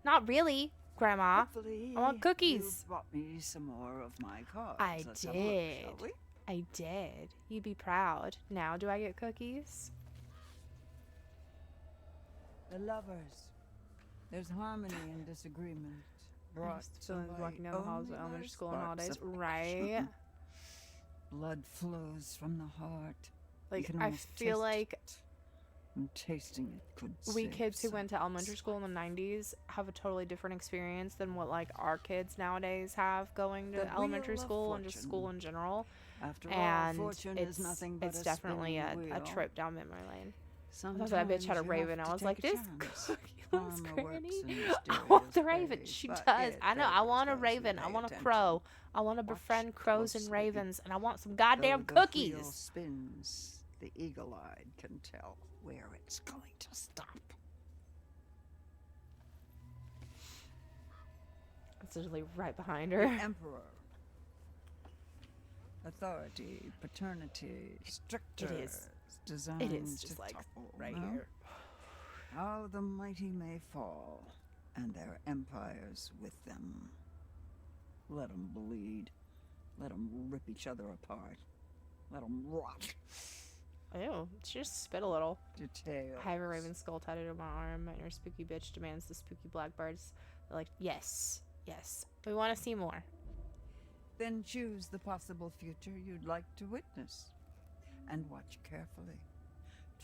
Not really, Grandma. Hopefully I want cookies. You brought me some more of my cards. I Let's have a look, did. shall we? I did. You'd be proud. Now do I get cookies? The lovers. There's harmony and disagreement. Brought Feelings to walking light down the halls only of by elementary school on sparks holidays. of Right. passion. Blood flows from the heart. You Like, can I almost feel taste like it. And tasting it could we save kids who some went to elementary school in the 90s have a totally different experience than what like our kids nowadays have going to The elementary wheel of school and just fortune. school in general. After all, And fortune it's is nothing but it's a definitely a spinning wheel. trip down memory lane. Sometimes that bitch had a you raven. have I to was like, take a this chance. cookie looks Karma works granny. in I want the mysterious raven. ways, She but does. it I know. I favors want a those who raven. I pay want a attention. crow. I want to befriend crows and closely. ravens, and I want some goddamn Though the cookies. wheel spins, the eagle-eyed can tell where it's going to stop. It's literally right behind The her. emperor. Authority, paternity, stricter. It is. Designed It is to just like topple, right no? here. How the mighty may fall, and their empires with them. Let them bleed. Let them rip each other apart. Let them rot. Ew, she just spit a little. Details. I have a raven skull tattooed on my arm, and your spooky bitch demands the spooky blackbirds. They're like, yes, yes. We want to see more. Then choose the possible future you'd like to witness, and watch carefully.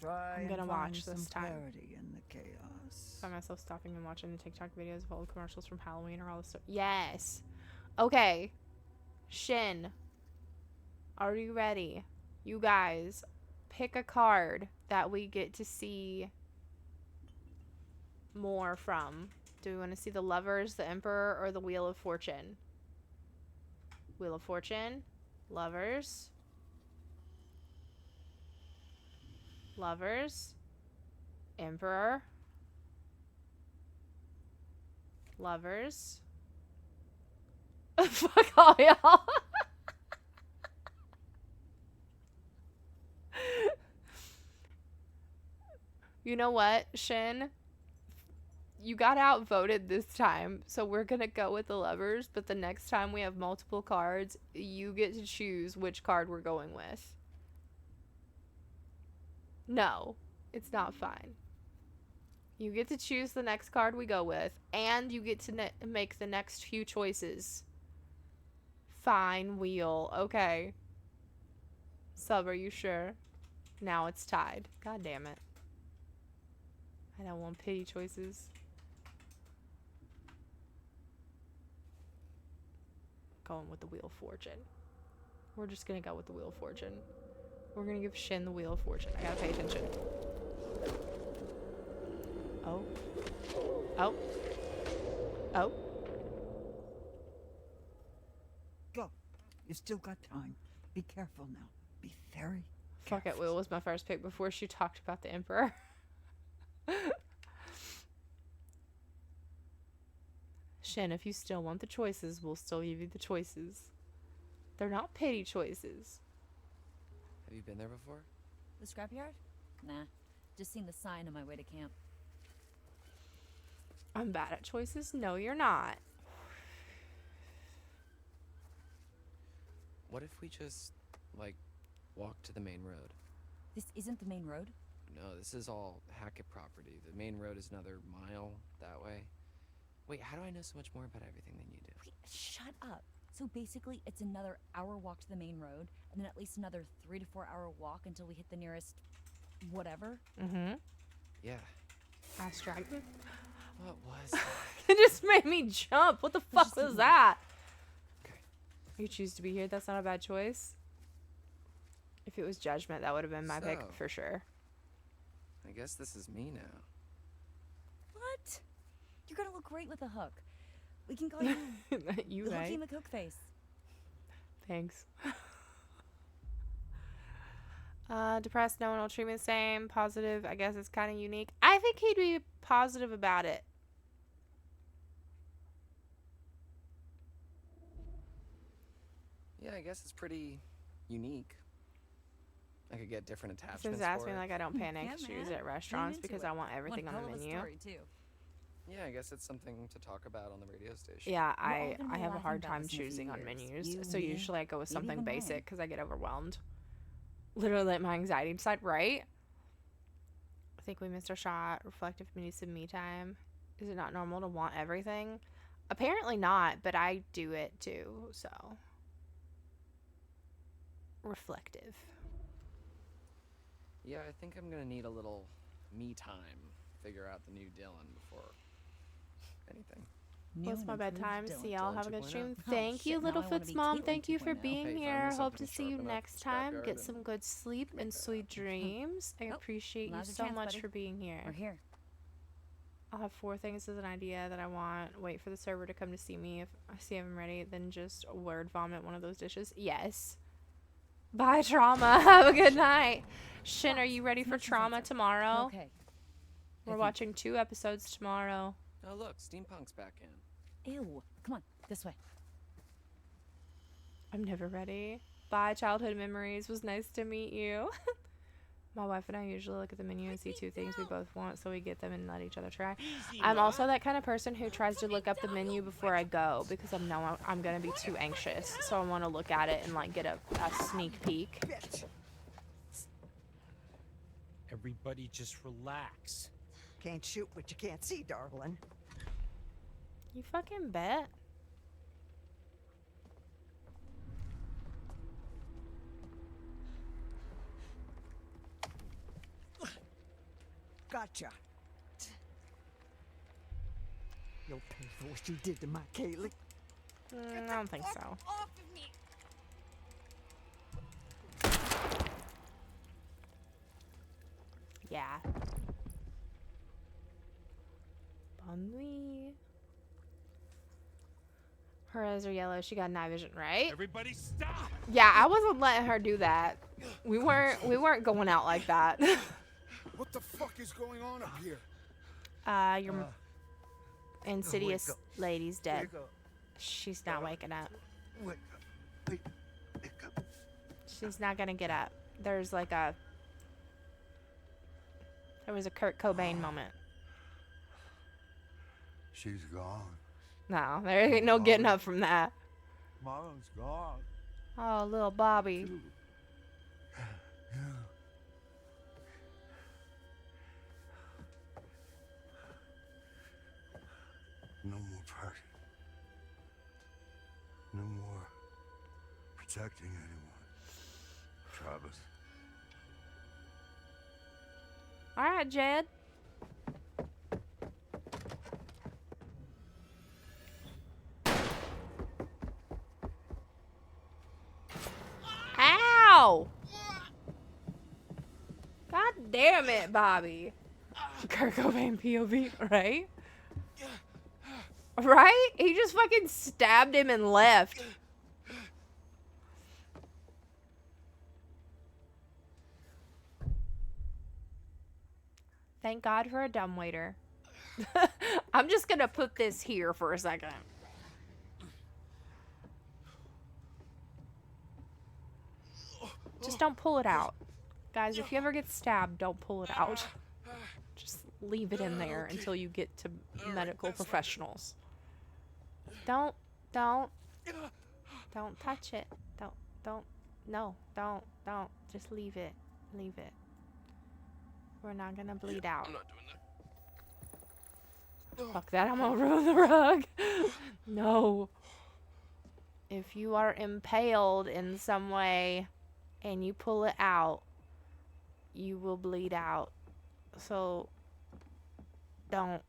Try I'm gonna and watch find this some time. clarity in the chaos. Find myself stopping and watching the TikTok videos of old commercials from Halloween or all this stuff. Yes. Okay. Shin. Are you ready? You guys, pick a card that we get to see more from. Do we want to see the Lovers, the Emperor, or the Wheel of Fortune? Wheel of Fortune, Lovers, Lovers, Emperor, Lovers. Fuck all y'all. You know what, Shin? You got outvoted this time, so we're gonna go with the Lovers, but the next time we have multiple cards, you get to choose which card we're going with. No, it's not fine. You get to choose the next card we go with, and you get to make the next few choices. Fine, Wheel. Okay. Sub, are you sure? Now it's tied. God damn it. I don't want pity choices. Going with the Wheel of Fortune. We're just gonna go with the Wheel of Fortune. We're gonna give Shin the Wheel of Fortune. I gotta pay attention. Oh. Oh. Oh. Go. You still got time. Be careful now. Be very Fuck it, Wheel was my first pick before she talked about the Emperor. Shin, if you still want the choices, we'll still give you the choices. They're not pity choices. Have you been there before? The scrapyard? Nah. Just seen the sign on my way to camp. I'm bad at choices? No, you're not. What if we just, like, walk to the main road? This isn't the main road? No, this is all Hackett property. The main road is another mile that way. Wait, how do I know so much more about everything than you do? Wait, shut up. So basically, it's another hour walk to the main road, and then at least another 3 to 4 hour walk until we hit the nearest whatever. Mm-hmm. Yeah. Ass dragon. What was that? It just made me jump. What the fuck was that? Okay. You choose to be here. That's not a bad choice. If it was Judgment, that would have been my pick for sure. I guess this is me now. What? You're gonna look great with a hook. We can call you you the right? Hooky McHook-face. Thanks. Depressed, no one will treat me the same. Positive, I guess it's kind of unique. I think he'd be positive about it. Yeah, I guess it's pretty unique. I could get different attachments. This is ask me for it. like I don't panic Yeah, choose man. at restaurants Lean into because it. I want everything One on hell the of a menu. story, too. Yeah, I guess it's something to talk about on the radio station. Yeah, We're all I gonna be have a laughing hard about time this in a few choosing on years. menus, You, so me, usually I go with maybe something even basic Ryan. because I get overwhelmed. Literally let my anxiety decide, right? I think we missed our shot. Reflective needs some me time. Is it not normal to want everything? Apparently not, but I do it too, so. Reflective. Yeah, I think I'm gonna need a little me time. Figure out the new Dylan before anything. What's my bedtime? See y'all. Have a good stream. Oh, Thank you, shit, now I wanna Littlefoot's be mom. Caitlyn Thank you for 2.0. being Hey, find me here. Hope something to see you sharp enough next to time. scrapyard Get and some good sleep and sweet dreams. I Oh, appreciate you now's your so chance, much buddy. for being here. We're here. I'll have 4 things as an idea that I want. Wait for the server to come to see me. If I see I'm ready, then just word vomit one of those dishes. Yes. Bye, Trauma. Have a good night. Shin, are you ready for Trauma tomorrow? Okay. We're watching 2 episodes tomorrow. Oh look, Steampunk's back in. Ew. Come on, this way. I'm never ready. Bye, childhood memories. Was nice to meet you. My wife and I usually look at the menu and see 2 things we both want, so we get them and let each other try. I'm also that kind of person who tries to look up the menu before I go because I know I'm gonna be too anxious. So I want to look at it and like get a sneak peek. Everybody just relax. Can't shoot what you can't see, darling. You fucking bet. Gotcha. You'll pay for what you did to my Kaylee. I don't think so. Off of me. Yeah. Bonne nuit. Her eyes are yellow. She got night vision, right? Everybody stop! Yeah, I wasn't letting her do that. We weren't going out like that. What the fuck is going on up here? Your insidious lady's dead. She's not waking up. Wake up. She's not gonna get up. There was a Kurt Cobain moment. She's gone. No, there ain't no getting up from that. Marlon's gone. Oh, little Bobby. No more party. No more protecting anyone. Travis. All right, Jed. Ow! God damn it, Bobby. Kurt Cobain POV, right? Right? He just fucking stabbed him and left. Thank God for a dumbwaiter. I'm just gonna put this here for a second. Just don't pull it out. Guys, if you ever get stabbed, don't pull it out. Just leave it in there until you get to medical professionals. Don't touch it. No, don't. Just leave it. Leave it. We're not gonna bleed out. I'm not doing that. Fuck that, I'm gonna ruin the rug. No. If you are impaled in some way and you pull it out, you will bleed out. So, don't.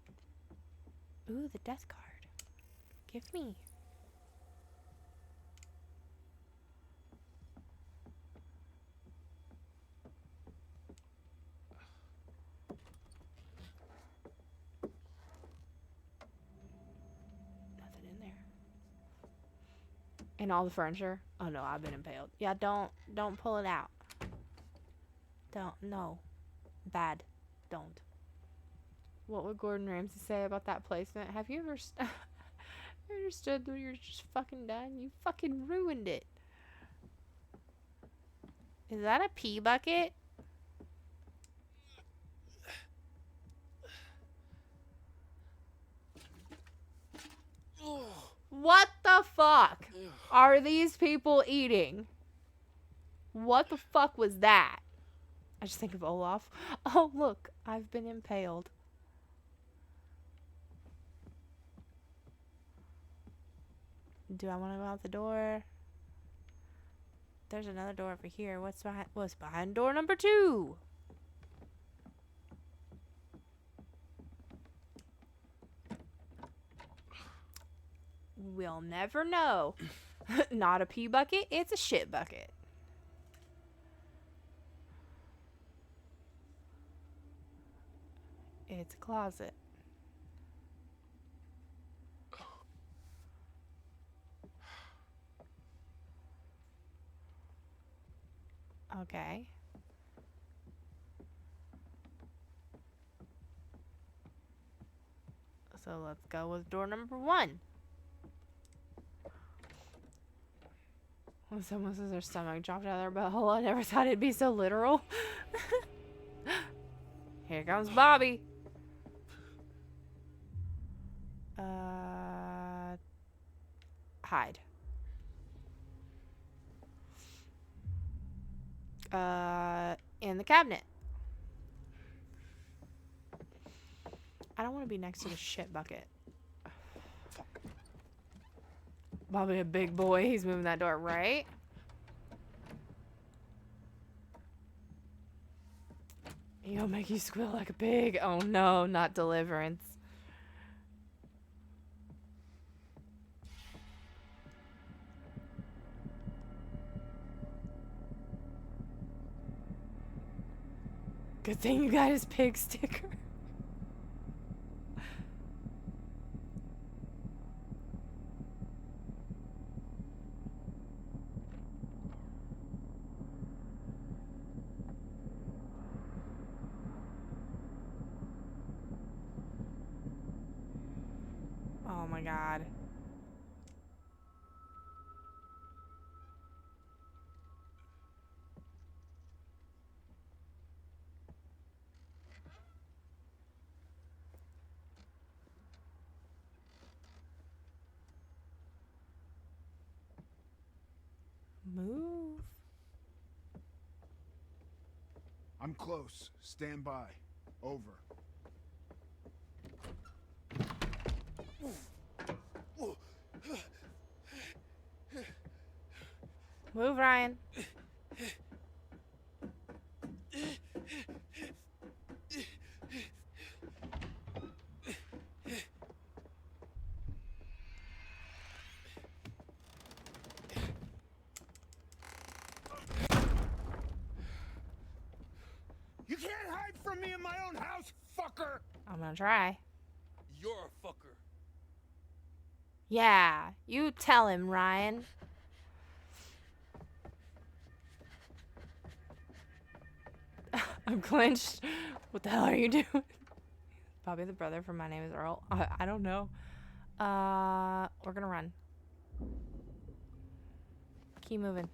Ooh, the death card. Give me. Nothing in there. And all the furniture. Oh no, I've been impaled. Yeah, don't pull it out. No. Bad. Don't. What would Gordon Ramsay say about that placement? Have you ever understood that you're just fucking done? You fucking ruined it. Is that a pee bucket? What the fuck are these people eating? What the fuck was that? I just think of Olaf. Oh, look, I've been impaled. Do I want to go out the door? There's another door over here. What's behind door number 2? We'll never know. Not a pee bucket, it's a shit bucket. It's a closet. Okay. So let's go with door number 1. When someone says their stomach dropped out of their butthole, I never thought it'd be so literal. Here comes Bobby. Hide. In the cabinet. I don't want to be next to the shit bucket. Bobby, a big boy. He's moving that door, right? He'll make you squeal like a pig. Oh no, not Deliverance. Good thing you got his pig sticker. Oh my god. Move. I'm close. Stand by. Over. Move, Ryan. You can't hide from me in my own house, fucker! I'm gonna try. You're a fucker. Yeah, you tell him, Ryan. I'm clenched. What the hell are you doing? Bobby the brother from My Name is Earl. I don't know. We're gonna run. Keep moving.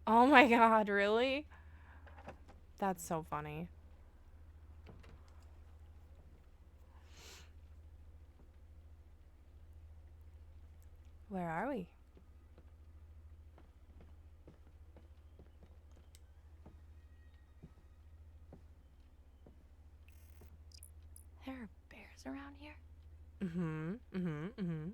Oh my god, really? That's so funny. Where are we? There are bears around here? Mm-hmm.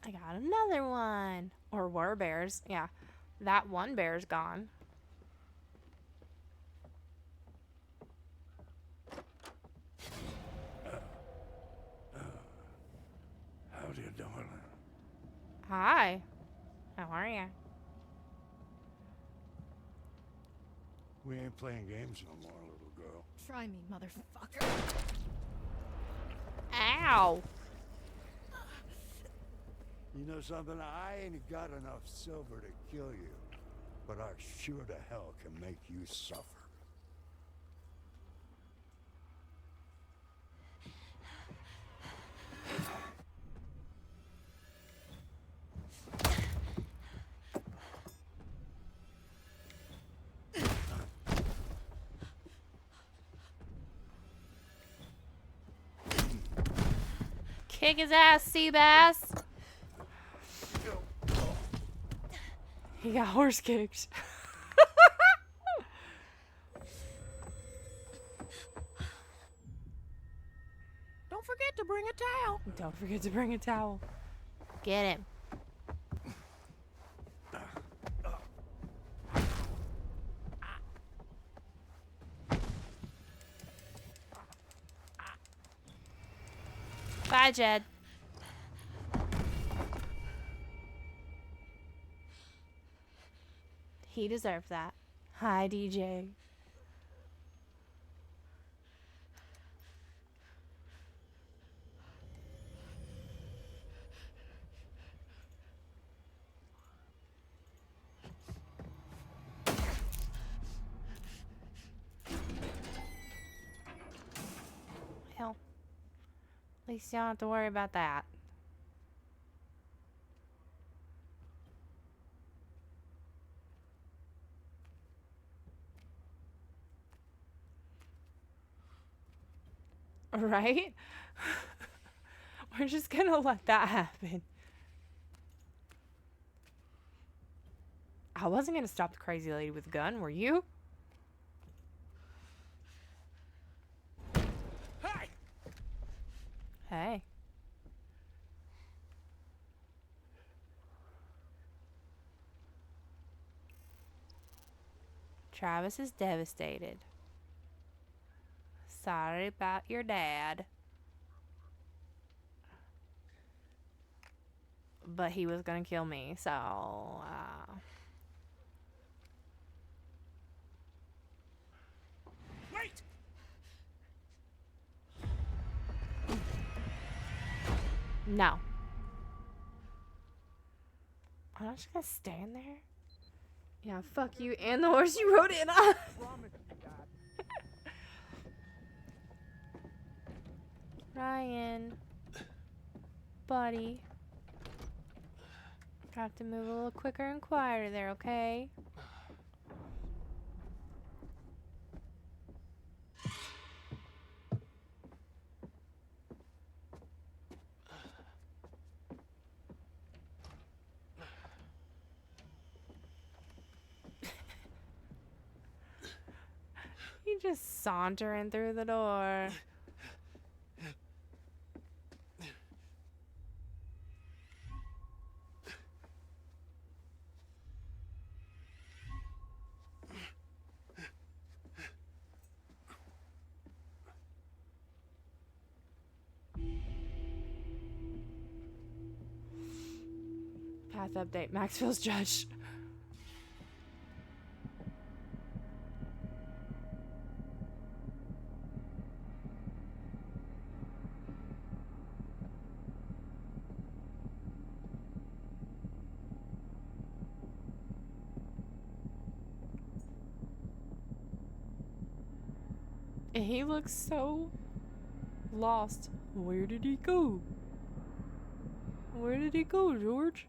I got another one. Or were bears. Yeah. That one bear's gone. Howdy, darling. Hi. How are you? We ain't playing games no more, little girl. Try me, motherfucker. Ow. You know something? I ain't got enough silver to kill you, but I sure to hell can make you suffer. Kick his ass, Seabass. He got horse kicked. Don't forget to bring a towel. Don't forget to bring a towel. Get him. Bye, Jed. He deserved that. Hi, DJ. least you don't have to worry about that. Right? We're just gonna let that happen. I wasn't gonna stop the crazy lady with a gun, were you? Hey! Hey. Travis is devastated. Sorry about your dad. But he was gonna kill me, so Wait! no. I'm not just gonna stand there. Yeah, fuck you and the horse you rode in on. Ryan. Buddy. Got to move a little quicker and quieter there, okay? You just sauntering through the door. Path update. Maxwell's judge. He looks so lost. Where did he go? Where did he go, George?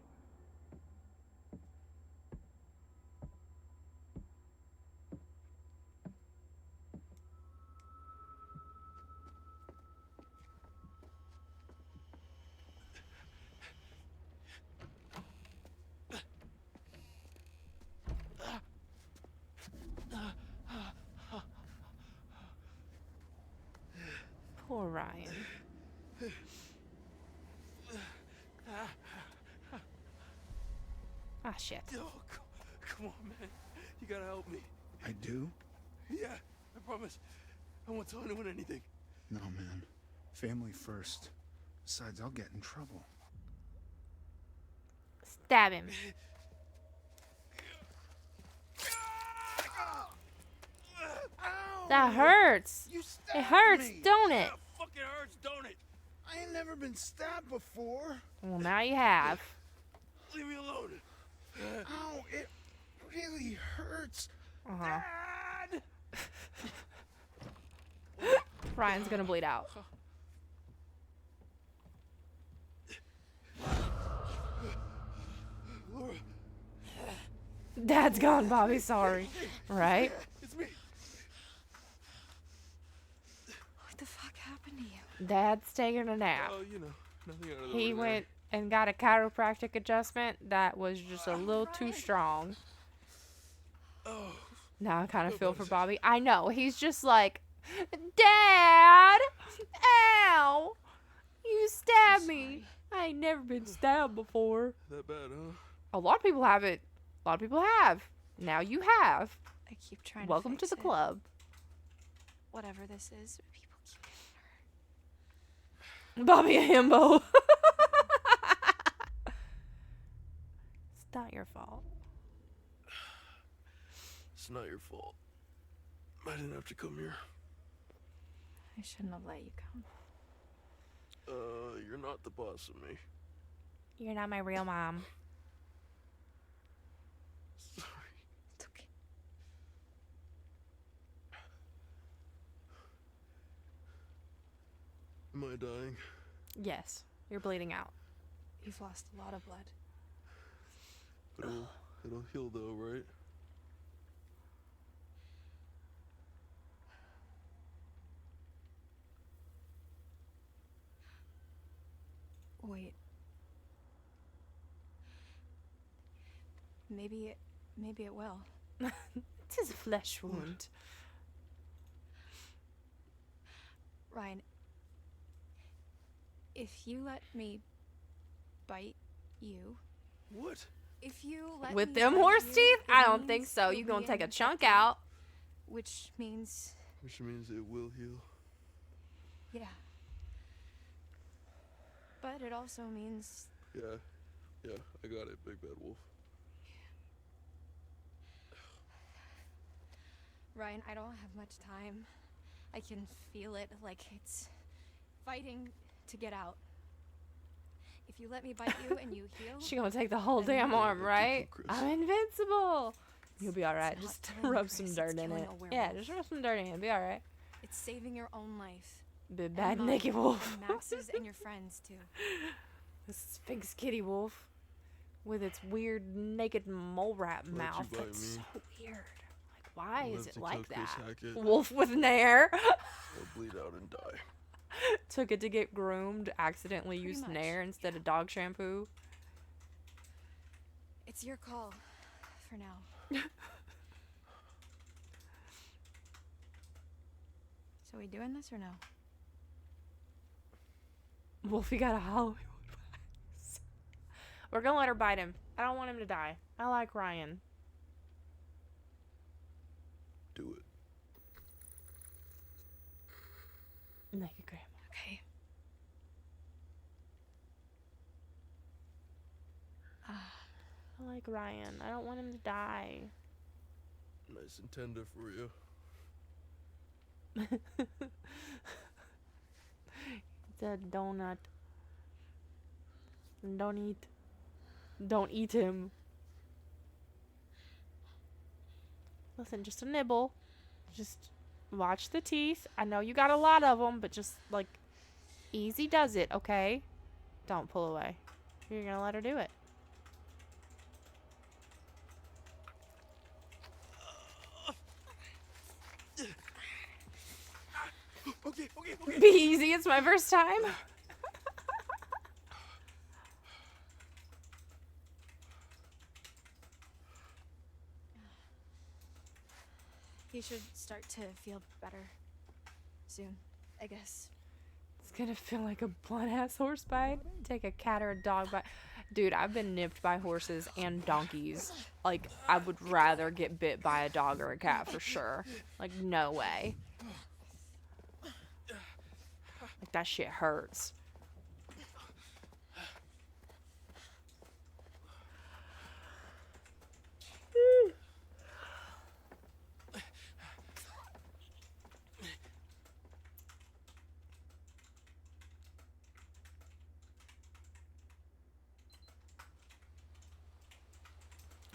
Poor Ryan. Ah, shit. Yo, come on, man. You gotta help me. I do? Yeah, I promise. I won't tell anyone anything. No, man. Family first. Besides, I'll get in trouble. Stab him. That hurts. It hurts, don't it? Fucking hurts, don't it? I ain't never been stabbed before. Well, now you have. Leave me alone. Ow, it really hurts. Uh-huh. Dad! Ryan's gonna bleed out. Laura. Dad's gone, Bobby. Sorry. Right? It's me. What the fuck happened to you? Dad's taking a nap. Oh, you know, nothing out of the He ordinary. went and got a chiropractic adjustment that was just a little too strong. Oh. Now I kind of feel for Bobby. I know. He's just like, Dad! Ow! You stabbed me. I ain't never been stabbed before. That bad, huh? A lot of people haven't. A lot of people have. Now you have. I keep trying Welcome to fix the it. club. Whatever this is, people keep Bobby a himbo. It's not your fault. It's not your fault. I didn't have to come here. I shouldn't have let you come. You're not the boss of me. You're not my real mom. Sorry. It's okay. Am I dying? Yes, you're bleeding out. You've lost a lot of blood. But it'll heal though, right? Wait. Maybe it will. It is a flesh wound. Ryan, if you let me bite you. What? If you let With me them bite horse you, teeth? it I don't means think so. you'll You gonna be take a chunk infected, out. Which means, Which means it will heal. yeah. But it also means Yeah, I got it, Big Bad Wolf. Ryan, I don't have much time. I can feel it like it's fighting to get out. If you let me bite you and you heal, She gonna take the whole then damn you- arm, right? I'm invincible. You'll be alright. not Just killing rub Chris, some it's dirt in killing it. a Yeah, werewolf. just rub some dirt in it. Be alright. It's saving your own life. Big bad And naked mine, wolf. and Max's and your friends too. This Sphinx kitty wolf with its weird naked mole rat Why'd you mouth. bite That's me? so weird. Like, why I'll is have it to like kill Chris that? Hackett. Wolf with Nair. I'll bleed out and die. Took it to get groomed, accidentally Pretty used much, Nair instead of dog shampoo. It's your call for now. So we doing this or no? Wolfie got a Halloween wax. We're gonna let her bite him. I don't want him to die. I like Ryan. Do it. Naked grandma. Okay. I like Ryan. I don't want him to die. Nice and tender for you. It's a donut. Don't eat him. Listen, just a nibble. Just watch the teeth. I know you got a lot of them, but just like easy does it, okay? Don't pull away. You're gonna let her do it. Okay. Be easy. It's my first time. You should start to feel better soon, I guess. It's gonna feel like a blunt ass horse bite. Take a cat or a dog bite. Dude, I've been nipped by horses and donkeys. Like, I would rather get bit by a dog or a cat for sure. Like, no way. Like, that shit hurts.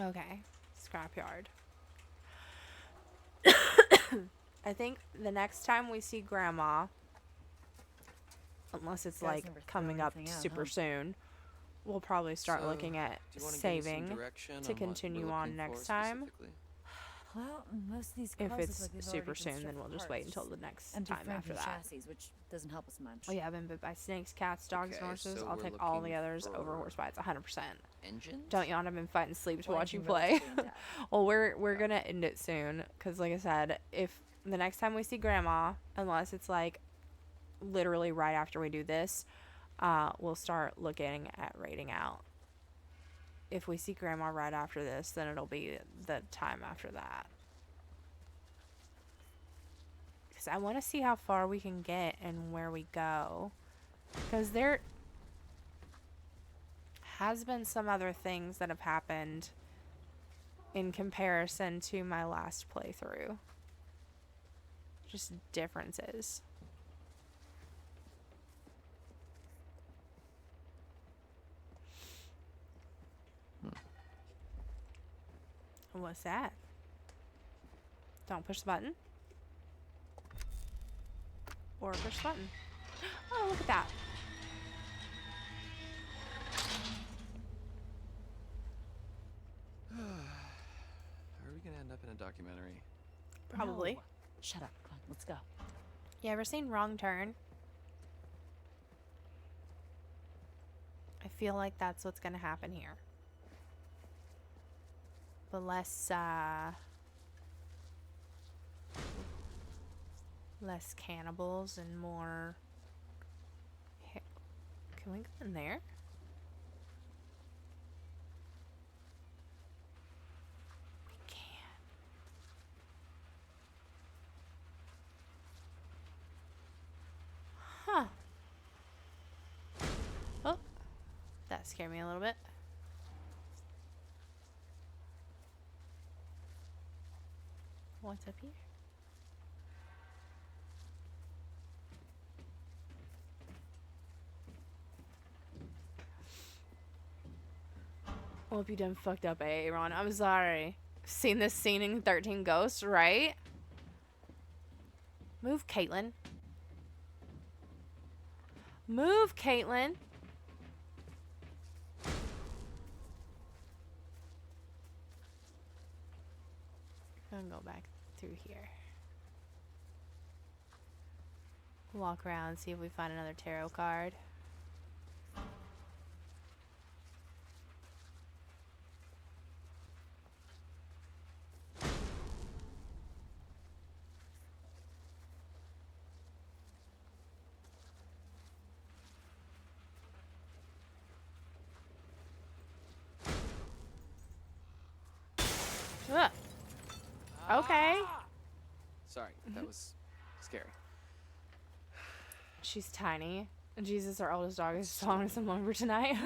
Okay, scrapyard. I think the next time we see Grandma, unless it's Guys like never throw coming up anything out, super huh? soon, we'll probably start So, looking at do you wanna give me some saving direction on to what we're continue on looking next for time. specifically? Well, most of these If cars it's look like they've super already soon, been then stripped we'll just apart, wait until the next empty time frame after and that. chassis, which doesn't help us much. Oh yeah, I've been bit by snakes, cats, dogs, and Okay, horses. so I'll we're take all the looking others over for horse bites, 100%. Engines? Don't yawn. I've been fighting sleep to Or watch you anything play. related to being dead. Well, we're gonna end it soon, cause like I said, if the next time we see Grandma, unless it's like literally right after we do this, we'll start looking at raiding out. If we see Grandma right after this, then it'll be the time after that. Because I want to see how far we can get and where we go. Because there has been some other things that have happened in comparison to my last playthrough. Just differences. What's that? Don't push the button. Or push the button. Oh, look at that. documentary. Probably. No. Shut up. Come on, let's go. You ever seen Wrong Turn? I feel like that's what's gonna happen here. But less cannibals and more... Can we go in there? We can. Huh. Oh. That scared me a little bit. What's up here? Well, if you done fucked up, Aaron, I'm sorry. Seen this scene in 13 Ghosts, right? Move, Caitlin. Move, Caitlin. I'm gonna go back through here. Walk around, see if we find another tarot card. Ugh. Okay. Sorry, that was scary. She's tiny. Jesus, our oldest dog, is telling us I'm over tonight.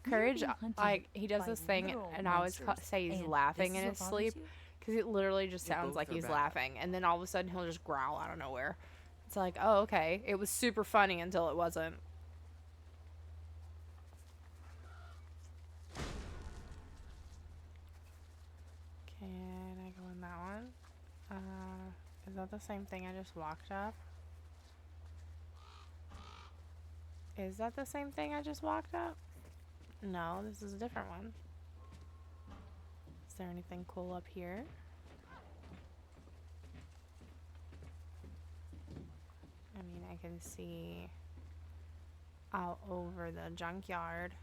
Courage, like, he does this thing, and I always say he's laughing in his sleep, because it literally just sounds like he's laughing, and then all of a sudden he'll just growl out of nowhere. It's like, oh, okay. It was super funny until it wasn't. Can I go in that one? Is that the same thing I just walked up? Is that the same thing I just walked up? No, this is a different one. Is there anything cool up here? I mean, I can see out over the junkyard.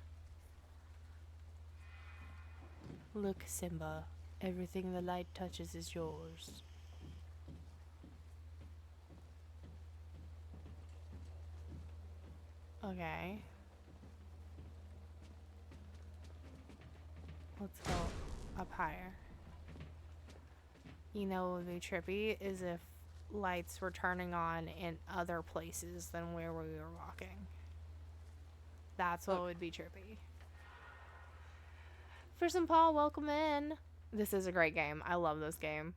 Look, Simba. Everything the light touches is yours. Okay. Let's go up higher. You know what would be trippy is if lights were turning on in other places than where we were walking. That's what would be trippy. First and Paul, welcome in. This is a great game. I love this game.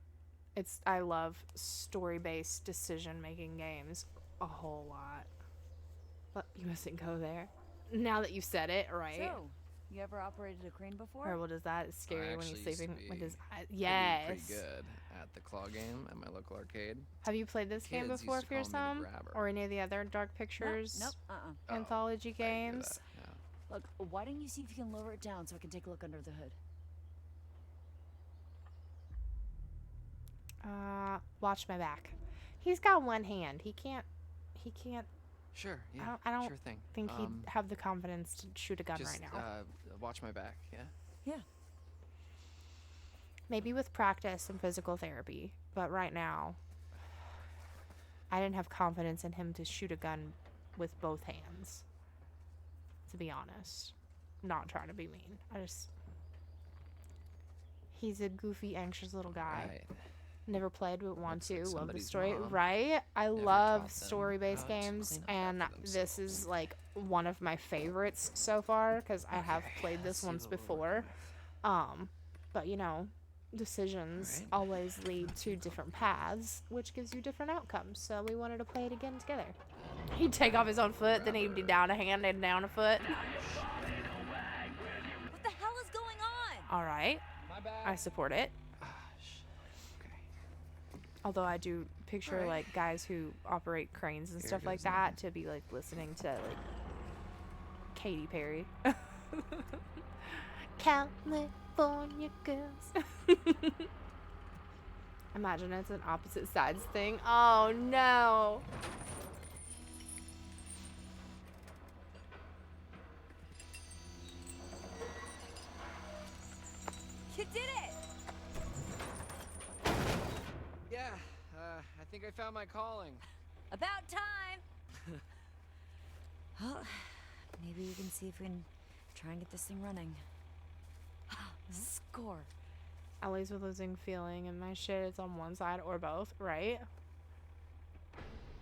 I love story-based decision-making games a whole lot. But you mustn't go there. Now that you said it, right? So, you ever operated a crane before? Or what is that? It's scary when he's sleeping with his eyes. Yes. Yes. Pretty good at the claw game at my local arcade. Have you played this game Kids before, used to call me the Fearsome? grabber. Or any of the other Dark Pictures anthology games? Look, why don't you see if you can lower it down so I can take a look under the hood? Watch my back. He's got one hand. He can't. Sure, yeah. I don't sure thing. think he'd have the confidence to shoot a gun just, right now. Watch my back, yeah? Yeah. Maybe with practice and physical therapy, but right now, I didn't have confidence in him to shoot a gun with both hands. To be honest. Not trying to be mean. He's a goofy, anxious little guy. Right. Never played, but want to. Love the somebody's story. mom Right? I never love taught them story-based how to games, clean up and after this is like one of my favorites so far because I have played this once before. But you know, decisions always lead to different paths, which gives you different outcomes. So we wanted to play it again together. He'd take off his own foot, then he'd be down a hand and down a foot. What the hell is going on? All right, I support it. Although I do picture like guys who operate cranes and stuff like that to be like listening to like Katy Perry. California girls. Imagine it's an opposite sides thing. Oh no. You did it! Yeah, I think I found my calling. About time! Well, maybe we can see if we can try and get this thing running. Score. Always with losing feeling and my shit is on one side or both, right?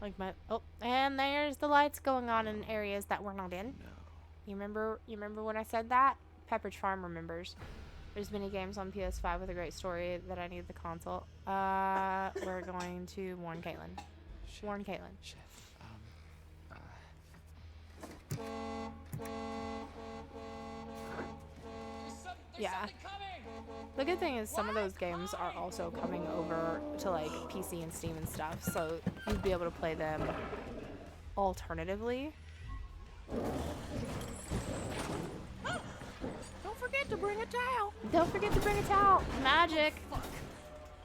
Like my and there's the lights going on in areas that we're not in. No. You remember when I said that? Pepperidge Farm remembers. There's many games on PS5 with a great story that I need the console. We're going to warn Caitlin. Warn Caitlin. Chef, Yeah. The good thing is some of those games are also coming over to like PC and Steam and stuff, so you'd be able to play them alternatively. Don't forget to bring a towel. Don't forget to bring a towel. Magic.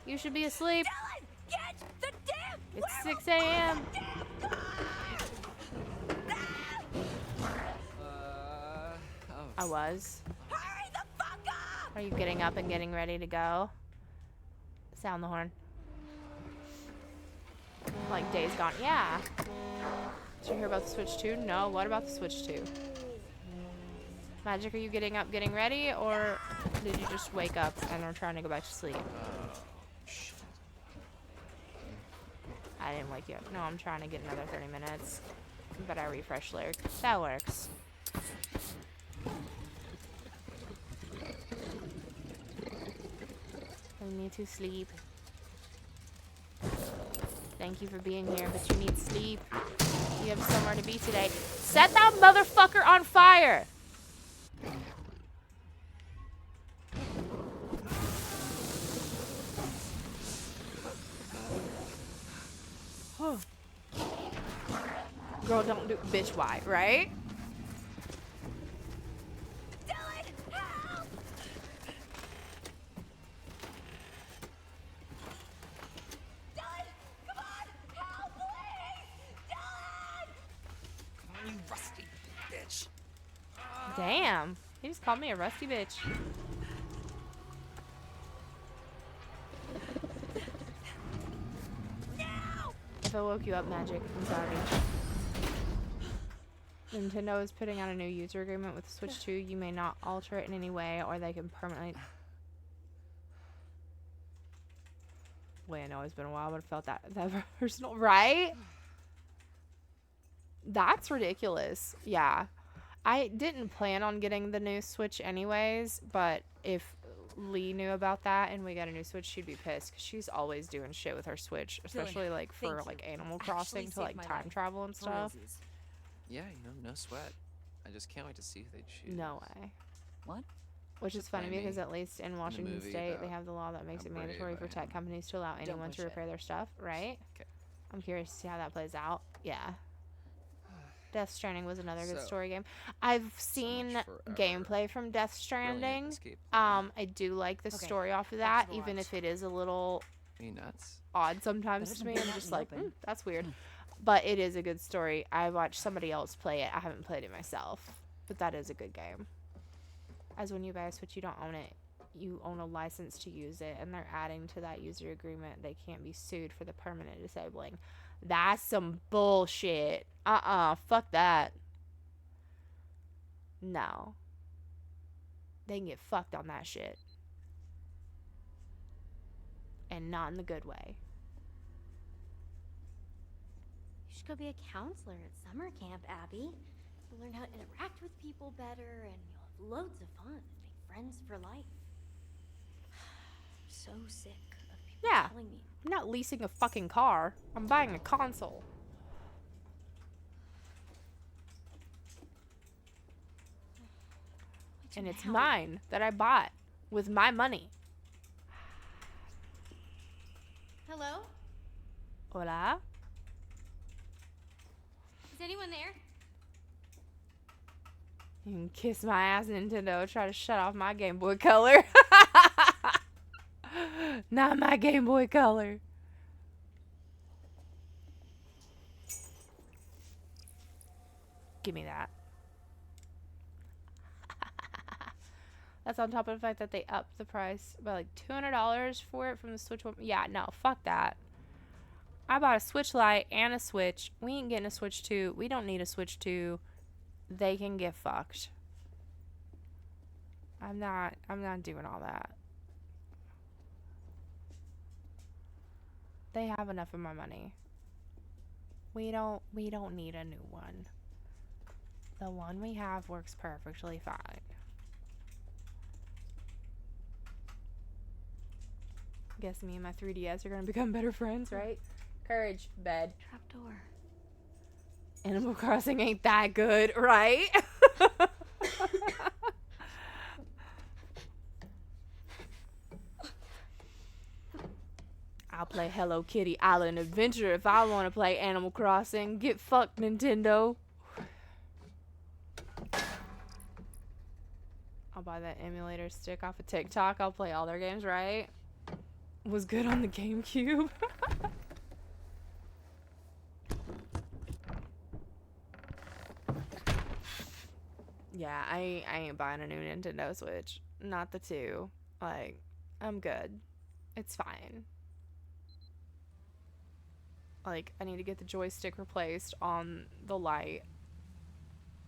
You should be asleep. Dylan, get the damn It's 6 a.m. I was. Hurry the fuck up! Are you getting up and getting ready to go? Sound the horn. Like Days Gone. Yeah. Did you hear about the Switch 2? No. What about the Switch 2? Magic, are you getting up, getting ready, or did you just wake up and are trying to go back to sleep? Shit. I didn't wake you up. No, I'm trying to get another 30 minutes. But I refresh lyric. That works. I need to sleep. Thank you for being here, but you need sleep. You have somewhere to be today. Set that motherfucker on fire! Girl, don't do bitch why, right? Dylan, help! Dylan, come on! Help, please! Dylan! Come on, you rusty bitch. Damn. He just called me a rusty bitch. If I woke you up, Magic, I'm sorry. Nintendo is putting out a new user agreement with Switch 2. You may not alter it in any way, or they can permanently... Wait, I know it's been a while, but I felt that personal, right? That's ridiculous. Yeah. I didn't plan on getting the new Switch anyways, but if Lee knew about that and we got a new Switch, she'd be pissed because she's always doing shit with her Switch, especially like for like Animal Crossing to like time travel and stuff. Yeah, no sweat. I just can't wait to see who they choose. No way. What? Which is funny because at least in Washington movie State, they about have the law that makes how it brave mandatory for I tech am. companies to allow anyone push to it. repair their stuff, right? Okay. I'm curious to see how that plays out. Yeah. Death Stranding was another good So, story game. I've seen much for our gameplay from Death Stranding. escape I do like the story off of that, Excellent. even if it is a little Are you nuts? odd sometimes Better to than me. being I'm out just in the like, open. that's weird. But it is a good story. I watched somebody else play it. I haven't played it myself. But that is a good game. As when you buy a Switch, you don't own it. You own a license to use it. And they're adding to that user agreement. They can't be sued for the permanent disabling. That's some bullshit. Fuck that. No. They can get fucked on that shit. And not in the good way. You should go be a counselor at summer camp, Abby. You'll learn how to interact with people better, and you'll have loads of fun and make friends for life. I'm so sick of people Yeah. telling me. I'm not leasing a fucking car. I'm buying a console. And it's mine that I bought with my money. Hello? Hola? Is anyone there? You can kiss my ass, Nintendo. Try to shut off my Game Boy Color. Not my Game Boy Color. Give me that. That's on top of the fact that they upped the price by like $200 for it from the Switch 1. Yeah, no, fuck that. I bought a Switch Lite and a Switch. We ain't getting a Switch 2. We don't need a Switch 2. They can get fucked. I'm not doing all that. They have enough of my money. We don't need a new one. The one we have works perfectly fine. Guess me and my 3DS are gonna become better friends, right? Courage, bed. Trapdoor. Animal Crossing ain't that good, right? I'll play Hello Kitty Island Adventure if I want to play Animal Crossing. Get fucked, Nintendo. I'll buy that emulator stick off of TikTok. I'll play all their games, right? Was good on the GameCube. Yeah, I ain't buying a new Nintendo Switch. Not the 2. Like, I'm good. It's fine. Like, I need to get the joystick replaced on the Lite.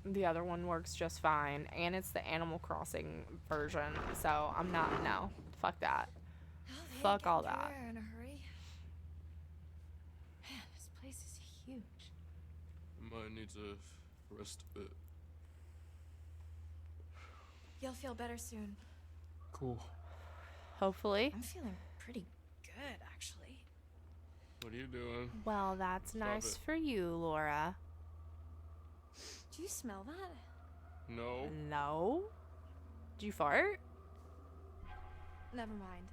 The other one works just fine. And it's the Animal Crossing version. So, I'm not, no. Fuck that. Fuck all that. In a hurry. Man, this place is huge. Might need to rest a bit. You'll feel better soon. Cool. Hopefully. I'm feeling pretty good, actually. What are you doing? Well, that's Stop nice it. for you, Laura. Do you smell that? No. No? Did you fart? Never mind.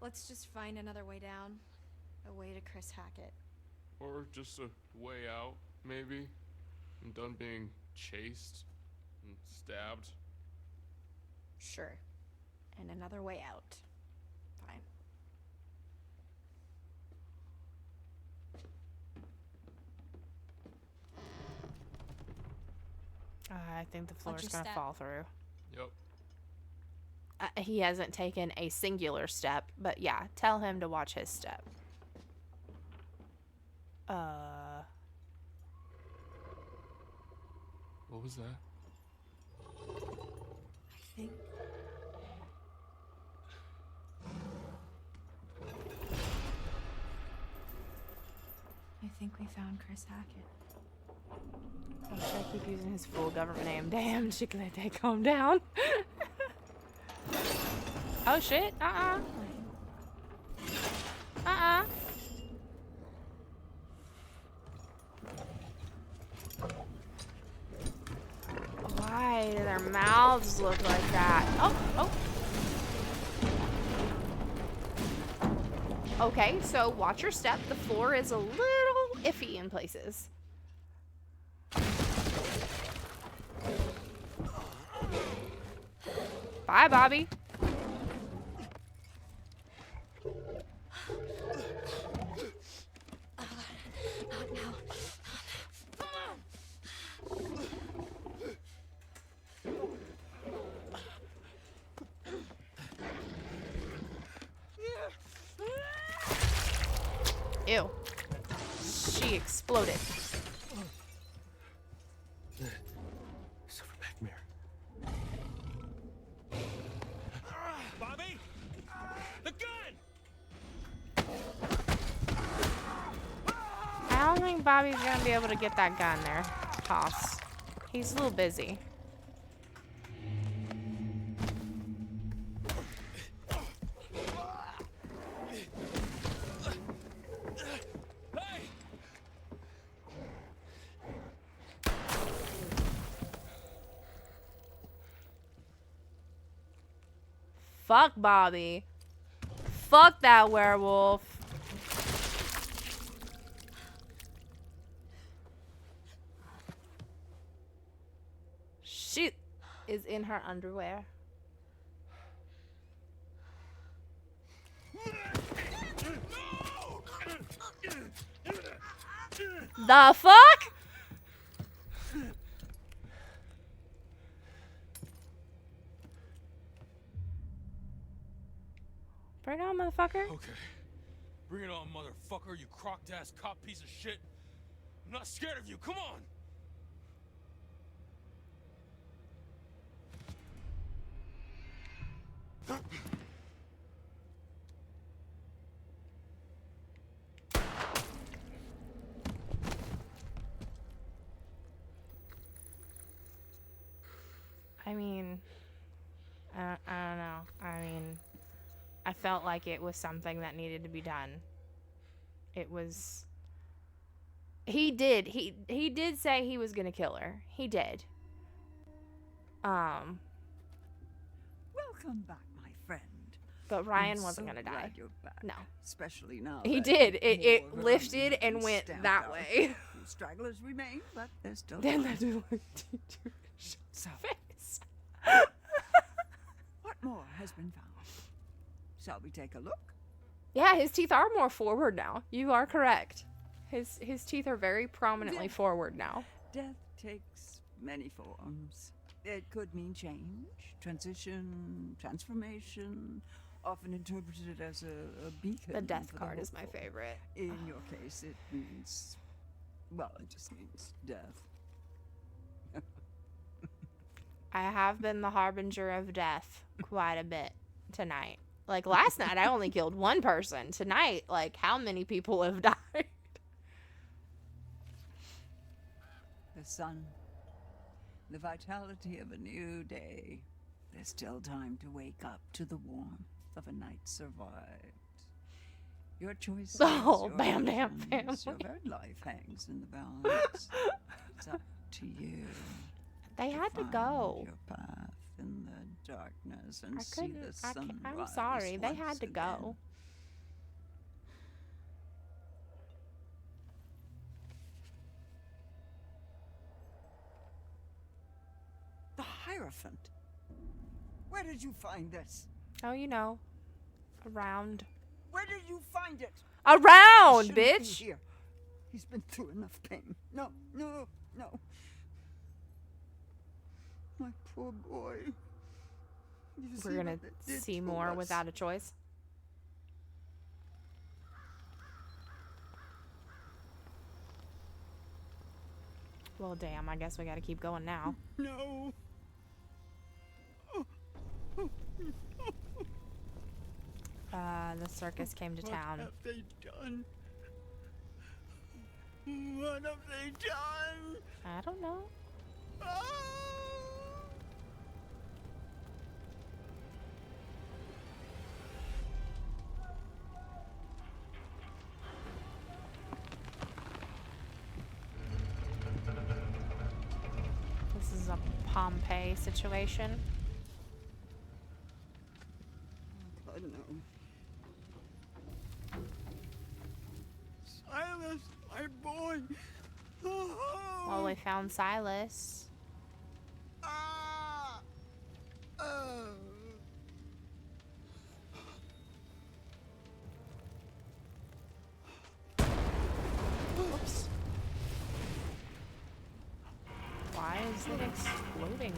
Let's just find another way down. A way to Chris Hackett. Or just a way out, maybe. I'm done being chased and stabbed. Sure. And another way out. Fine. I think the floor's your gonna step. fall through. Yep. He hasn't taken a singular step, but yeah, tell him to watch his step. What was that? I think we found Chris Hackett. Oh, should I keep using his full government name? Damn, Chicolate, calm down. Oh shit, Why do their mouths look like that? Oh. Okay, so watch your step. The floor is a little iffy in places. Bye, Bobby. Ew. She exploded. Silverback mirror. Bobby! The gun! I don't think Bobby's gonna be able to get that gun there. Toss. He's a little busy. Fuck Bobby. Fuck that werewolf. She is in her underwear. The fuck? Bring it on, motherfucker. Okay. Bring it on, motherfucker, you crocked ass cop piece of shit. I'm not scared of you, come on! I mean, I don't know. I mean, I felt like it was something that needed to be done. It was. He did say he was gonna kill her. He did. Welcome back, my friend. But Ryan I'm wasn't so gonna die. glad you're back, No. especially now. He that did. It more lifted vermin have and been went stamped that out. way. Few stragglers remain, but there's still Then time. that dude So, what more has been found? Shall we take a look? Yeah, his teeth are more forward now. You are correct. His teeth are very prominently Death. forward now. Death takes many forms. It could mean change, transition, transformation, often interpreted as a beacon. The death for card is my hopeful. favorite. In your case, it means, well, it just means death. I have been the harbinger of death quite a bit tonight. Like last night, I only killed one person. Tonight, like how many people have died? The sun, the vitality of a new day. There's still time to wake up to the warmth of a night survived. Your choice. The whole your Bam Damn actions, family. Your very life hangs in the balance. It's up to you. They had to find go. Your path in the darkness and I see couldn't. the sun I'm sorry. They had once to again. go. The Hierophant. Where did you find this? Oh, you know, around. Where did you find it? Around, He shouldn't be bitch. here. He's been through enough pain. No, no, no. My poor boy. You We're see gonna what it did see to more us. without a choice. Well, damn. I guess we gotta keep going now. No. The circus came to town. What have they done? What have they done? I don't know. This is a Pompeii situation. God, no. Silas, my boy. Well, we found Silas. Whoops. Why is it exploding?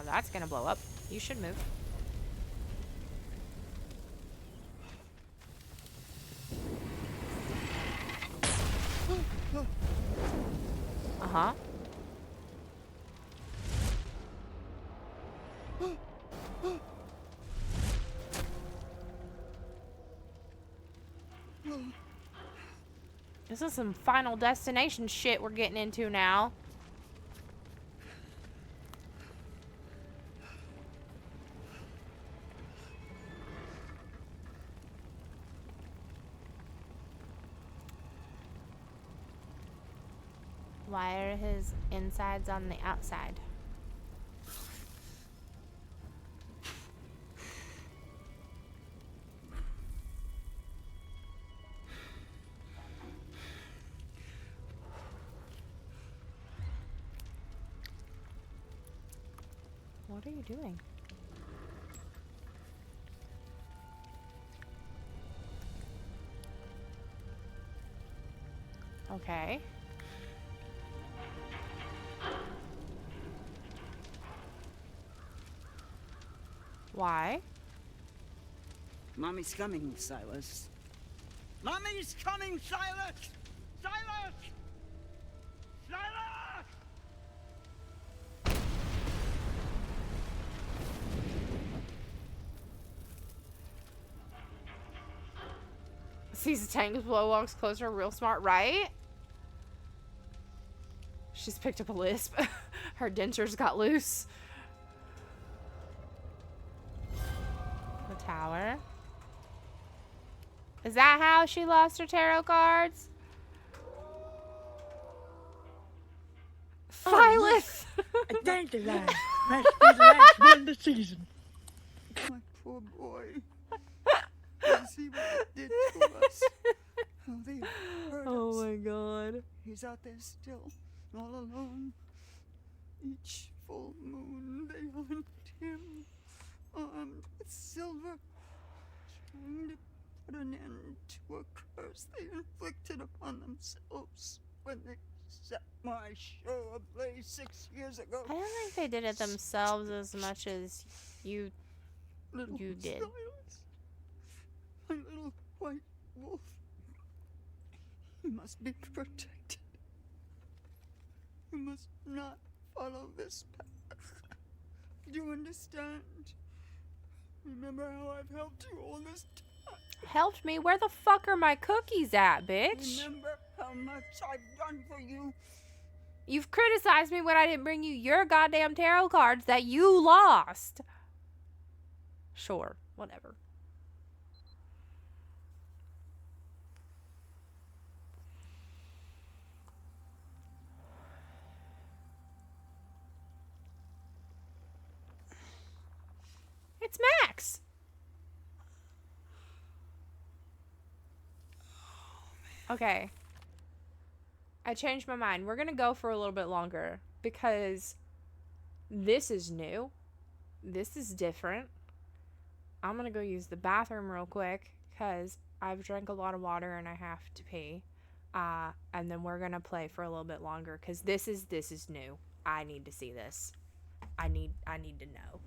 That's gonna blow up. You should move. Uh-huh. This is some Final Destination shit we're getting into now. Why are his insides on the outside? What are you doing? Okay. Why? Mommy's coming, Silas. Mommy's coming, Silas! Silas! Silas! Sees the tank blow, walks closer, real smart, right? She's picked up a lisp. Her dentures got loose. The tower. Is that how she lost her tarot cards? Silas! A dandelion. Must be the last one of the season. My poor boy. You see what it did to us? How they hurt us. Oh my god. He's out there still, all alone. Each full moon they hunt him, armed with silver, trying to put an end to a curse they inflicted upon themselves when they set my show ablaze 6 years ago. I don't think they did it themselves as much as you did. Silas, my little white wolf. You must be protected. You must not follow this path. Do you understand? Remember how I've helped you all this time. Helped me? Where the fuck are my cookies at, bitch? Remember how much I've done for you. You've criticized me when I didn't bring you your goddamn tarot cards that you lost. Sure, whatever. It's Max. Okay. I changed my mind. We're going to go for a little bit longer because this is new. This is different. I'm going to go use the bathroom real quick because I've drank a lot of water and I have to pee. And then we're going to play for a little bit longer because this is new. I need to see this. I need to know.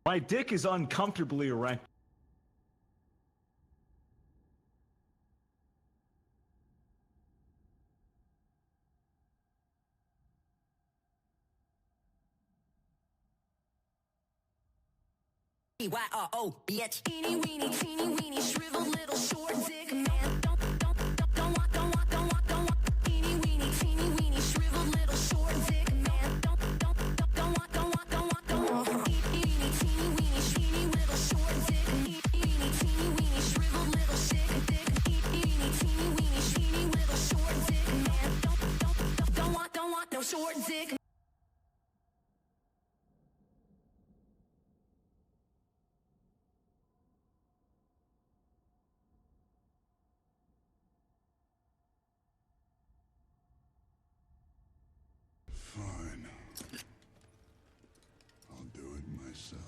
My dick is uncomfortably erect. Y-R-O, bitch. Teeny weeny, shriveled little short dick man. Don't want. Teeny weeny, shriveled little short dick man. Don't want. Teeny little short dick. Teeny weeny, shriveled little sick dick. Teeny little short dick man. Don't want no short dick. Fine. I'll do it myself.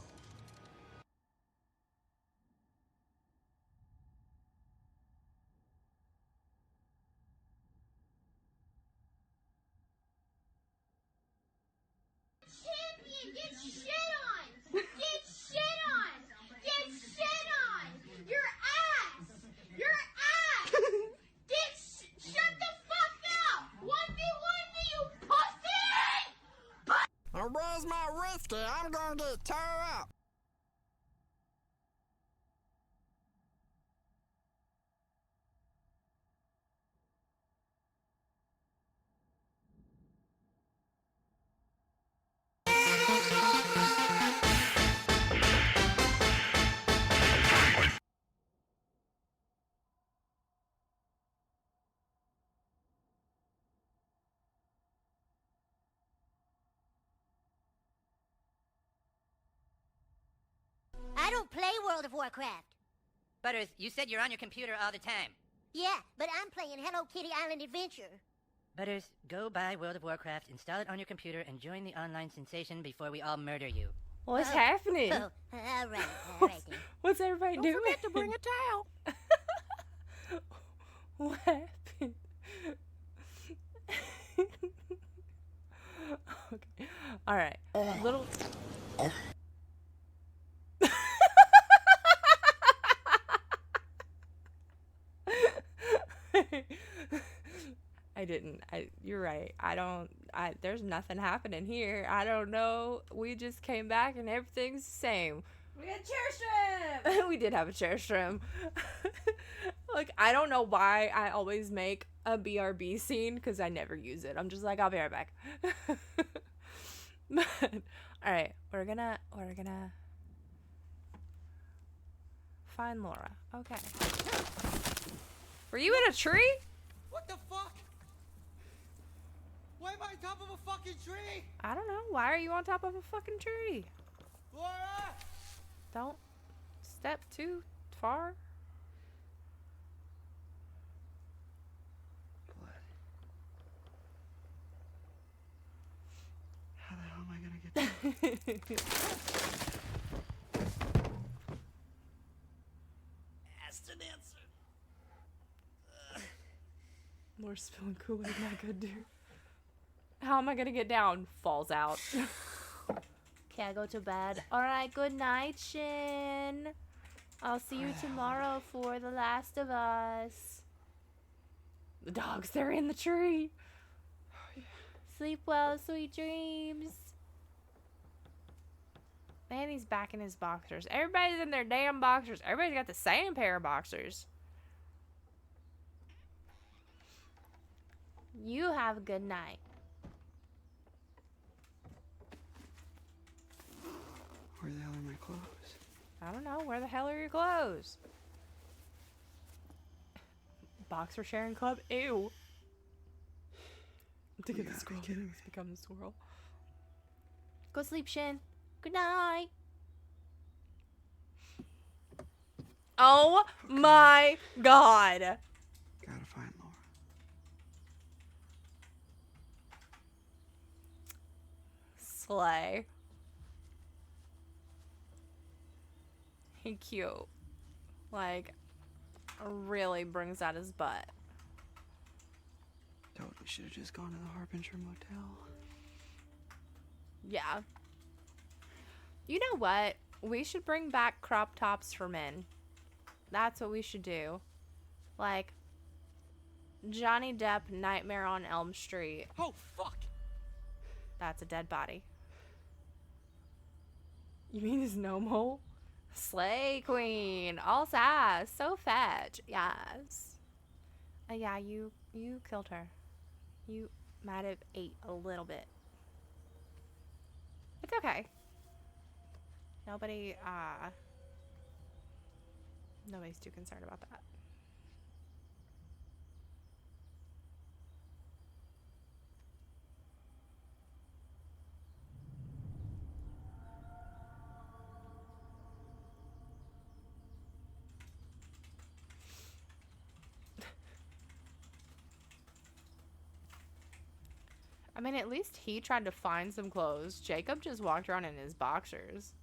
Champion, get shit on! Get shit on! Get shit on! Your ass! Your ass! Shut the fuck up! 1v1 me, you pussy! Where's my whiskey? I'm gonna get tore up. I don't play World of Warcraft. Butters, you said you're on your computer all the time. Yeah, but I'm playing Hello Kitty Island Adventure. Butters, go buy World of Warcraft, install it on your computer, and join the online sensation before we all murder you. What's happening? Oh, all right, all right. then. What's everybody doing? Don't forget to bring a towel. What happened? Okay. All right. Little. I didn't. You're right. There's nothing happening here. I don't know. We just came back and everything's the same. We had chair shrimp. We did have a chair shrimp. Like, I don't know why I always make a BRB scene because I never use it. I'm just like, I'll be right back. But, all right, we're gonna find Laura. Okay. Were you in a tree? What the fuck? Why am I on top of a fucking tree? I don't know. Why are you on top of a fucking tree? Laura! Don't step too far. How the hell am I gonna get down? Asked and answered. Laura's spilling Kool-Aid, not good, dude. How am I gonna get down? Falls out. Okay, I go to bed. Alright, good night, Shin. I'll see you tomorrow for The Last of Us. The dogs, they're in the tree. Sleep well, sweet dreams. Man, he's back in his boxers. Everybody's in their damn boxers. Everybody's got the same pair of boxers. You have a good night. Where the hell are my clothes? I don't know. Where the hell are your clothes? Boxer sharing club? Ew. To get the squirrel. It's become the squirrel. Go sleep, Shin. Good night. Oh my god. Gotta find Laura. Slay. He cute. Like, really brings out his butt. Totally should have just gone to the Harbinger Motel. Yeah. You know what? We should bring back crop tops for men. That's what we should do. Like, Johnny Depp, Nightmare on Elm Street. Oh, fuck. That's a dead body. You mean his no-mo? Slay Queen. All sass. So fetch. Yes. Yeah, you killed her. You might have ate a little bit. It's okay. Nobody's too concerned about that. I mean, at least he tried to find some clothes. Jacob just walked around in his boxers.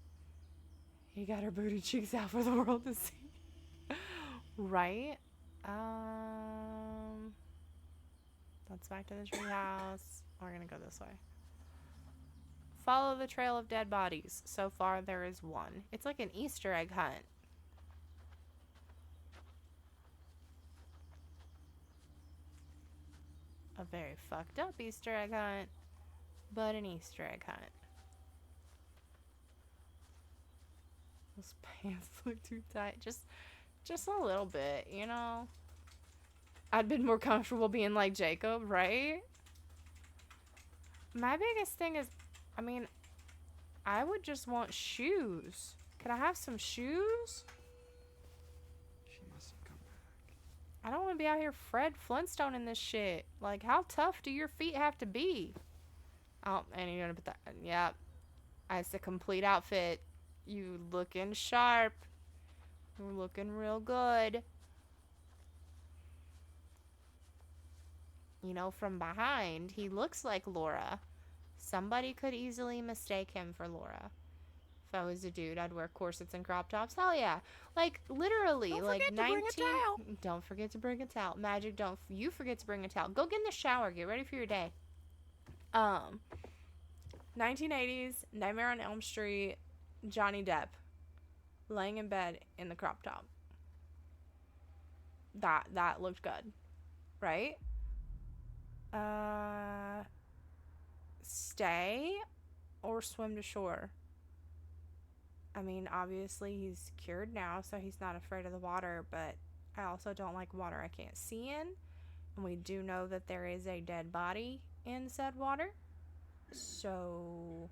He got her booty cheeks out for the world to see. Right? Let's back to the treehouse. We're gonna go this way. Follow the trail of dead bodies. So far, there is one. It's like an Easter egg hunt. A very fucked up Easter egg hunt, but an Easter egg hunt. Those pants look too tight. Just a little bit, you know? I'd been more comfortable being like Jacob, right? My biggest thing is, I mean, I would just want shoes. Could I have some shoes? She must have come back. I don't want to be out here Fred Flintstone in this shit. Like, how tough do your feet have to be? Oh, and you're gonna put that. Yeah, it's a complete outfit. You looking sharp. You're looking real good. You know, from behind, he looks like Laura. Somebody could easily mistake him for Laura. If I was a dude, I'd wear corsets and crop tops. Hell yeah. Like, literally, Don't like forget to bring a towel. Don't forget to bring a towel. Magic, don't you forget to bring a towel. Go get in the shower. Get ready for your day. 1980s, Nightmare on Elm Street, Johnny Depp. Laying in bed in the crop top. That looked good. Right? Stay or swim to shore? I mean, obviously he's cured now, so he's not afraid of the water, but I also don't like water I can't see in. And we do know that there is a dead body in said water. So,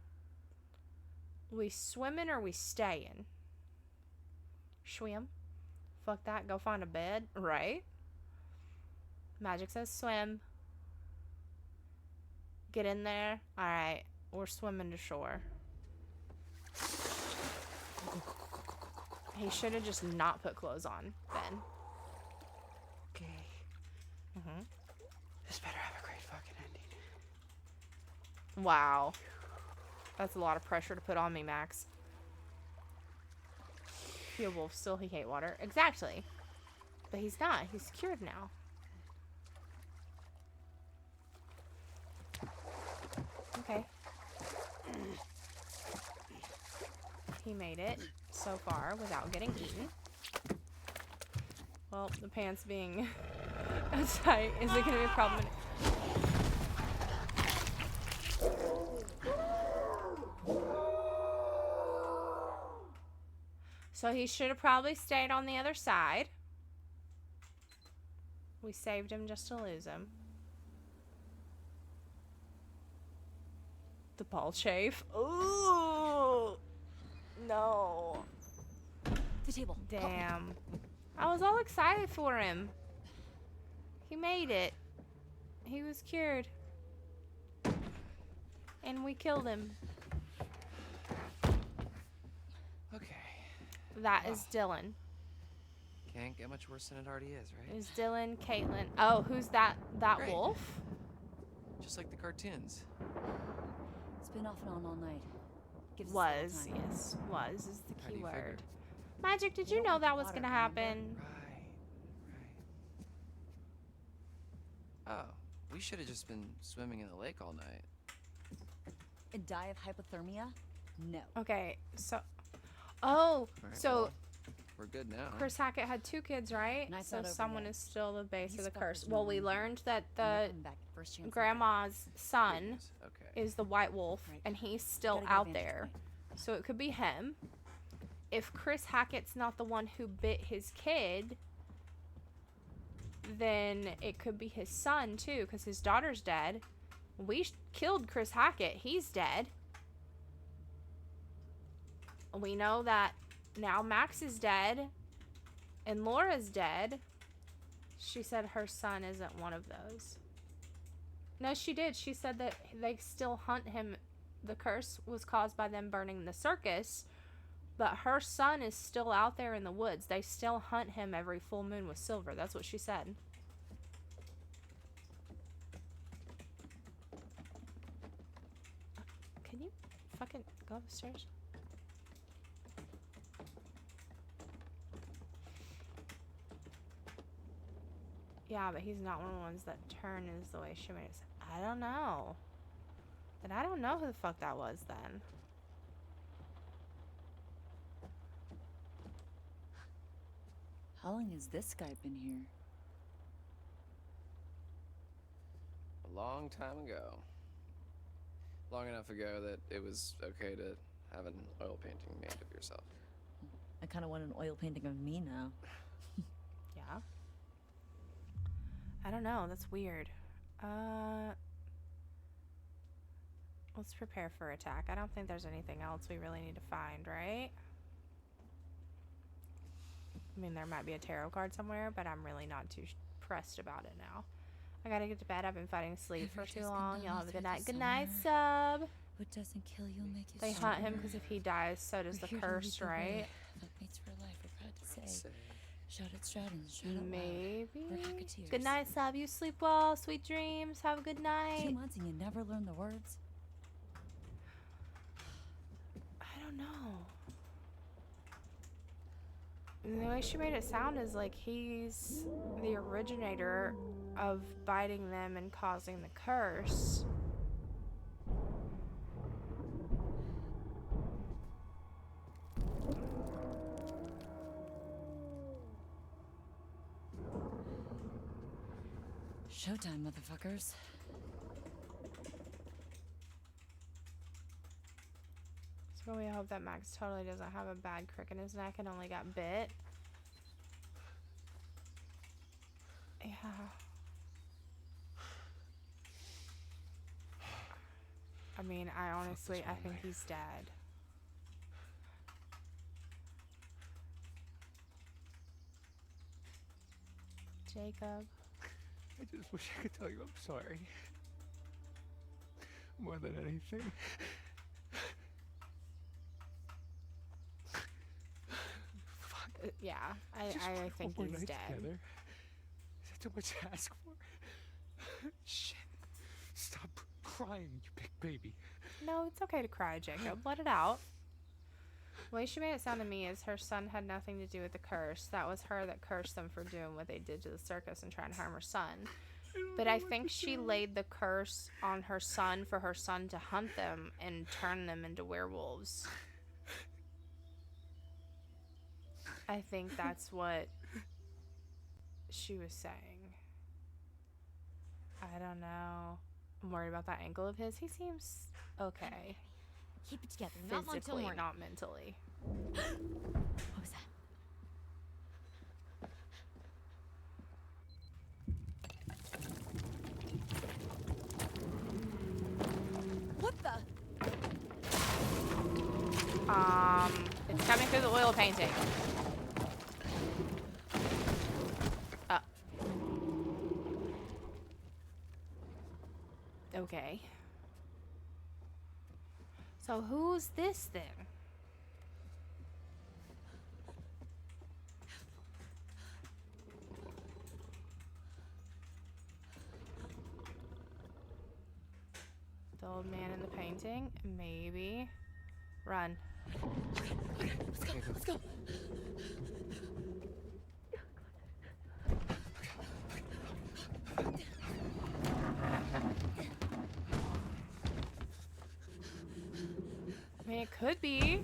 we swimming or we staying? Swim. Fuck that, go find a bed, right? Magic says swim. Get in there. Alright, we're swimming to shore. He should have just not put clothes on, then. Okay. This better have a great fucking ending. Wow. That's a lot of pressure to put on me, Max. Be a wolf, still he hate water. Exactly. But he's not. He's cured now. Okay. He made it so far without getting eaten. Well, the pants being tight isn't going to be a problem. So he should have probably stayed on the other side. We saved him just to lose him. The ball chafe. Ooh. No. The table. Damn. I was all excited for him. He made it. He was cured. And we killed him. Okay. That is Dylan. Can't get much worse than it already is, right? Is Dylan, Caitlin. Oh, who's that? That Great. wolf? Just like the cartoons. It's been off and on all night. Gives us a Was, little time. yes. Was is the How do key you word. figure? Magic, did We you don't know want that the was water, gonna remember? happen? Oh, we should have just been swimming in the lake all night. And die of hypothermia? No. Okay, so... Oh, Right, so well, we're good now. Chris Hackett had 2 kids, right? Night's So not over someone yet. is still the base of These the curse. fuckers Well, know we me. learned that And they're the coming back first chance they grandma's son Okay. is the white wolf, Right. and he's still Gotta get a out vantage there. point. So it could be him. If Chris Hackett's not the one who bit his kid, then it could be his son too, because his daughter's dead. We killed Chris Hackett. He's dead. We know that now Max is dead and Laura's dead. She said her son isn't one of those. No, she did. She said that they still hunt him. The curse was caused by them burning the circus, but her son is still out there in the woods. They still hunt him every full moon with silver. That's what she said. Can you fucking go upstairs? Yeah, but he's not one of the ones that turn is the way she made it. I don't know. Then I don't know who the fuck that was then. How long has this guy been here? A long time ago. Long enough ago that it was okay to have an oil painting made of yourself. I kind of want an oil painting of me now. Yeah. I don't know. That's weird. Let's prepare for attack. I don't think there's anything else we really need to find, right? I mean, there might be a tarot card somewhere, but I'm really not too pressed about it now. I gotta get to bed. I've been fighting sleep for too long. Y'all have a good night. Good night, sub. What doesn't kill you'll make you They hunt him because if he dies, so does the curse, right? That mates for life, we're proud to say. Shout at Stratton, shout out Maybe. We're Hacketeers. Good night, sub. You sleep well. Sweet dreams. Have a good 2 night. months and you never learn the words? I don't know. The way she made it sound is like he's the originator of biting them and causing the curse. Showtime, motherfuckers. So we hope that Max totally doesn't have a bad crick in his neck and only got bit. Yeah. I mean, I honestly, I think he's dead. Jacob. I just wish I could tell you I'm sorry. More than anything. Yeah, I think he's dead. Together. Is that too much to ask for? Shit. Stop crying, you big baby. No, it's okay to cry, Jacob. Let it out. The way she made it sound to me is her son had nothing to do with the curse. That was her that cursed them for doing what they did to the circus and trying to harm her son. But I think she laid the curse on her son for her son to hunt them and turn them into werewolves. I think that's what she was saying. I don't know. I'm worried about that ankle of his. He seems okay. Keep it together. Not long till Physically, morning. not mentally. What was that? What the? It's coming through the oil painting. Okay. So who's this then? The old man in the painting? Maybe. Run. Let's go. I mean, it could be.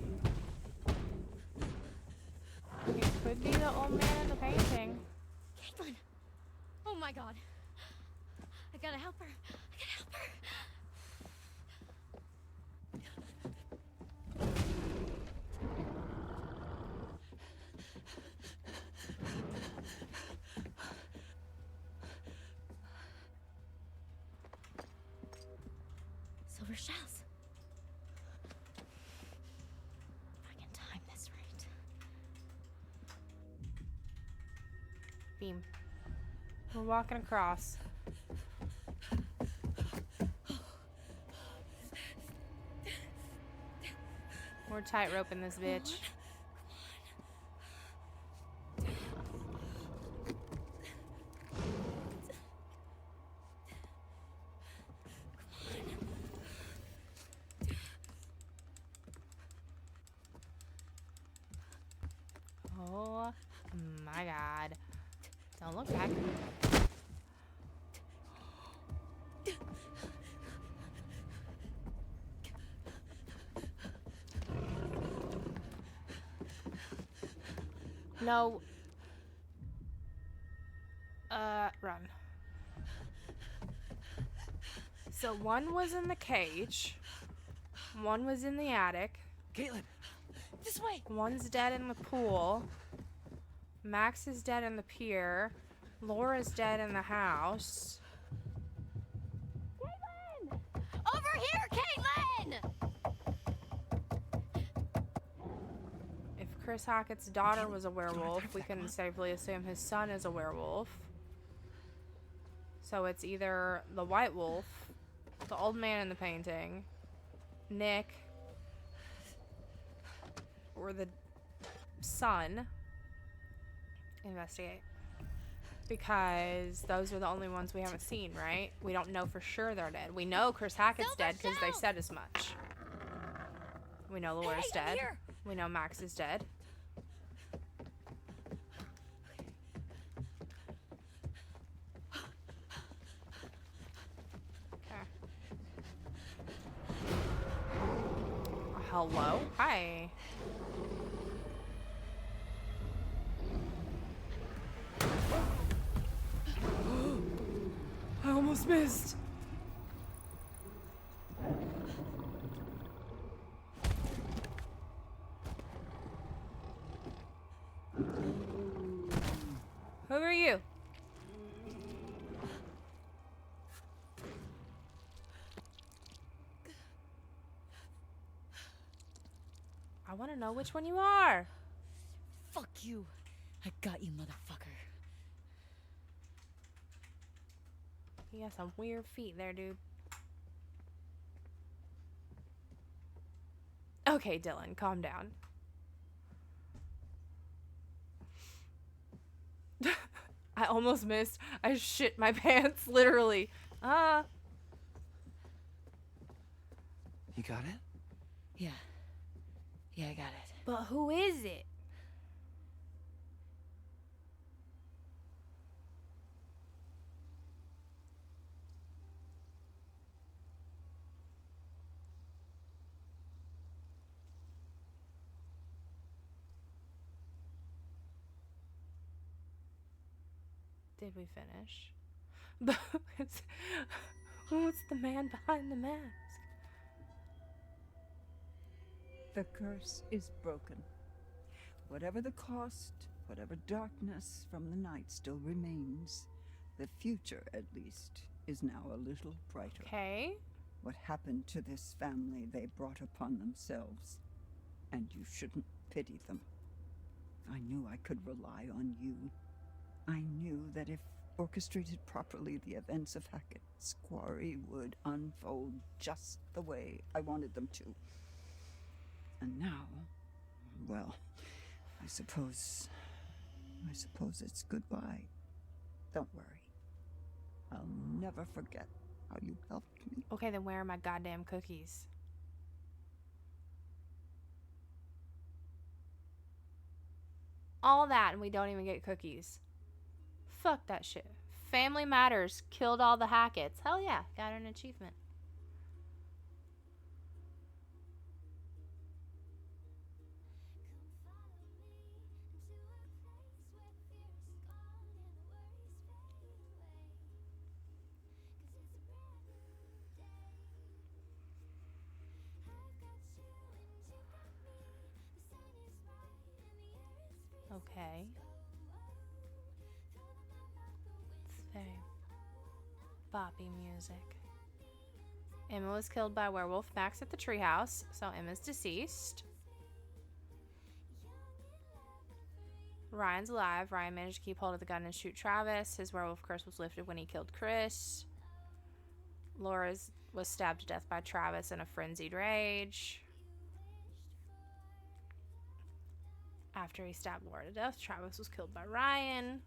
It could be the old man in the painting. Caitlin! Oh my god. I gotta help her. I gotta help her. Silver shells. If I can time this right. Beam. We're walking across. We're tightroping this bitch. Oh my god. Don't look back. No. Run. So one was in the cage. One was in the attic. Caitlin! This way! One's dead in the pool. Max is dead in the pier. Laura's dead in the house. Caitlin! Over here, Caitlin! If Chris Hackett's daughter was a werewolf, we can safely assume his son is a werewolf. So it's either the white wolf, the old man in the painting, Nick, or the son. Investigate. Because those are the only ones we haven't seen, right? We don't know for sure they're dead. We know Chris Hackett's dead because they said as much. We know Laura's dead. We know Max is dead. Hello? Hi. I almost missed. Who are you? I want to know which one you are. Fuck you. I got you, motherfucker. You got some weird feet there, dude. Okay, Dylan, calm down. I almost missed. I shit my pants, literally. You got it? Yeah. Yeah, I got it. But who is it? Did we finish? What's the man behind the mask? The curse is broken. Whatever the cost, whatever darkness from the night still remains, the future, at least, is now a little brighter. Okay. What happened to this family they brought upon themselves, and you shouldn't pity them. I knew I could rely on you. I knew that if orchestrated properly, the events of Hackett's Quarry would unfold just the way I wanted them to. And now, well, I suppose it's goodbye. Don't worry. I'll never forget how you helped me. Okay, then where are my goddamn cookies? All that and we don't even get cookies. Fuck that shit. Family Matters killed all the Hacketts. Hell yeah, got an achievement. Okay. It's very boppy music. Emma was killed by werewolf Max at the treehouse, so Emma's deceased. Ryan's alive. Ryan managed to keep hold of the gun and shoot Travis. His werewolf curse was lifted when he killed Chris. Laura was stabbed to death by Travis in a frenzied rage. After he stabbed Laura to death, Travis was killed by Ryan.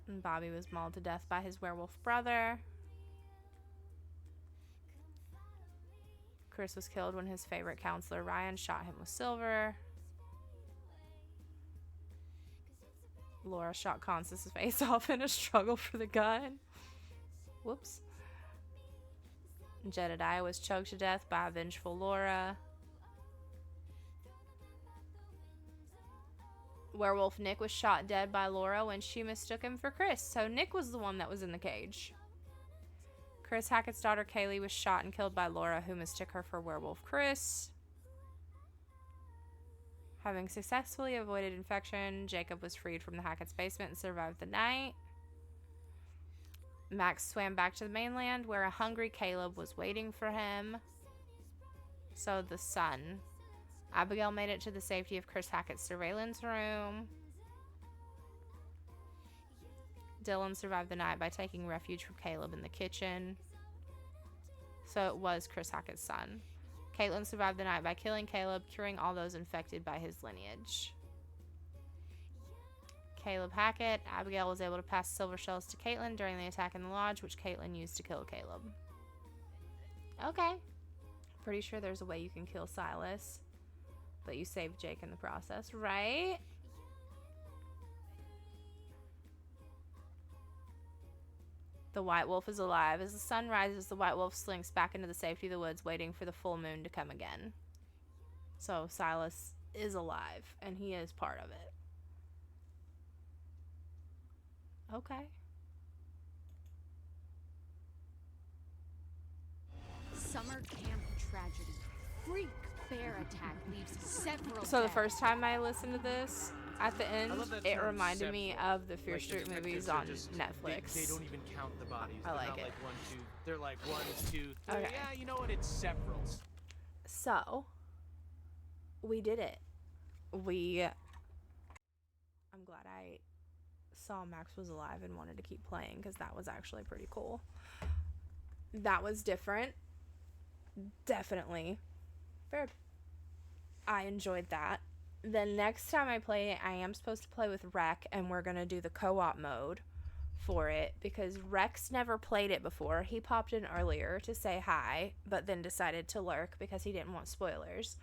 And Bobby was mauled to death by his werewolf brother. Chris was killed when his favorite counselor, Ryan, shot him with silver. Laura shot Constance's face off in a struggle for the gun. Whoops. Jedediah was choked to death by a vengeful Laura. Werewolf Nick was shot dead by Laura when she mistook him for Chris. So Nick was the one that was in the cage. Chris Hackett's daughter Kaylee was shot and killed by Laura, who mistook her for Werewolf Chris. Having successfully avoided infection, Jacob was freed from the Hackett's basement and survived the night. Max swam back to the mainland where a hungry Caleb was waiting for him. So the sun. Abigail made it to the safety of Chris Hackett's surveillance room. Dylan survived the night by taking refuge from Caleb in the kitchen. So it was Chris Hackett's son. Caitlin survived the night by killing Caleb, curing all those infected by his lineage. Caleb Hackett. Abigail was able to pass silver shells to Caitlin during the attack in the lodge, which Caitlin used to kill Caleb. Okay. Pretty sure there's a way you can kill Silas. But you saved Jake in the process, right? The white wolf is alive. As the sun rises, the white wolf slinks back into the safety of the woods, waiting for the full moon to come again. So Silas is alive, and he is part of it. Okay. Summer camp tragedy. Freak bear attack leaves several. So the dead. first time I listened to this, at the end, love that it term, reminded me several. of the Fear Like, Street detectives movies are on just- Netflix. They don't even count the bodies. I They're like not it. like 1, 2. They're like 1, 2, 3. Okay. Yeah, you know what? It's several. So, we did it. I'm glad I saw Max was alive and wanted to keep playing, because that was actually pretty cool. That was different. Definitely. I enjoyed that. The next time I play it, I am supposed to play with Rec, and we're going to do the co-op mode for it, because Rex never played it before. He popped in earlier to say hi, but then decided to lurk because he didn't want spoilers.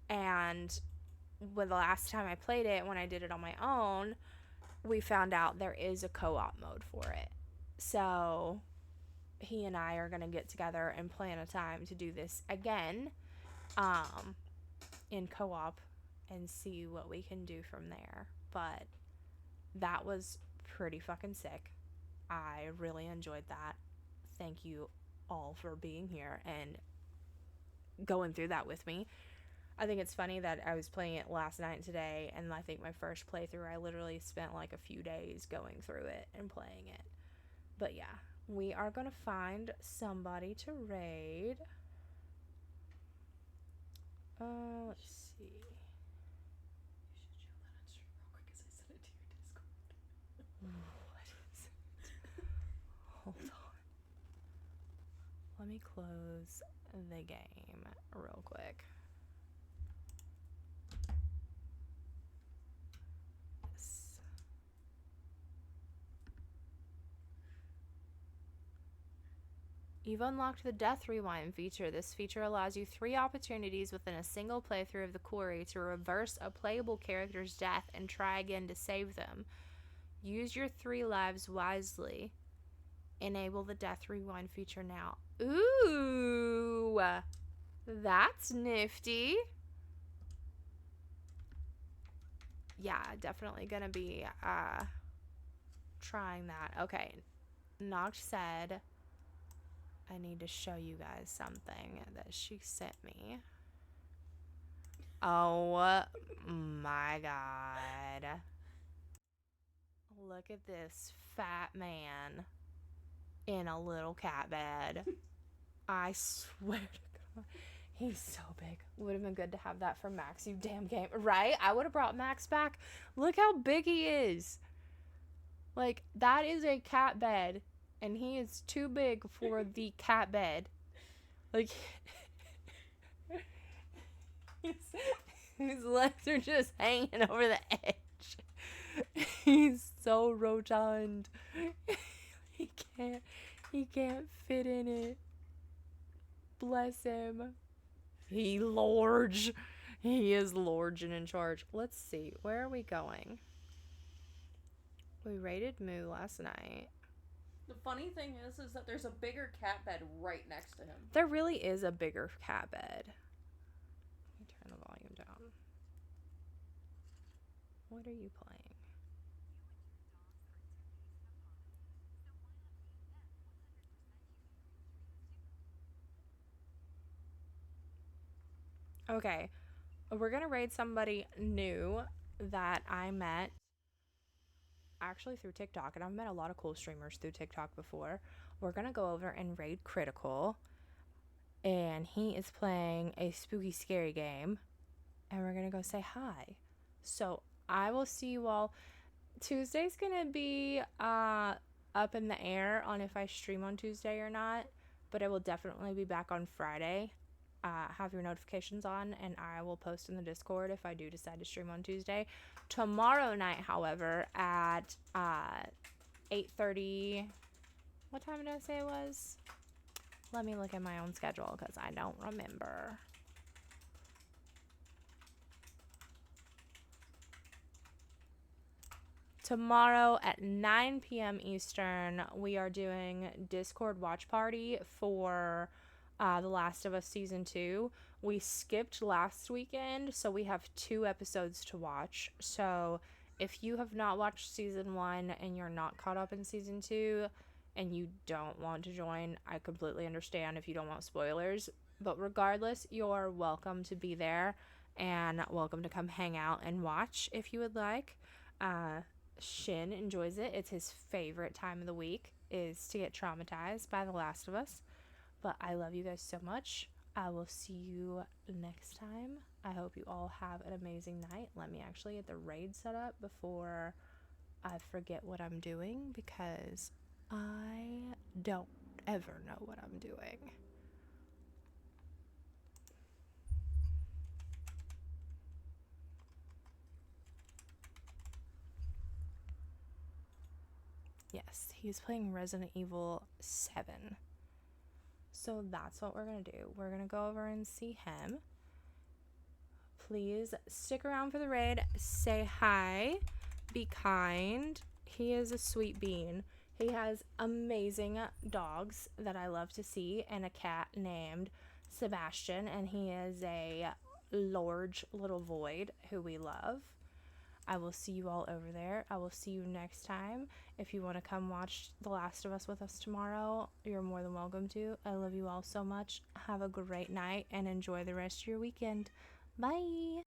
And when the last time I played it, when I did it on my own, we found out there is a co-op mode for it. So he and I are going to get together and plan a time to do this again in co-op and see what we can do from there. But that was pretty fucking sick. I really enjoyed that. Thank you all for being here and going through that with me. I think it's funny that I was playing it last night and today, and I think my first playthrough, I literally spent like a few days going through it and playing it. But yeah, we are going to find somebody to raid. Let's see. What is it? Hold on. Let me close the game real quick. Yes. You've unlocked the Death Rewind feature. This feature allows you 3 opportunities within a single playthrough of the Quarry to reverse a playable character's death and try again to save them. Use your 3 lives wisely. Enable the Death Rewind feature now. Ooh, that's nifty. Yeah, definitely gonna be trying that. Okay, Noct said I need to show you guys something that she sent me. Oh my god. Look at this fat man in a little cat bed. I swear to God. He's so big. Would have been good to have that for Max, you damn game. Right? I would have brought Max back. Look how big he is. Like, that is a cat bed, and he is too big for the cat bed. Like, his legs are just hanging over the edge. He's so rotund. He can't fit in it. Bless him. He large. He is large and in charge. Let's see. Where are we going? We raided Moo last night. The funny thing is that there's a bigger cat bed right next to him. There really is a bigger cat bed. Let me turn the volume down. What are you playing? Okay, we're gonna raid somebody new that I met actually through TikTok, and I've met a lot of cool streamers through TikTok before. We're gonna go over and raid Critical, and he is playing a spooky scary game, and we're gonna go say hi. So I will see you all. Tuesday's gonna be up in the air on if I stream on Tuesday or not, but I will definitely be back on Friday. Have your notifications on, and I will post in the Discord if I do decide to stream on Tuesday. Tomorrow night, however, at 8:30, what time did I say it was? Let me look at my own schedule because I don't remember. tomorrow at 9 p.m. Eastern, we are doing Discord watch party for The Last of Us Season 2. We skipped last weekend, so we have 2 episodes to watch. So if you have not watched Season 1 and you're not caught up in Season 2 and you don't want to join, I completely understand if you don't want spoilers. But regardless, you're welcome to be there and welcome to come hang out and watch if you would like. Shin enjoys it. It's his favorite time of the week is to get traumatized by The Last of Us. But I love you guys so much. I will see you next time. I hope you all have an amazing night. Let me actually get the raid set up before I forget what I'm doing, because I don't ever know what I'm doing. Yes, he's playing Resident Evil 7. So that's what we're going to do. We're going to go over and see him. Please stick around for the raid. Say hi. Be kind. He is a sweet bean. He has amazing dogs that I love to see, and a cat named Sebastian, and he is a large little void who we love. I will see you all over there. I will see you next time. If you want to come watch The Last of Us with us tomorrow, you're more than welcome to. I love you all so much. Have a great night and enjoy the rest of your weekend. Bye.